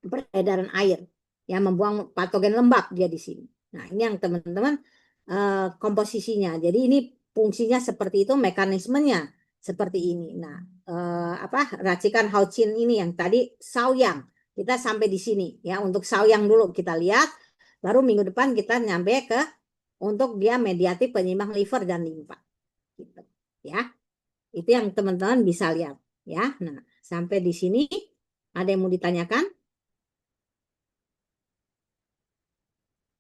Speaker 1: peredaran air, ya membuang patogen lembab dia di sini. Nah ini yang teman-teman komposisinya. Jadi ini fungsinya seperti itu, mekanismenya seperti ini. Nah racikan Haoqin ini yang tadi Shaoyang. Kita sampai di sini ya. Untuk Shaoyang dulu kita lihat, baru minggu depan kita nyampe ke untuk dia mediatif penyeimbang liver dan limfa. Gitu. Ya, itu yang teman-teman bisa lihat ya. Nah, sampai di sini ada yang mau ditanyakan?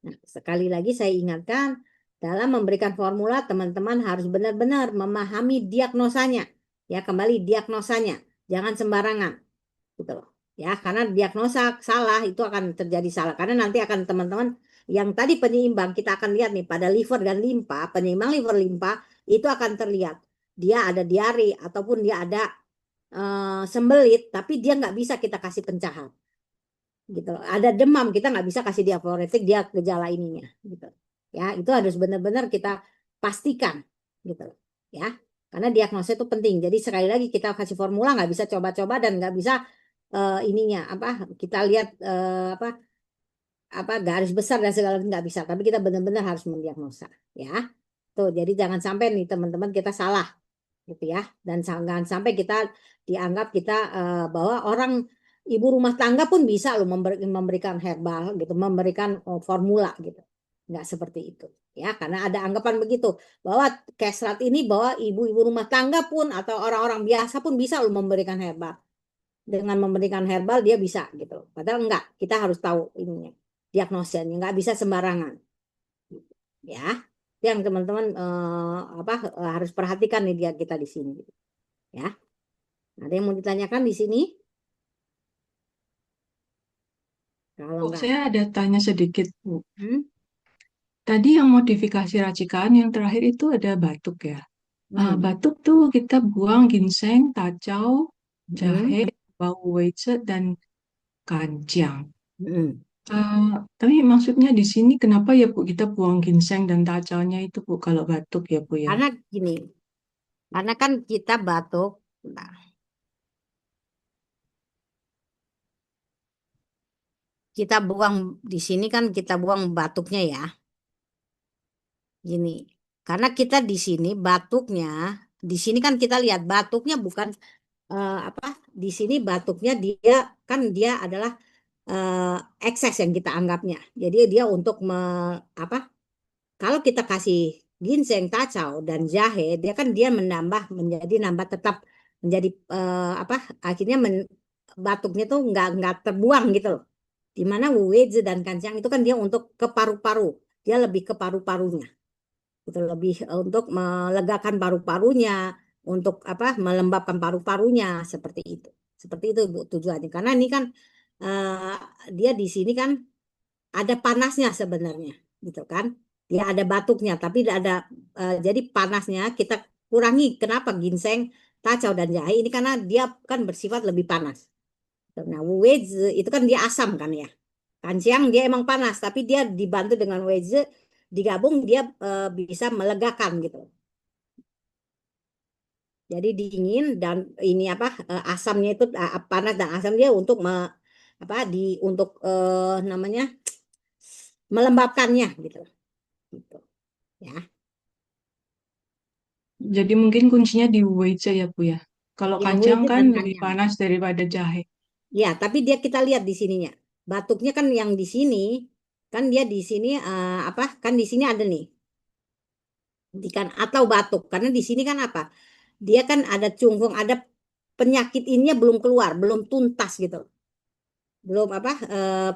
Speaker 1: Nah, sekali lagi saya ingatkan, dalam memberikan formula teman-teman harus benar-benar memahami diagnosanya. Ya, kembali diagnosanya, jangan sembarangan. Gitu loh. Ya, karena diagnosa salah itu akan terjadi salah. Karena nanti akan teman-teman yang tadi penyeimbang kita akan lihat nih pada liver dan limpa, penyeimbang liver limpa itu akan terlihat. Dia ada diare ataupun dia ada sembelit, tapi dia nggak bisa kita kasih pencahar. Gitu loh. Ada demam kita nggak bisa kasih diaporetik, dia gejala ininya. Gitu. Ya, itu harus benar-benar kita pastikan. Gitu loh. Ya, karena diagnosa itu penting. Jadi sekali lagi kita kasih formula nggak bisa coba-coba dan nggak bisa ininya kita lihat garis besar dan segala nggak bisa. Tapi kita benar-benar harus mendiagnosa. Ya, tuh. Jadi jangan sampai nih teman-teman kita salah, gitu ya. Dan jangan sampai kita dianggap kita bahwa orang ibu rumah tangga pun bisa loh memberikan herbal gitu, memberikan formula gitu. Nggak seperti itu ya, karena ada anggapan begitu bahwa kesrat ini bahwa ibu-ibu rumah tangga pun atau orang-orang biasa pun bisa loh memberikan herbal. Dengan memberikan herbal dia bisa gitu. Padahal enggak, kita harus tahu ininya, diagnosisnya, nggak bisa sembarangan. Ya, itu yang teman-teman harus perhatikan nih dia kita di sini. Ya, ada yang mau ditanyakan di sini? Kalau
Speaker 4: Bu,
Speaker 1: enggak,
Speaker 4: saya ada tanya sedikit, Bu.
Speaker 1: hmm?
Speaker 4: Tadi yang modifikasi racikan yang terakhir itu ada batuk ya.
Speaker 1: Hmm.
Speaker 4: Batuk tuh kita buang ginseng, kacau,
Speaker 1: Hmm.
Speaker 4: jahe, bawang weize, dan kacang.
Speaker 1: Hmm.
Speaker 4: Tapi maksudnya di sini kenapa ya Bu kita buang ginseng dan kacaunya itu Bu kalau batuk ya Bu ya?
Speaker 1: Karena gini, karena kan kita batuk, nah, kita buang di sini kan kita buang batuknya ya, gini. Karena kita di sini batuknya, di sini kan kita lihat batuknya bukan di sini batuknya dia adalah ekses yang kita anggapnya. Jadi dia untuk kalau kita kasih ginseng, kacau dan jahe, dia menjadi nambah tetap menjadi akhirnya batuknya tuh nggak terbuang gitu loh. Dimana wuweze dan kancang itu kan dia untuk ke paru-paru, dia lebih ke paru-parunya, gitu lebih untuk melegakan paru-parunya, untuk melembabkan paru-parunya seperti itu Bu tujuannya. Karena ini kan eh, dia di sini kan ada panasnya sebenarnya, gitu kan? Dia ada batuknya, tapi ada jadi panasnya kita kurangi. Kenapa ginseng, kacau dan jahe ini karena dia kan bersifat lebih panas. Nah, wedge itu kan dia asam kan ya. Kanciang dia emang panas, tapi dia dibantu dengan wedge digabung dia bisa melegakan gitu. Jadi dingin dan ini asamnya itu panas dan asam dia untuk untuk namanya melembabkannya gitu. Gitu. Ya.
Speaker 4: Jadi mungkin kuncinya di weize ya Bu ya. Kalau
Speaker 1: Ya,
Speaker 4: kacang
Speaker 1: wedge
Speaker 4: kan
Speaker 1: dan
Speaker 4: lebih
Speaker 1: kanyang.
Speaker 4: panas daripada jahe.
Speaker 1: Ya, tapi kita lihat di sininya. Batuknya kan yang di sini kan dia di sini kan di sini ada nih. Kan atau batuk karena di sini kan dia kan ada cungkung, ada penyakit ininya belum keluar, belum tuntas gitu, belum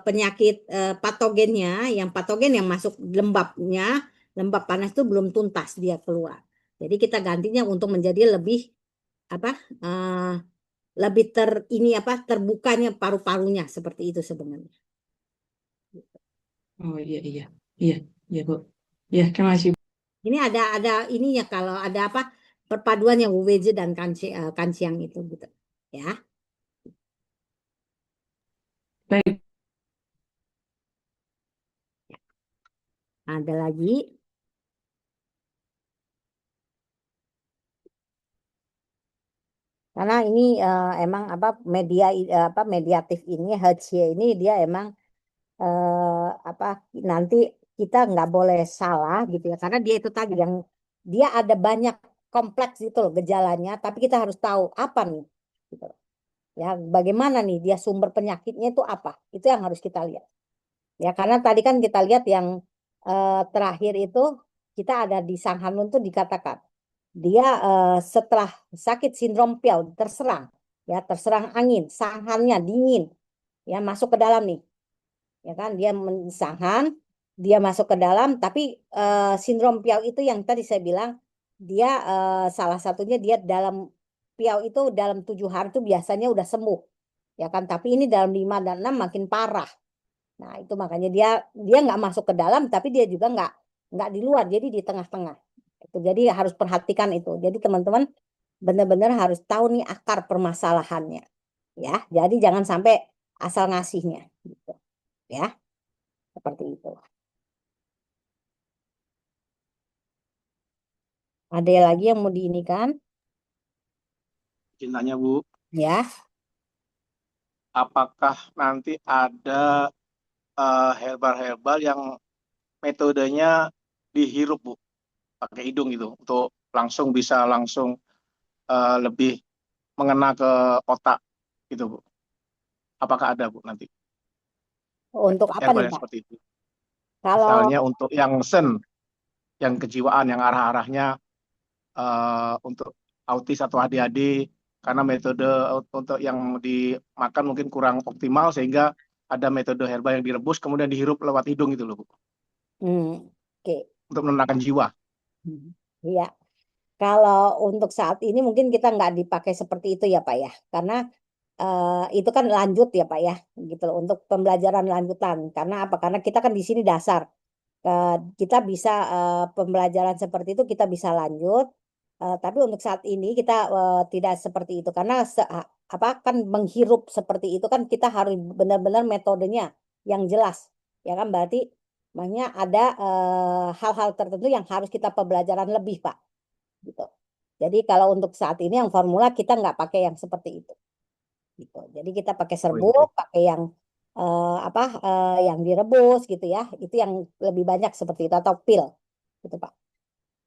Speaker 1: penyakit patogennya, yang patogen yang masuk lembab panas itu belum tuntas dia keluar. Jadi kita gantinya untuk menjadi lebih apa eh, lebih terbukanya paru-parunya seperti itu sebenarnya.
Speaker 4: Oh iya iya. Iya, iya Bu. Ya, terima kasih.
Speaker 1: Ini ada ininya kalau ada perpaduan yang UWJ dan kanciang itu gitu. Ya.
Speaker 4: Baik.
Speaker 1: Ada lagi. Karena ini emang mediatif ini HCI ini dia emang apa nanti kita nggak boleh salah gitu ya, karena dia itu tadi yang dia ada banyak kompleks itu loh gejalanya, tapi kita harus tahu apa nih gitu loh. Ya bagaimana nih dia sumber penyakitnya itu apa, itu yang harus kita lihat ya, karena tadi kan kita lihat yang terakhir itu kita ada di Sang Hanun tuh dikatakan dia setelah sakit sindrom Piau terserang angin, sanghannya dingin ya, masuk ke dalam nih ya kan, dia mensanghan, dia masuk ke dalam, tapi sindrom Piau itu yang tadi saya bilang dia salah satunya dia dalam Piau itu dalam 7 hari itu biasanya udah sembuh ya kan, tapi ini dalam 5 dan 6 makin parah. Nah itu makanya dia nggak masuk ke dalam, tapi dia juga nggak di luar, jadi di tengah-tengah itu, jadi harus perhatikan itu. Jadi teman-teman benar-benar harus tahu nih akar permasalahannya ya, jadi jangan sampai asal ngasihnya gitu ya, seperti itu. Ada lagi yang mau diinikan
Speaker 7: Izin tanya Bu,
Speaker 1: ya?
Speaker 7: apakah nanti ada herbal-herbal yang metodenya dihirup Bu, pakai hidung gitu, untuk bisa langsung lebih mengena ke otak gitu Bu? Apakah ada Bu nanti
Speaker 1: Untuk apa
Speaker 7: herbal
Speaker 1: nih
Speaker 7: yang
Speaker 1: Pak?
Speaker 7: seperti itu?
Speaker 1: Kalau
Speaker 7: Misalnya untuk yang yang kejiwaan, yang arah-arahnya untuk autis atau ADHD, karena metode untuk yang dimakan mungkin kurang optimal, sehingga ada metode herbal yang direbus kemudian dihirup lewat hidung gitu loh Bu,
Speaker 1: oke.
Speaker 7: untuk menenangkan jiwa.
Speaker 1: Iya, kalau untuk saat ini mungkin kita nggak dipakai seperti itu ya Pak ya, karena itu kan lanjut ya Pak ya, gitu loh, untuk pembelajaran lanjutan. Karena apa? Karena kita kan di sini dasar. Kita bisa pembelajaran seperti itu kita bisa lanjut, tapi untuk saat ini kita tidak seperti itu, karena kan menghirup seperti itu kan kita harus benar-benar metodenya yang jelas ya kan, berarti makanya ada hal-hal tertentu yang harus kita pembelajaran lebih Pak gitu. Jadi kalau untuk saat ini yang formula kita nggak pakai yang seperti itu gitu. Jadi kita pakai serbuk, pakai yang yang direbus gitu ya. Itu yang lebih banyak seperti itu, atau pil gitu Pak.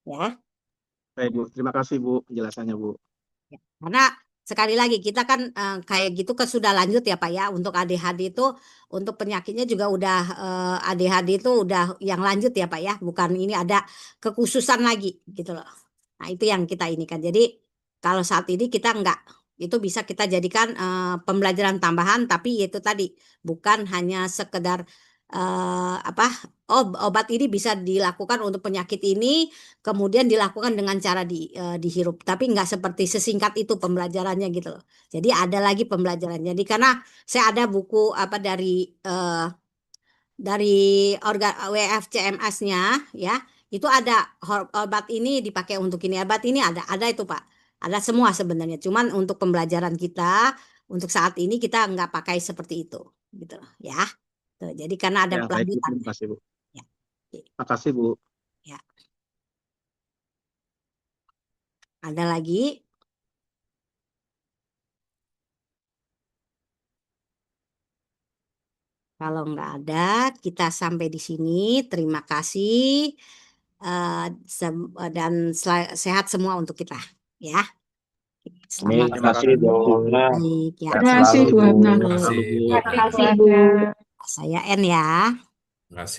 Speaker 1: Ya.
Speaker 7: Baik Bu, terima kasih Bu penjelasannya Bu.
Speaker 1: Ya. Karena sekali lagi kita kan kayak gitu kan sudah lanjut ya Pak ya, untuk ADHD itu, untuk penyakitnya juga udah ADHD itu udah yang lanjut ya Pak ya, bukan ini ada kekhususan lagi gitu loh. Nah itu yang kita ini kan. Jadi kalau saat ini kita enggak, itu bisa kita jadikan pembelajaran tambahan, tapi itu tadi bukan hanya sekedar obat ini bisa dilakukan untuk penyakit ini, kemudian dilakukan dengan cara dihirup, tapi enggak seperti sesingkat itu pembelajarannya gitu loh. Jadi ada lagi pembelajaran. Jadi karena saya ada buku dari organ WFCMS-nya ya, itu ada obat ini dipakai untuk ini, obat ini ada itu Pak, ada semua sebenarnya, cuman untuk pembelajaran kita untuk saat ini kita nggak pakai seperti itu gitu loh ya. Tuh, jadi karena ada
Speaker 7: Ya, baik Bu,
Speaker 1: lanjutan
Speaker 7: terima kasih Bu.
Speaker 1: ya.
Speaker 7: Terima kasih Bu.
Speaker 1: Ya. Ada lagi? Kalau nggak ada, kita sampai di sini. Terima kasih dan sehat semua untuk kita ya. Selamat
Speaker 3: Terima kasih Bu.
Speaker 1: baik ya.
Speaker 4: Terima kasih Bu Hapna.
Speaker 2: Terima kasih.
Speaker 4: Terima kasih Bu.
Speaker 1: Saya N ya.
Speaker 8: Terima kasih.